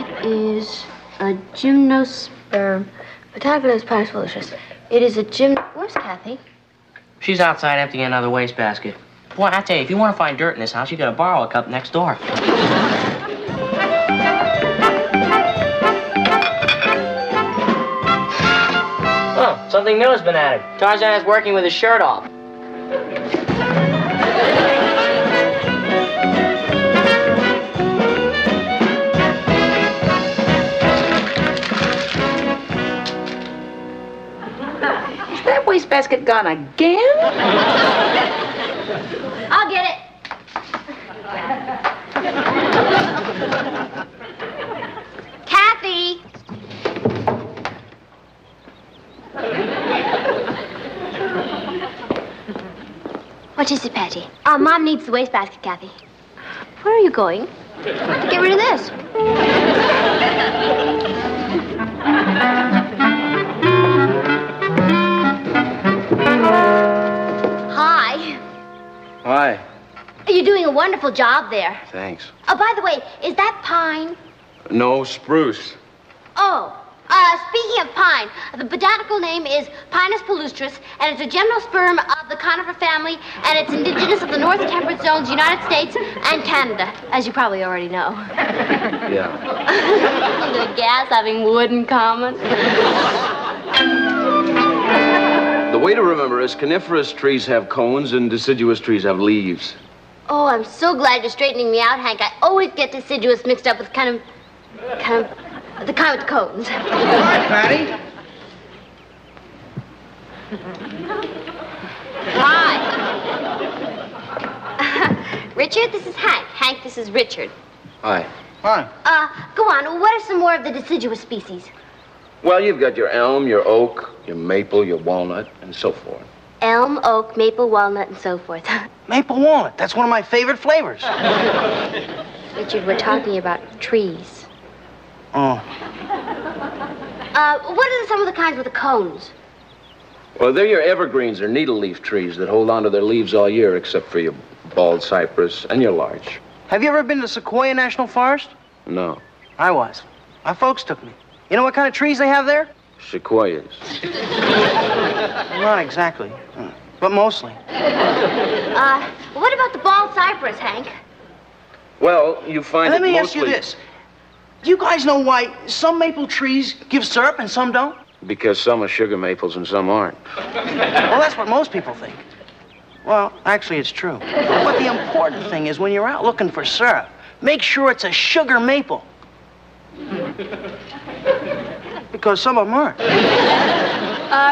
It is a gymnosperm. Protagonist Pinus foolishness. It is a Where's Kathy? She's outside emptying another wastebasket. Boy, I tell you, if you want to find dirt in this house, you gotta borrow a cup next door. Oh, something new has been added. Tarzan is working with his shirt off. Is that wastebasket gone again? I'll get it. Kathy! What is it, Patty? Mom needs the wastebasket, Kathy. Where are you going? To get rid of this. Hi. Hi. You're doing a wonderful job there. Thanks. Oh, by the way, is that pine? No, spruce. Oh, speaking of pine, the botanical name is Pinus palustris, and it's a gymnosperm of the conifer family, and it's indigenous of the North Temperate Zones, United States, and Canada, as you probably already know. Yeah. The gas having wood in common. The way to remember is coniferous trees have cones and deciduous trees have leaves. Oh, I'm so glad you're straightening me out, Hank. I always get deciduous mixed up with the kind with the cones. Hi, Patty. Hi. Richard, this is Hank. Hank, this is Richard. Hi. Hi. Go on. What are some more of the deciduous species? Well, you've got your elm, your oak, your maple, your walnut, and so forth. Elm, oak, maple, walnut, and so forth. Maple walnut. That's one of my favorite flavors. Richard, we're talking about trees. Oh. What are some of the kinds with the cones? Well, they're your evergreens or needle leaf trees that hold on to their leaves all year, except for your bald cypress and your larch. Have you ever been to Sequoia National Forest? No. I was. My folks took me. You know what kind of trees they have there? Sequoias. Not exactly, but mostly. What about the bald cypress, Hank? Well, you find Let it me mostly... ask you this. Do you guys know why some maple trees give syrup and some don't? Because some are sugar maples and some aren't. Well, that's what most people think. Well, actually, it's true. But the important thing is when you're out looking for syrup, make sure it's a sugar maple. Because some of them aren't.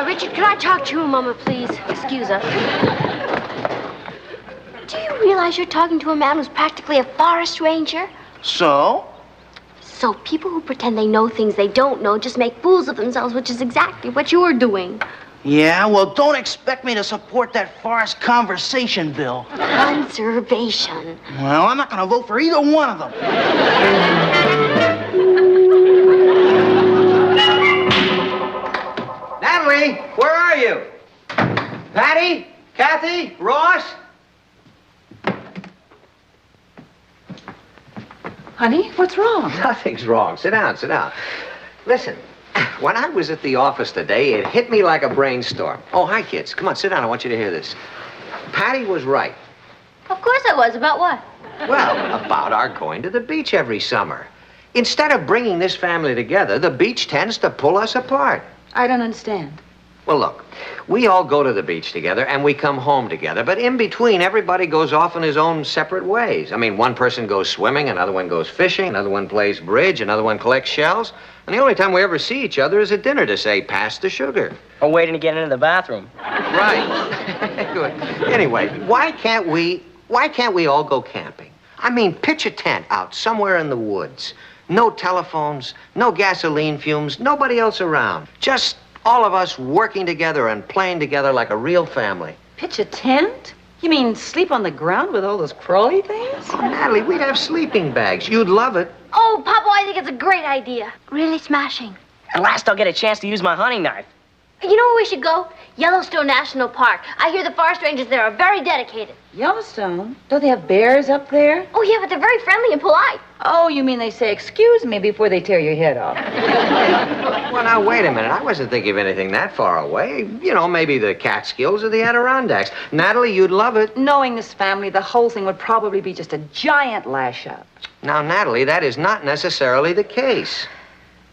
Richard, could I talk to you a moment, please? Excuse us. Do you realize you're talking to a man who's practically a forest ranger? So? So people who pretend they know things they don't know just make fools of themselves, which is exactly what you're doing. Yeah, well, don't expect me to support that forest conversation bill. Conservation. Well, I'm not going to vote for either one of them. Natalie, where are you? Patty? Kathy? Ross? Honey, what's wrong? Nothing's wrong. Sit down, sit down. Listen, when I was at the office today, it hit me like a brainstorm. Oh, hi, kids. Come on, sit down. I want you to hear this. Patty was right. Of course I was. About what? Well, about our going to the beach every summer. Instead of bringing this family together, the beach tends to pull us apart. I don't understand. Well, look, we all go to the beach together and we come home together, but in between, everybody goes off in his own separate ways. I mean, one person goes swimming, another one goes fishing, another one plays bridge, another one collects shells, and the only time we ever see each other is at dinner to say, pass the sugar. Or waiting to get into the bathroom. Right. Good. Anyway, why can't we all go camping? I mean, pitch a tent out somewhere in the woods. No telephones, no gasoline fumes, nobody else around. Just all of us working together and playing together like a real family. Pitch a tent? You mean sleep on the ground with all those crawly things? Oh, Natalie, we'd have sleeping bags. You'd love it. Oh, Papa, I think it's a great idea. Really smashing. At last I'll get a chance to use my hunting knife. You know where we should go? Yellowstone National Park. I hear the forest rangers there are very dedicated. Yellowstone? Don't they have bears up there? Oh, yeah, but they're very friendly and polite. Oh, you mean they say excuse me before they tear your head off? Well, now, wait a minute. I wasn't thinking of anything that far away. You know, maybe the Catskills or the Adirondacks. Natalie, you'd love it. Knowing this family, the whole thing would probably be just a giant lash-up. Now, Natalie, that is not necessarily the case.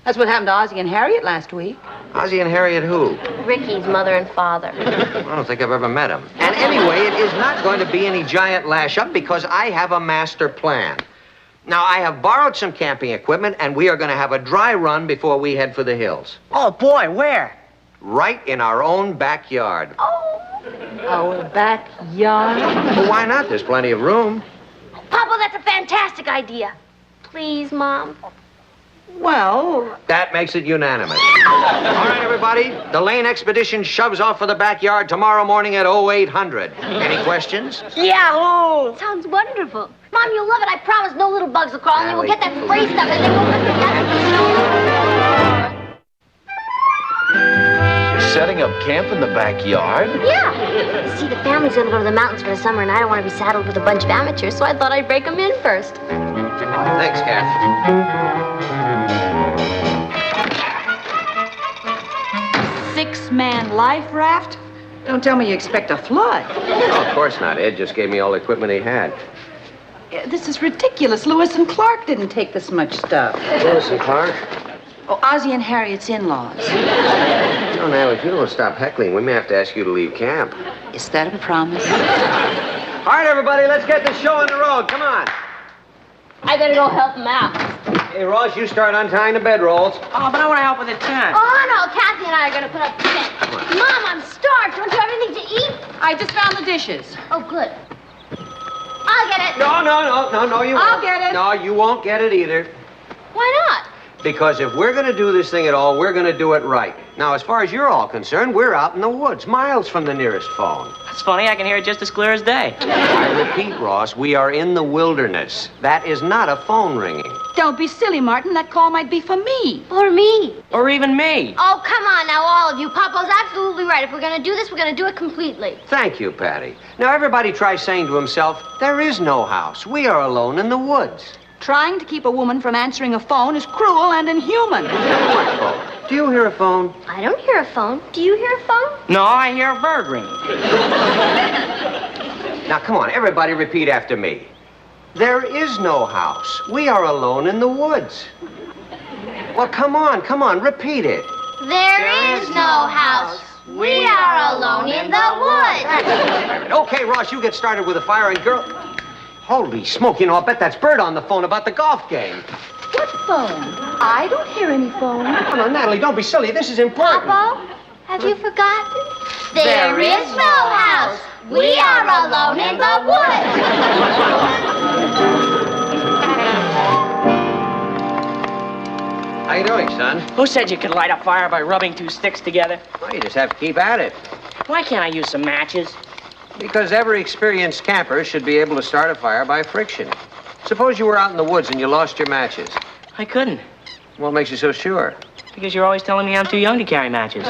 That's what happened to Ozzie and Harriet last week. Ozzie and Harriet who? Ricky's mother and father. I don't think I've ever met them. And anyway, it is not going to be any giant lash-up because I have a master plan. Now, I have borrowed some camping equipment, and we are going to have a dry run before we head for the hills. Oh, boy, where? Right in our own backyard. Our backyard? Well, why not? There's plenty of room. Papa, that's a fantastic idea. Please, Mom. Well... That makes it unanimous. All right, everybody. The Lane expedition shoves off for the backyard tomorrow morning at 0800. Any questions? Yahoo! Sounds wonderful. Mom, you'll love it. I promise no little bugs will crawl, and you will get that free stuff, and they won't let You're setting up camp in the backyard? Yeah. You see, the family's gonna go to the mountains for the summer, and I don't want to be saddled with a bunch of amateurs, so I thought I'd break them in first. Thanks, Kath. 6-man life raft? Don't tell me you expect a flood. Oh, of course not. Ed just gave me all the equipment he had. This is ridiculous. Lewis and Clark didn't take this much stuff. Lewis and Clark? Oh, Ozzie and Harriet's in-laws. No, Natalie, if you don't stop heckling, we may have to ask you to leave camp. Is that a promise? All right, everybody, let's get this show on the road. Come on. I better go help them out. Hey, Ross, you start untying the bedrolls. Oh, but I want to help with the tent. Oh, no, Kathy and I are gonna put up the tent. Mom, I'm starved. Don't you have anything to eat? I just found the dishes. Oh, good. I'll get it. No, you won't. I'll get it. No, you won't get it either. Why not? Because if we're going to do this thing at all, we're going to do it right. Now, as far as you're all concerned, we're out in the woods, miles from the nearest phone. It's funny, I can hear it just as clear as day. I repeat, Ross, we are in the wilderness. That is not a phone ringing. Don't be silly, Martin. That call might be for me. Or me. Or even me. Oh, come on now, all of you. Papa's absolutely right. If we're gonna do this, we're gonna do it completely. Thank you, Patty. Now, everybody tries saying to himself, there is no house. We are alone in the woods. Trying to keep a woman from answering a phone is cruel and inhuman. What phone? Do you hear a phone? I don't hear a phone. Do you hear a phone? No, I hear a bird ringing. Now, come on, everybody repeat after me. There is no house. We are alone in the woods. Well, come on, repeat it. There is no house. We are alone in the woods. Okay, Ross, you get started with the fire and girl... Holy smoke, you know, I bet that's Bert on the phone about the golf game. What phone? I don't hear any phone. No, Natalie, don't be silly. This is important. Papa, have you forgotten? There is no house. We are alone in the woods. How you doing, son? Who said you could light a fire by rubbing two sticks together? Well, you just have to keep at it. Why can't I use some matches? Because every experienced camper should be able to start a fire by friction. Suppose you were out in the woods and you lost your matches. I couldn't. What makes you so sure? Because you're always telling me I'm too young to carry matches.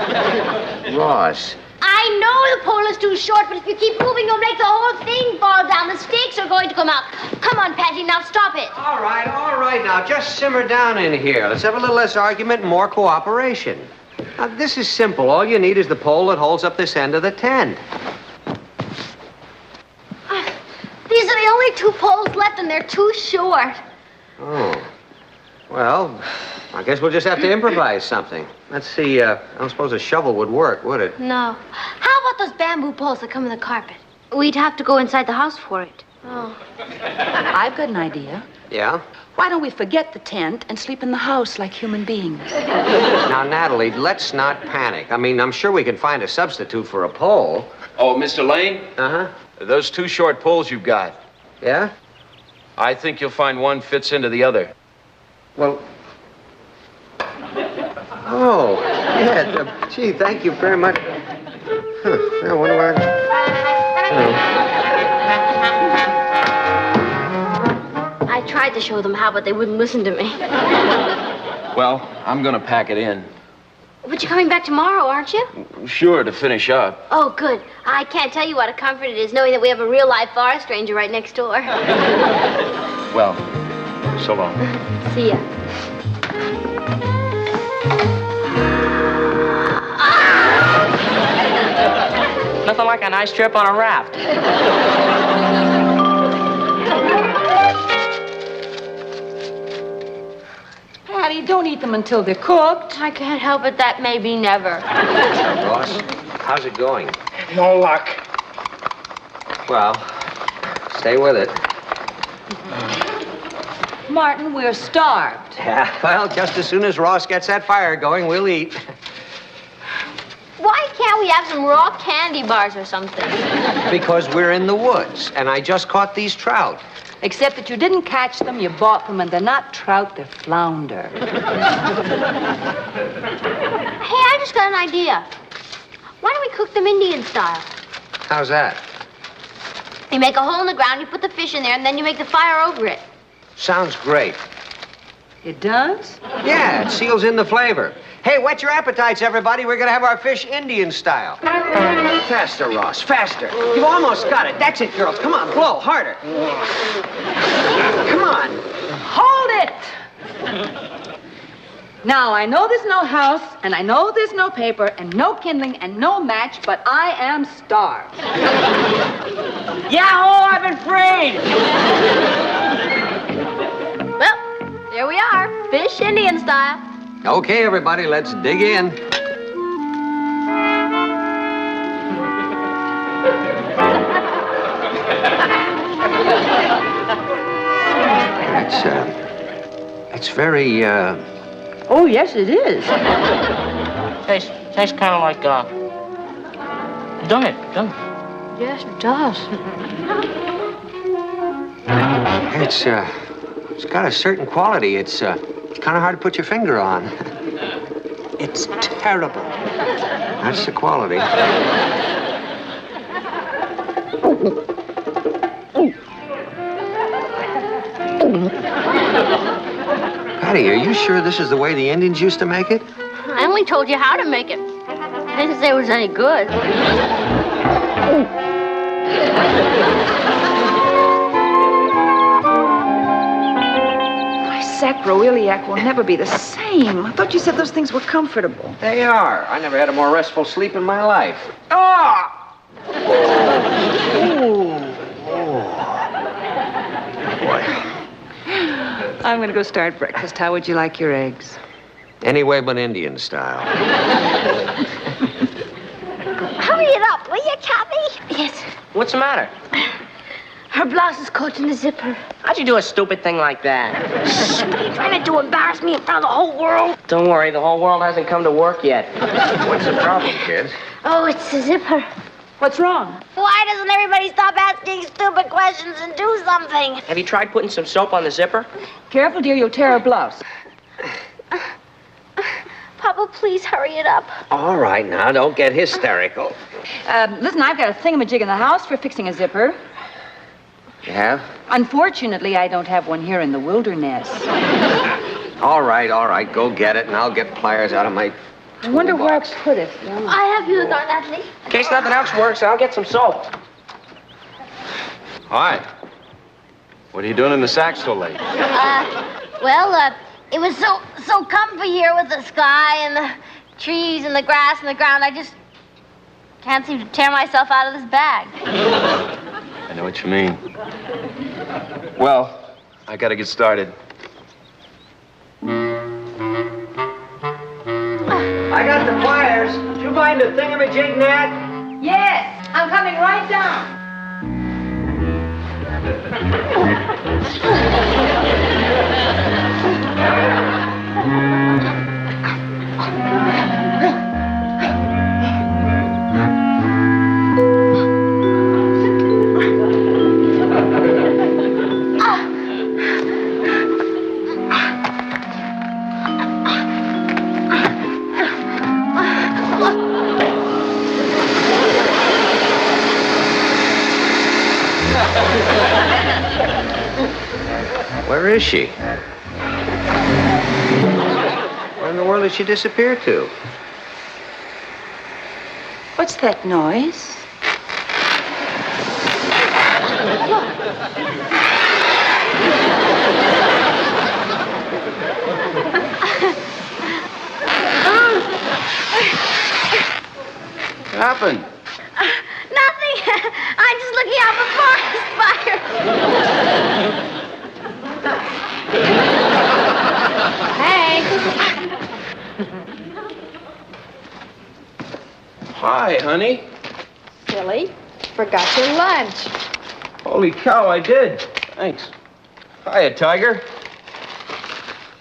Ross. I know the pole is too short, but if you keep moving, you'll make the whole thing fall down. The stakes are going to come out. Come on, Patty, now stop it. All right, now, just simmer down in here. Let's have a little less argument and more cooperation. Now, this is simple. All you need is the pole that holds up this end of the tent. These are the only two poles left, and they're too short. Oh. Well, I guess we'll just have to improvise something. Let's see, I don't suppose a shovel would work, would it? No. How about those bamboo poles that come in the carpet? We'd have to go inside the house for it. Oh. I've got an idea. Yeah? Why don't we forget the tent and sleep in the house like human beings? Now, Natalie, let's not panic. I mean, I'm sure we can find a substitute for a pole. Oh, Mr. Lane? Uh-huh. Those two short poles you've got. Yeah? I think you'll find one fits into the other. Well... Oh, yeah, gee, thank you very much. Huh, I wonder why... I tried to show them how, but they wouldn't listen to me. Well, I'm gonna pack it in. But you're coming back tomorrow, aren't you? Sure, to finish up. Oh, good. I can't tell you what a comfort it is knowing that we have a real live forest ranger right next door. Well, so long. See ya. Nothing like a nice trip on a raft. Patty, don't eat them until they're cooked. I can't help it. That may be never. Ross, how's it going? No luck. Well, stay with it. Martin, we're starved. Yeah, well, just as soon as Ross gets that fire going, we'll eat. Why can't we have some raw candy bars or something? Because we're in the woods, and I just caught these trout. Except that you didn't catch them, you bought them, and they're not trout, they're flounder. Hey, I just got an idea. Why don't we cook them Indian style? How's that? You make a hole in the ground, you put the fish in there, and then you make the fire over it. Sounds great. It does? Yeah, it seals in the flavor. Hey, whet your appetites, everybody. We're going to have our fish Indian style. Faster, Ross, faster. You've almost got it. That's it, girls. Come on, blow, harder. Come on. Hold it! Now, I know there's no house, and I know there's no paper, and no kindling, and no match, but I am starved. Yahoo! I've been freed! Well, there we are. Fish Indian style. Okay, everybody, let's dig in. It's very, Oh, yes, it is. Tastes kind of like, doesn't it? Yes, it does. It's got a certain quality. It's kind of hard to put your finger on. It's terrible. That's the quality. Patty, are you sure this is the way the Indians used to make it? I only told you how to make it. I didn't say it was any good. sacroiliac will never be the same. I thought you said those things were comfortable. They are. I never had a more restful sleep in my life. Oh! Boy. I'm going to go start breakfast. How would you like your eggs? Any way but Indian style. Hurry it up, will you, Kathy? Yes. What's the matter? Her blouse is caught in the zipper. How'd you do a stupid thing like that? Trying to embarrass me in front of the whole world. Don't worry, the whole world hasn't come to work yet. What's the problem, kids? Oh, it's the zipper. What's wrong? Why doesn't everybody stop asking stupid questions and do something? Have you tried putting some soap on the zipper? Careful, dear, you'll tear her blouse. Papa, please hurry it up. All right, now, don't get hysterical. Listen, I've got a thingamajig in the house for fixing a zipper. You have? Unfortunately, I don't have one here in the wilderness. All right, go get it, and I'll get pliers out of my... I wonder where I put it. I have you, Aunt Natalie. In case nothing else works, I'll get some soap. Hi. What are you doing in the sack so late? It was so comfy here with the sky and the trees and the grass and the ground. I just can't seem to tear myself out of this bag. I know what you mean. Well, I gotta get started. I got the pliers. Did you find a thingamajig, Nat? Yes, I'm coming right down. Where is she? Where in the world did she disappear to? What's that noise? What happened? Nothing. I'm just looking out for forest fire. Hey. Hi, honey. Silly. Forgot your lunch. Holy cow, I did. Thanks. Hiya, Tiger.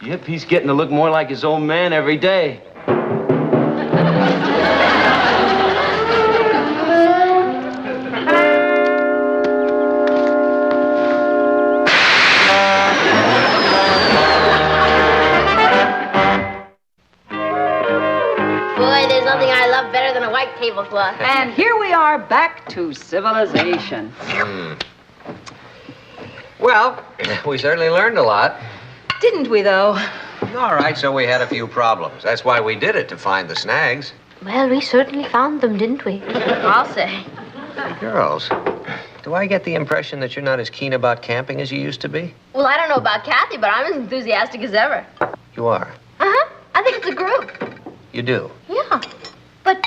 Yep, he's getting to look more like his old man every day. Tablecloth. And here we are back to civilization. Well, we certainly learned a lot. Didn't we, though? All right, so we had a few problems. That's why we did it, to find the snags. Well, we certainly found them, didn't we? I'll say. Hey, girls, do I get the impression that you're not as keen about camping as you used to be? Well, I don't know about Kathy, but I'm as enthusiastic as ever. You are? Uh-huh. I think it's a group. You do? Yeah. But,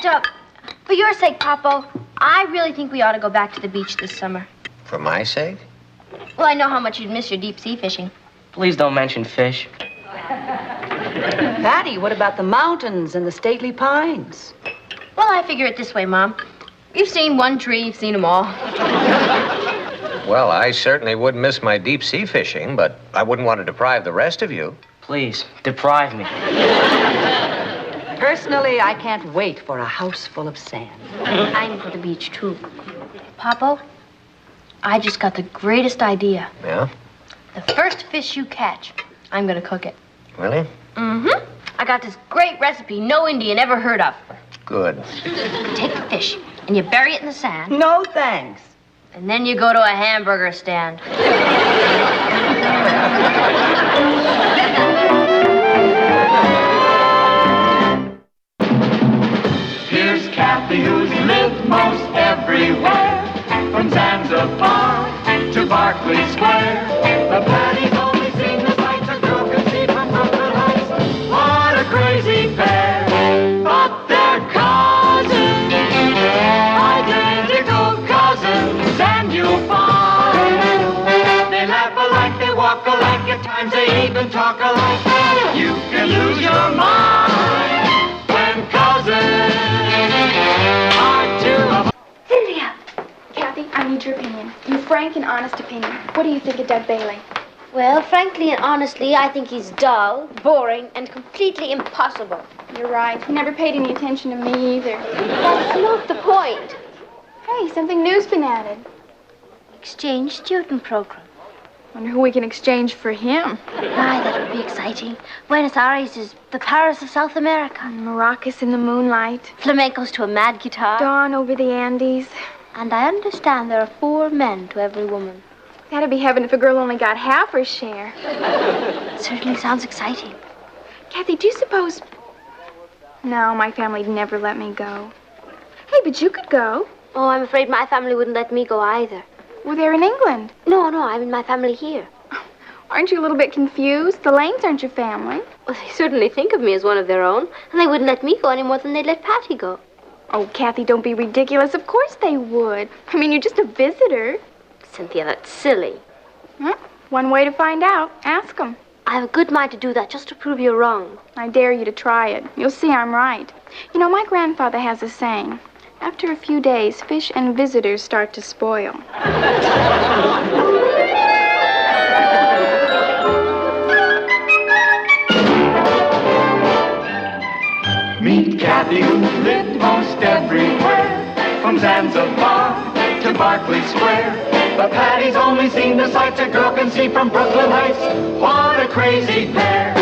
for your sake, Papo, I really think we ought to go back to the beach this summer. For my sake? Well, I know how much you'd miss your deep sea fishing. Please don't mention fish. Patty, what about the mountains and the stately pines? Well, I figure it this way, Mom. You've seen one tree, you've seen them all. Well, I certainly wouldn't miss my deep sea fishing, but I wouldn't want to deprive the rest of you. Please, deprive me. Personally, I can't wait for a house full of sand. I'm for the beach, too. Papo, I just got the greatest idea. Yeah? The first fish you catch, I'm gonna cook it. Really? Mm-hmm. I got this great recipe no Indian ever heard of. Good. You take the fish, and you bury it in the sand. No, thanks. And then you go to a hamburger stand. Here's Kathy, who's lived most everywhere, from Zanzibar to Berkeley Square. The Patty's only seen the sights a girl can see your mind when cousins are two of Cynthia! Kathy, I need your opinion. Your frank and honest opinion. What do you think of Doug Bailey? Well, frankly and honestly, I think he's dull, boring, and completely impossible. You're right. He never paid any attention to me either. That's not the point. Hey, something new's been added. Exchange student program. Wonder who we can exchange for him. Why, that would be exciting. Buenos Aires is the Paris of South America. Maracas in the moonlight. Flamencos to a mad guitar. Dawn over the Andes. And I understand there are 4 men to every woman. That'd be heaven if a girl only got half her share. It certainly sounds exciting. Kathy, do you suppose... No, my family'd never let me go. Hey, but you could go. Oh, I'm afraid my family wouldn't let me go either. Well, they're in England. No, I mean my family here. Aren't you a little bit confused? The Lanes aren't your family. Well, they certainly think of me as one of their own, and they wouldn't let me go any more than they'd let Patty go. Oh, Kathy, don't be ridiculous. Of course they would. I mean, you're just a visitor. Cynthia, that's silly. One way to find out. Ask them. I have a good mind to do that just to prove you're wrong. I dare you to try it. You'll see I'm right. You know, my grandfather has a saying. After a few days, fish and visitors start to spoil. Meet Kathy, who lived most everywhere, from Zanzibar to Berkeley Square. But Patty's only seen the sights a girl can see from Brooklyn Heights. What a crazy pair!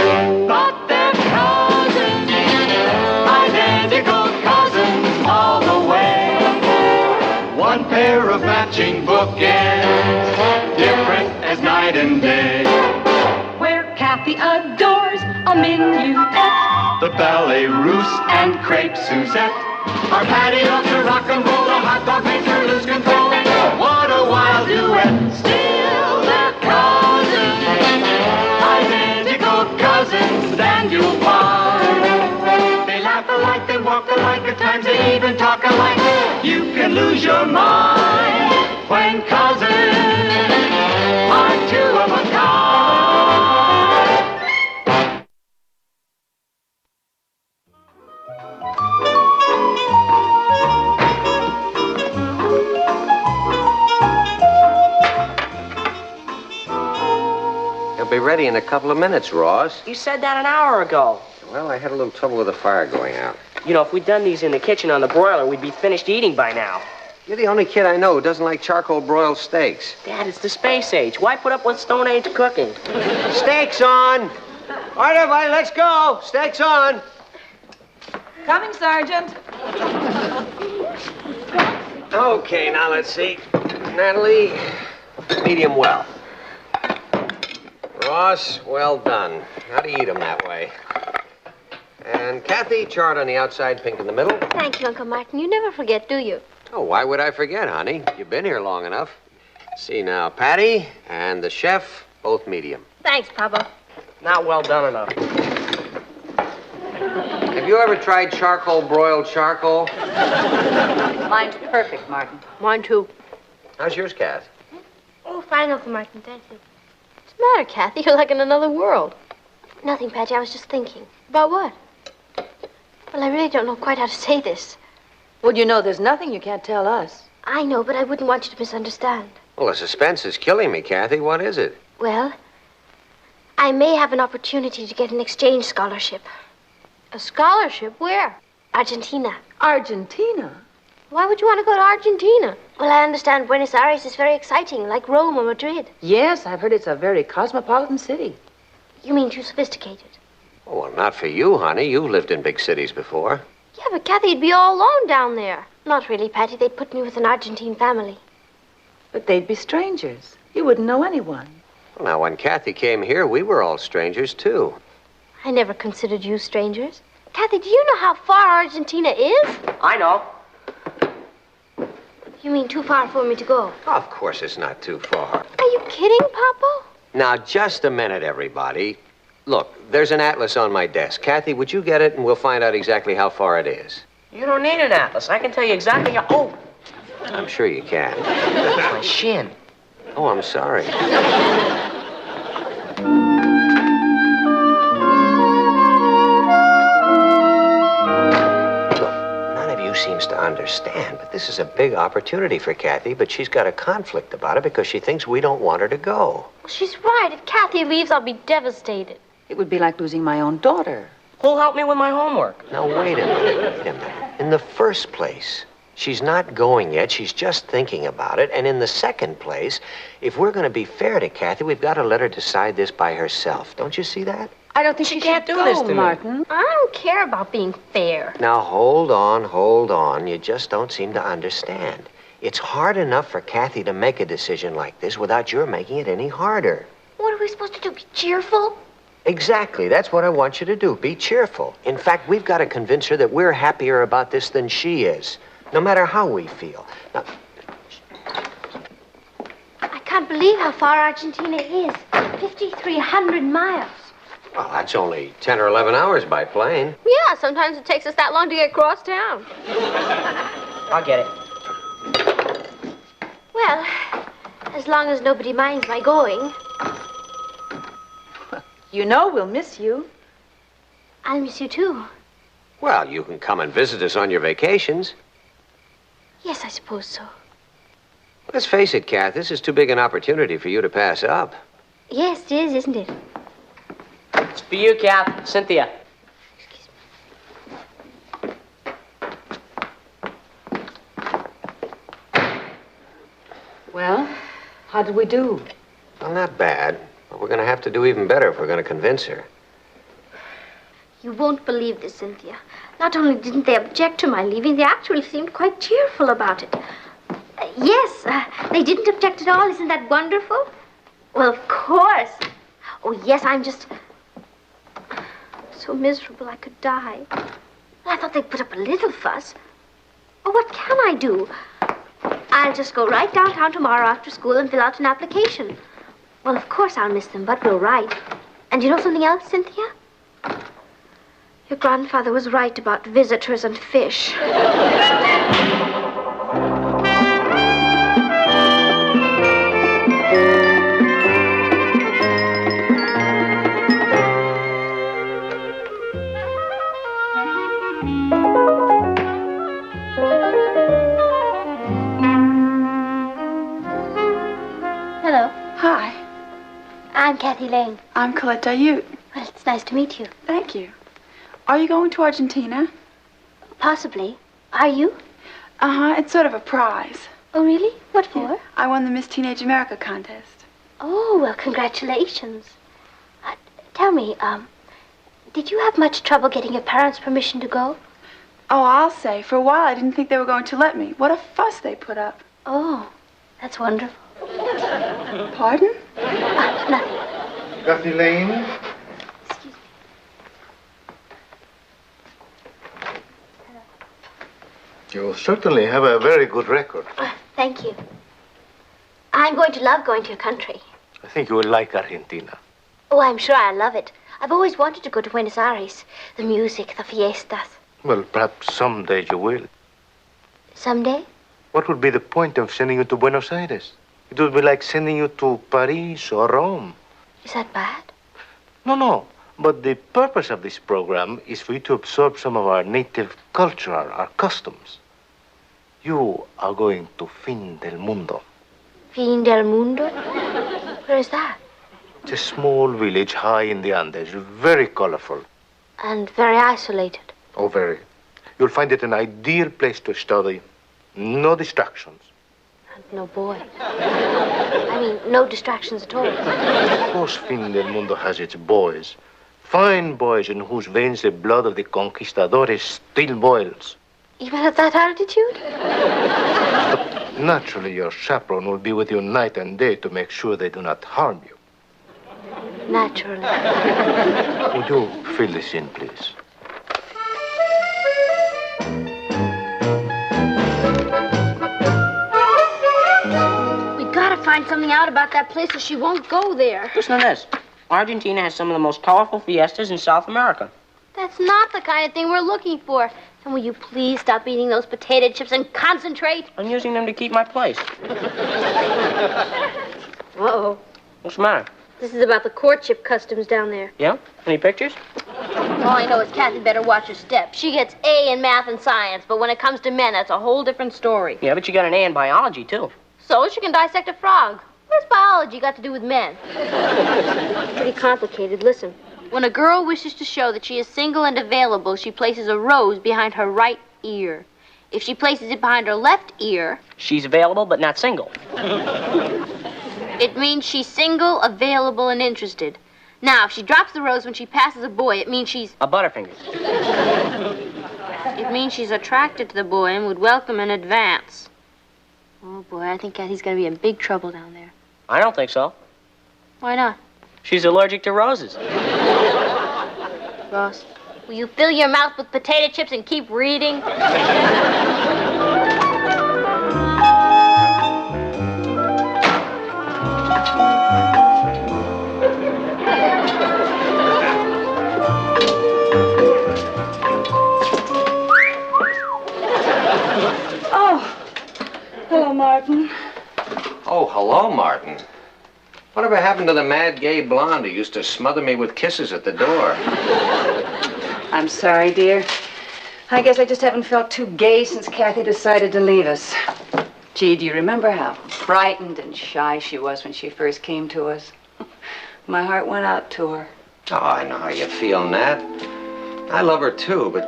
Thought they're cousins, identical cousins all the way. One pair of matching bookends, different as night and day. Where Kathy adores a minuet, The ballet russe and crepe Suzette. Our Patty loves to rock and roll, the hot dog makes her lose control. What a wild duet! Still they're cousins, identical cousins, and you'll find they laugh alike, they walk alike, at times they even talk alike. You can lose your mind when cousins are two of a kind. He'll be ready in a couple of minutes, Ross. You said that an hour ago. Well, I had a little trouble with the fire going out. You know, if we'd done these in the kitchen on the broiler, we'd be finished eating by now. You're the only kid I know who doesn't like charcoal broiled steaks. Dad, it's the space age. Why put up with Stone Age cooking? Steaks on! All right, everybody, let's go. Steaks on. Coming, Sergeant. Okay, now let's see. Natalie, medium well. Ross, well done. How do you eat them that way? And Kathy, charred on the outside, pink in the middle. Thank you, Uncle Martin. You never forget, do you? Oh, why would I forget, honey? You've been here long enough. See now, Patty and the chef, both medium. Thanks, Papa. Not well done enough. Have you ever tried charcoal broiled charcoal? Mine's perfect, Martin. Mine, too. How's yours, Kath? Oh, fine, Uncle Martin. Thank you. What's the matter, Kathy? You're like in another world. Nothing, Patty. I was just thinking. About what? Well, I really don't know quite how to say this. Well, you know there's nothing you can't tell us. I know, but I wouldn't want you to misunderstand. Well, the suspense is killing me, Kathy. What is it? Well, I may have an opportunity to get an exchange scholarship. A scholarship? Where? Argentina. Argentina? Why would you want to go to Argentina? Well, I understand Buenos Aires is very exciting, like Rome or Madrid. Yes, I've heard it's a very cosmopolitan city. You mean too sophisticated? Oh, well, not for you, honey. You've lived in big cities before. Yeah, but Kathy would be all alone down there. Not really, Patty. They'd put me with an Argentine family. But they'd be strangers. You wouldn't know anyone. Well, now, when Kathy came here, we were all strangers, too. I never considered you strangers. Kathy, do you know how far Argentina is? I know. You mean too far for me to go? Of course it's not too far. Are you kidding, Papa? Now, just a minute, everybody. Look, there's an atlas on my desk. Kathy, would you get it, and we'll find out exactly how far it is? You don't need an atlas. I can tell you exactly how... Oh! I'm sure you can. That's my shin. Oh, I'm sorry. seems to understand, but this is a big opportunity for Kathy, but she's got a conflict about it because she thinks we don't want her to go. She's right. If Kathy leaves, I'll be devastated. It would be like losing my own daughter. Who'll help me with my homework? Now, wait a minute. In the first place, she's not going yet. She's just thinking about it. And in the second place, if we're going to be fair to Kathy, we've got to let her decide this by herself. Don't you see that? I don't think she can't should do this to me. Martin. I don't care about being fair. Now, hold on. You just don't seem to understand. It's hard enough for Kathy to make a decision like this without your making it any harder. What are we supposed to do? Be cheerful? Exactly. That's what I want you to do. Be cheerful. In fact, we've got to convince her that we're happier about this than she is, no matter how we feel. Now, I can't believe how far Argentina is. 5,300 miles. well, that's only 10 or 11 hours by plane. Yeah, sometimes it takes us that long to get across town. I'll get it. Well, as long as nobody minds my going. You know we'll miss you. I'll miss you too. Well, you can come and visit us on your vacations. Yes, I suppose so. Let's face it, Kath, this is too big an opportunity for you to pass up. Yes, it is, isn't it? It's for you, Cap. Cynthia. Well, how did we do? Well, not bad. But we're going to have to do even better if we're going to convince her. You won't believe this, Cynthia. Not only didn't they object to my leaving, they actually seemed quite cheerful about it. Yes, they didn't object at all. Isn't that wonderful? Well, of course. Oh, yes, I'm just so miserable I could die. I thought they'd put up a little fuss. Oh, what can I do? I'll just go right downtown tomorrow after school and fill out an application. Well, of course I'll miss them, but we'll write. And you know something else, Cynthia? Your grandfather was right about visitors and fish. Hello. Hi. I'm Kathy Lane. I'm Colette Dayute. Well, it's nice to meet you. Thank you. Are you going to Argentina? Possibly. Are you? Uh-huh. It's sort of a prize. Oh, really? What for? I won the Miss Teenage America contest. Oh, well, congratulations. Tell me, did you have much trouble getting your parents' permission to go? Oh, I'll say. For a while, I didn't think they were going to let me. What a fuss they put up. Oh, that's wonderful. Pardon? Nothing. Kathy Lane? You certainly have a very good record. Thank you. I'm going to love going to your country. I think you will like Argentina. Oh, I'm sure I'll love it. I've always wanted to go to Buenos Aires. The music, the fiestas. Well, perhaps someday you will. Someday? What would be the point of sending you to Buenos Aires? It would be like sending you to Paris or Rome. Is that bad? No. But the purpose of this program is for you to absorb some of our native culture, our customs. You are going to Fin del Mundo. Fin del Mundo? Where is that? It's a small village high in the Andes, very colorful. And very isolated. Oh, very. You'll find it an ideal place to study. No distractions. And no boy. I mean, no distractions at all. Of course, Fin del Mundo has its boys. Fine boys in whose veins the blood of the conquistadores still boils. Even at that altitude? But naturally, your chaperone will be with you night and day to make sure they do not harm you. Naturally. Would you fill this in, please? We gotta find something out about that place or she won't go there. Listen to this. Argentina has some of the most colorful fiestas in South America. That's not the kind of thing we're looking for. And will you please stop eating those potato chips and concentrate? I'm using them to keep my place. Uh-oh. What's the matter? This is about the courtship customs down there. Yeah? Any pictures? All I know is Kathy better watch her step. She gets A in math and science, but when it comes to men, that's a whole different story. Yeah, but you got an A in biology, too. So she can dissect a frog. What's biology got to do with men? Pretty complicated. Listen. When a girl wishes to show that she is single and available, she places a rose behind her right ear. If she places it behind her left ear... She's available, but not single. It means she's single, available, and interested. Now, if she drops the rose when she passes a boy, it means she's... A butterfinger. It means she's attracted to the boy and would welcome in advance. Oh, boy, I think Kathy's going to be in big trouble down there. I don't think so. Why not? She's allergic to roses. Ross, will you fill your mouth with potato chips and keep reading? Oh, hello, Martin. Oh, hello, Martin. Whatever happened to the mad gay blonde who used to smother me with kisses at the door? I'm sorry, dear. I guess I just haven't felt too gay since Kathy decided to leave us. Gee, do you remember how frightened and shy she was when she first came to us? My heart went out to her. Oh, I know how you feel, Nat. I love her, too, but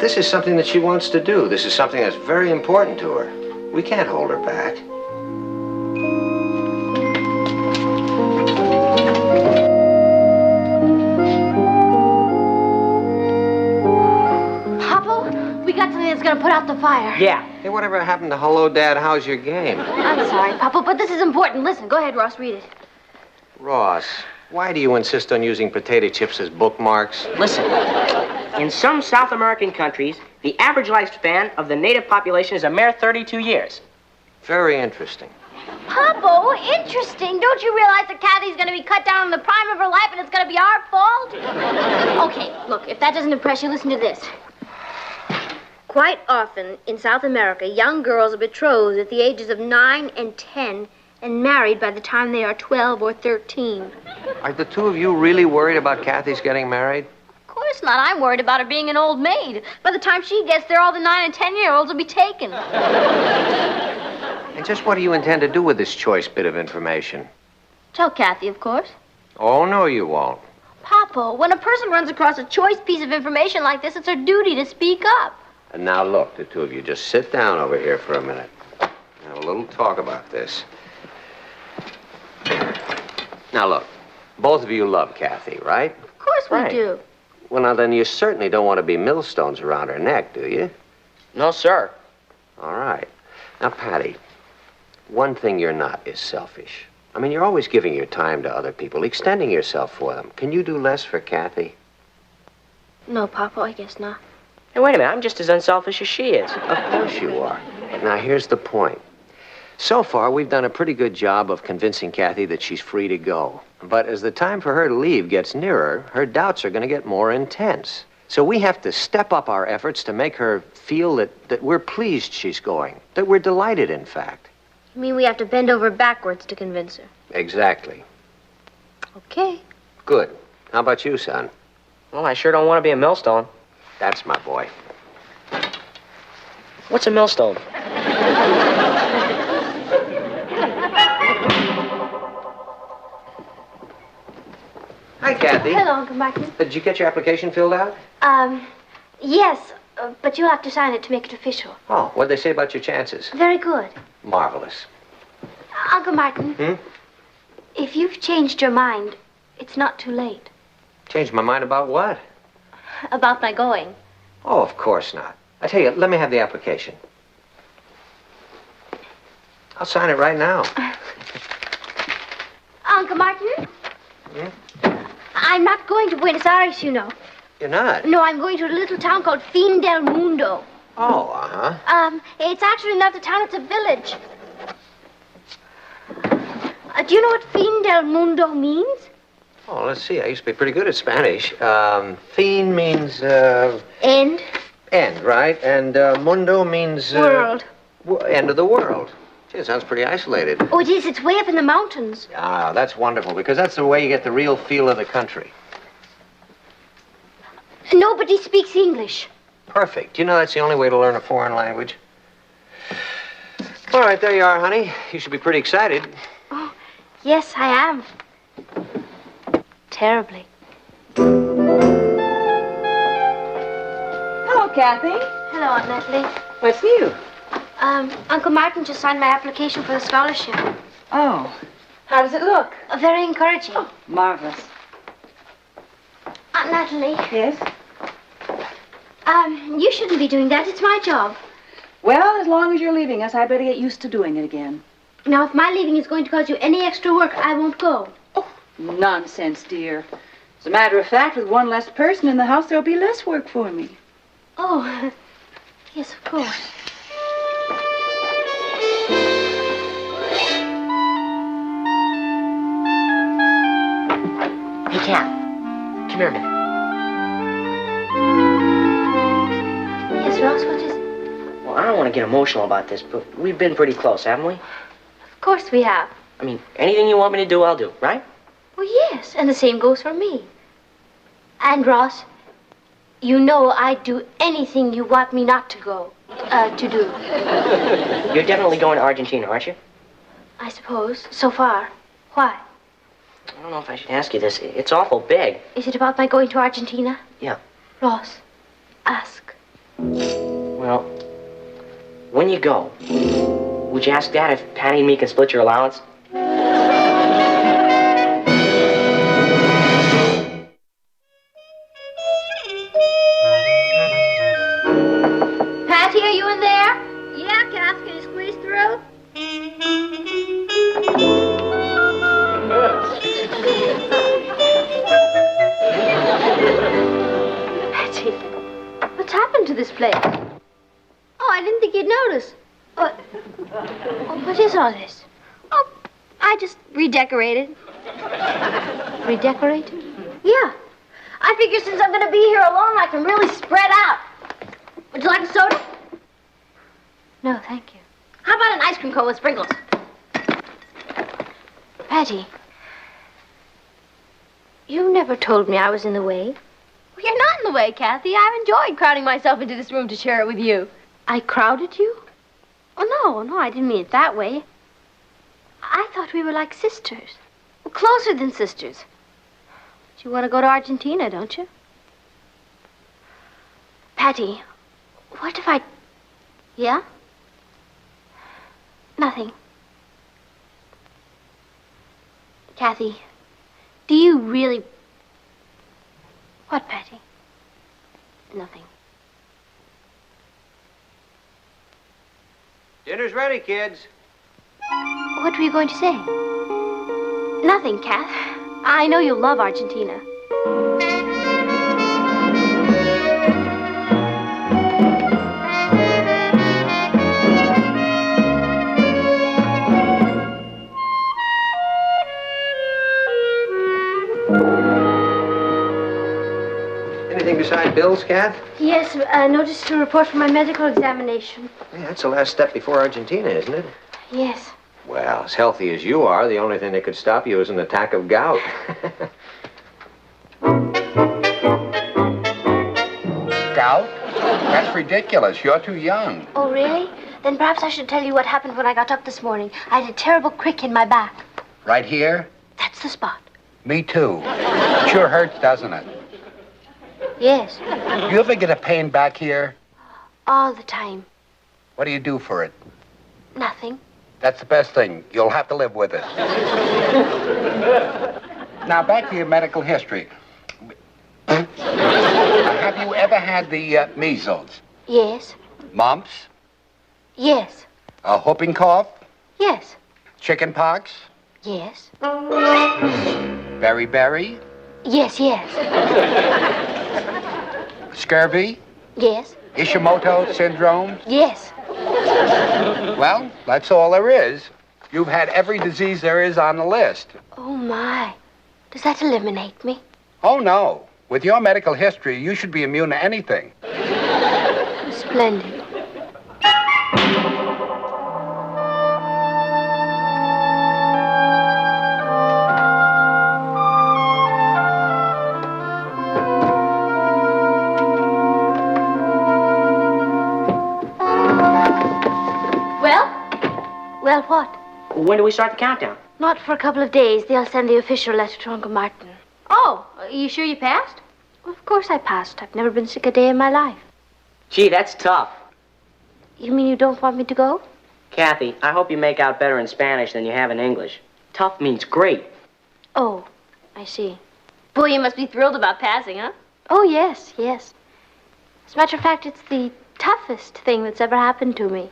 this is something that she wants to do. This is something that's very important to her. We can't hold her back. We got something that's gonna put out the fire. Yeah. Hey, whatever happened to hello, Dad, how's your game? I'm sorry, Papa, but this is important. Listen, go ahead, Ross, read it. Ross, why do you insist on using potato chips as bookmarks? Listen, in some South American countries, the average lifespan of the native population is a mere 32 years. Very interesting. Papa, interesting. Don't you realize that Kathy's gonna be cut down in the prime of her life and it's gonna be our fault? Okay, look, if that doesn't impress you, listen to this. Quite often in South America, young girls are betrothed at the ages of 9 and 10 and married by the time they are 12 or 13. Are the two of you really worried about Kathy's getting married? Of course not. I'm worried about her being an old maid. By the time she gets there, all the 9 and 10-year-olds will be taken. And just what do you intend to do with this choice bit of information? Tell Kathy, of course. Oh, no, you won't. Papa, when a person runs across a choice piece of information like this, it's her duty to speak up. And now look, the two of you, just sit down over here for a minute. Have a little talk about this. Now look, both of you love Kathy, right? Of course we do. Well, now then you certainly don't want to be millstones around her neck, do you? No, sir. All right. Now, Patty, one thing you're not is selfish. I mean, you're always giving your time to other people, extending yourself for them. Can you do less for Kathy? No, Papa, I guess not. Hey, wait a minute. I'm just as unselfish as she is. Of course you are. Now, here's the point. So far, we've done a pretty good job of convincing Kathy that she's free to go. But as the time for her to leave gets nearer, her doubts are going to get more intense. So we have to step up our efforts to make her feel that we're pleased she's going, that we're delighted, in fact. You mean we have to bend over backwards to convince her? Exactly. Okay. Good. How about you, son? Well, I sure don't want to be a millstone. That's my boy. What's a millstone? Hi, Kathy. Hello, Uncle Martin. Did you get your application filled out? Yes, but you'll have to sign it to make it official. Oh, what'd they say about your chances? Very good. Marvelous. Uncle Martin, if you've changed your mind, it's not too late. Changed my mind about what? About my going. Oh, of course not. I tell you, let me have the application. I'll sign it right now. Uncle Martin? I'm not going to Buenos Aires, you know. You're not? No, I'm going to a little town called Fin del Mundo. Oh, uh-huh. It's actually not a town, it's a village. Do you know what Fin del Mundo means? Oh, let's see. I used to be pretty good at Spanish. Fin means, End. End, right? And mundo means... World. End of the world. Gee, it sounds pretty isolated. Oh, it is. It's way up in the mountains. Ah, that's wonderful, because that's the way you get the real feel of the country. Nobody speaks English. Perfect. You know that's the only way to learn a foreign language. All right, there you are, honey. You should be pretty excited. Oh, yes, I am. Terribly. Hello, Kathy. Hello, Aunt Natalie. What's new? Uncle Martin just signed my application for the scholarship. Oh. How does it look? Very encouraging. Oh, marvelous. Aunt Natalie. Yes? You shouldn't be doing that. It's my job. Well, as long as you're leaving us, I better get used to doing it again. Now, if my leaving is going to cause you any extra work, I won't go. Oh, nonsense, dear. As a matter of fact, with one less person in the house, there'll be less work for me. Oh, yes, of course. Hey, Cat. Come here a minute. Yes, Ross, what is it? Well, I don't want to get emotional about this, but we've been pretty close, haven't we? Of course we have. I mean, anything you want me to do, I'll do, right? Well, yes, and the same goes for me. And, Ross, you know I'd do anything you want me not to go, to do. You're definitely going to Argentina, aren't you? I suppose, so far. Why? I don't know if I should ask you this. It's awful big. Is it about my going to Argentina? Yeah. Ross, ask. Well, when you go, would you ask Dad if Patty and me can split your allowance? Patty, are you in there? Yeah, Cass, can you squeeze through? Patty, what's happened to this place? Oh, I didn't think you'd notice. What is all this? Oh, I just redecorated. Redecorated? Yeah. I figure since I'm going to be here alone, I can really spread out. Would you like a soda? No, thank you. How about an ice cream cone with sprinkles? Patty, you never told me I was in the way. Well, you're not in the way, Kathy. I've enjoyed crowding myself into this room to share it with you. I crowded you? Oh, no, I didn't mean it that way. I thought we were like sisters. Well, closer than sisters. But you want to go to Argentina, don't you? Patty, what if I... Yeah? Nothing. Kathy, do you really... What, Patty? Nothing. Dinner's ready, kids. What were you going to say? Nothing, Kath. I know you'll love Argentina. Anything besides bills, Kath? Yes, notice to report from my medical examination. Yeah, that's the last step before Argentina, isn't it? Yes. Well, as healthy as you are, the only thing that could stop you is an attack of gout. Gout? That's ridiculous. You're too young. Oh, really? Then perhaps I should tell you what happened when I got up this morning. I had a terrible crick in my back. Right here? That's the spot. Me too. Sure hurts, doesn't it? Yes. You ever get a pain back here? All the time. What do you do for it? Nothing. That's the best thing. You'll have to live with it. Now, back to your medical history. Have you ever had the measles? Yes. Mumps? Yes. Whooping cough? Yes. Chicken pox? Yes. Beriberi? Yes, yes. Scurvy? Yes. Ishimoto syndrome? Yes. Well, that's all there is. You've had every disease there is on the list. Oh, my. Does that eliminate me? Oh, no. With your medical history, you should be immune to anything. Splendid. Well, what? When do we start the countdown? Not for a couple of days. They'll send the official letter to Uncle Martin. Oh, are you sure you passed? Well, of course I passed. I've never been sick a day in my life. Gee, that's tough. You mean you don't want me to go? Kathy, I hope you make out better in Spanish than you have in English. Tough means great. Oh, I see. Boy, you must be thrilled about passing, huh? Oh, yes, yes. As a matter of fact, it's the toughest thing that's ever happened to me.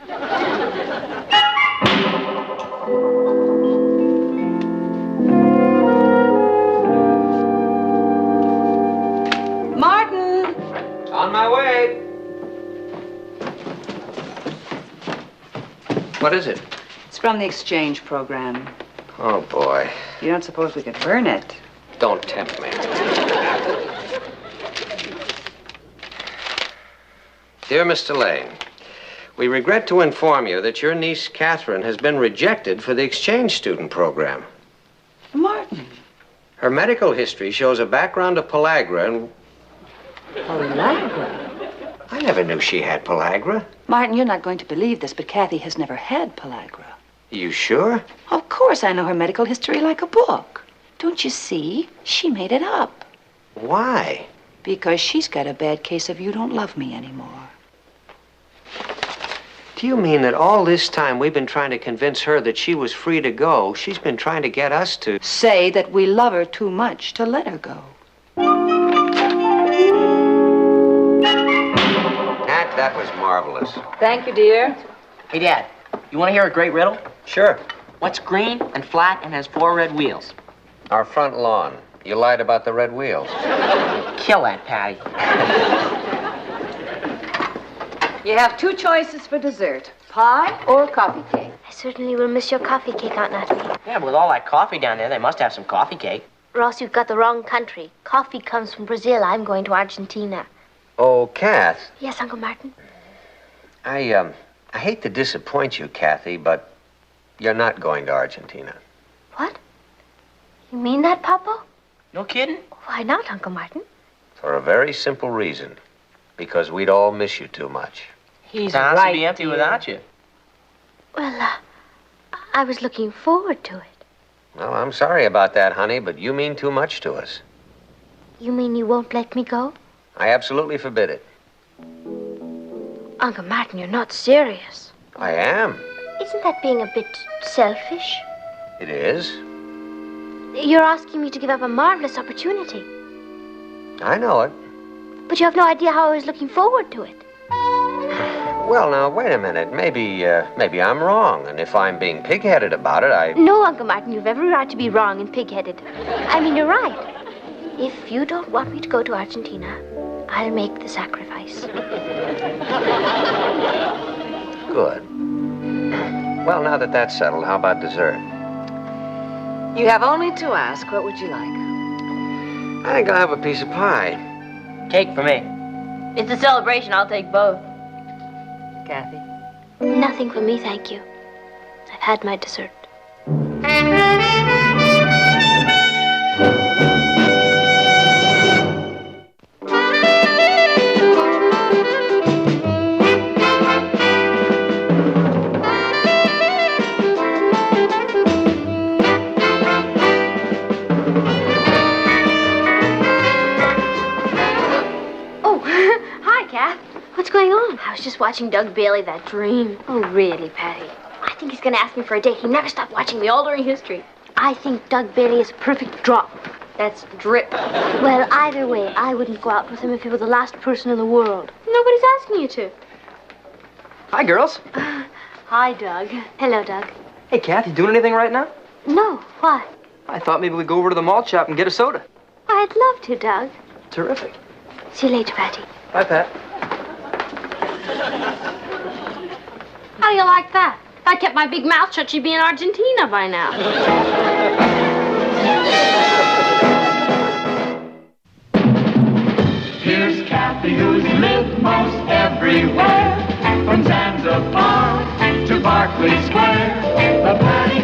Martin! On my way. What is it? It's from the exchange program. Oh, boy. You don't suppose we could burn it? Don't tempt me. Dear Mr. Lane, we regret to inform you that your niece, Catherine, has been rejected for the exchange student program. Martin. Her medical history shows a background of pellagra and... Pellagra? I never knew she had pellagra. Martin, you're not going to believe this, but Kathy has never had pellagra. You sure? Of course I know her medical history like a book. Don't you see? She made it up. Why? Because she's got a bad case of you don't love me anymore. Do you mean that all this time we've been trying to convince her that she was free to go, she's been trying to get us to... Say that we love her too much to let her go. That was marvelous. Thank you, dear. Hey, Dad, you want to hear a great riddle? Sure. What's green and flat and has 4 red wheels? Our front lawn. You lied about the red wheels. Kill that, Patty. You have 2 choices for dessert, pie or coffee cake. I certainly will miss your coffee cake, Aunt Natalie. Yeah, but with all that coffee down there, they must have some coffee cake. Ross, you've got the wrong country. Coffee comes from Brazil. I'm going to Argentina. Oh, Kath. Yes, Uncle Martin? I hate to disappoint you, Kathy, but you're not going to Argentina. What? You mean that, Papa? No kidding? Why not, Uncle Martin? For a very simple reason. Because we'd all miss you too much. He's right to be empty without you. Well, I was looking forward to it. Well, I'm sorry about that, honey, but you mean too much to us. You mean you won't let me go? I absolutely forbid it. Uncle Martin, you're not serious. I am. Isn't that being a bit selfish? It is. You're asking me to give up a marvelous opportunity. I know it. But you have no idea how I was looking forward to it. Well, now, wait a minute. Maybe I'm wrong, and if I'm being pig-headed about it, No, Uncle Martin, you've every right to be wrong and pig-headed. I mean, you're right. If you don't want me to go to Argentina, I'll make the sacrifice. Good. Well, now that that's settled, how about dessert? You have only to ask. What would you like? I think I'll have a piece of pie. Cake for me. It's a celebration. I'll take both. Kathy? Nothing for me, thank you. I've had my dessert. What's going on? I was just watching Doug Bailey, that dream. Oh, really, Patty? I think he's going to ask me for a date. He never stopped watching me all during history. I think Doug Bailey is a perfect drop. That's drip. Well, either way, I wouldn't go out with him if he were the last person in the world. Nobody's asking you to. Hi, girls. Hi, Doug. Hello, Doug. Hey, Kath, you doing anything right now? No, why? I thought maybe we'd go over to the malt shop and get a soda. I'd love to, Doug. Terrific. See you later, Patty. Bye, Pat. How do you like that? If I kept my big mouth shut, she'd be in Argentina by now. Here's Kathy, who's lived most everywhere, from Zanzibar to Berkeley Square. The Patty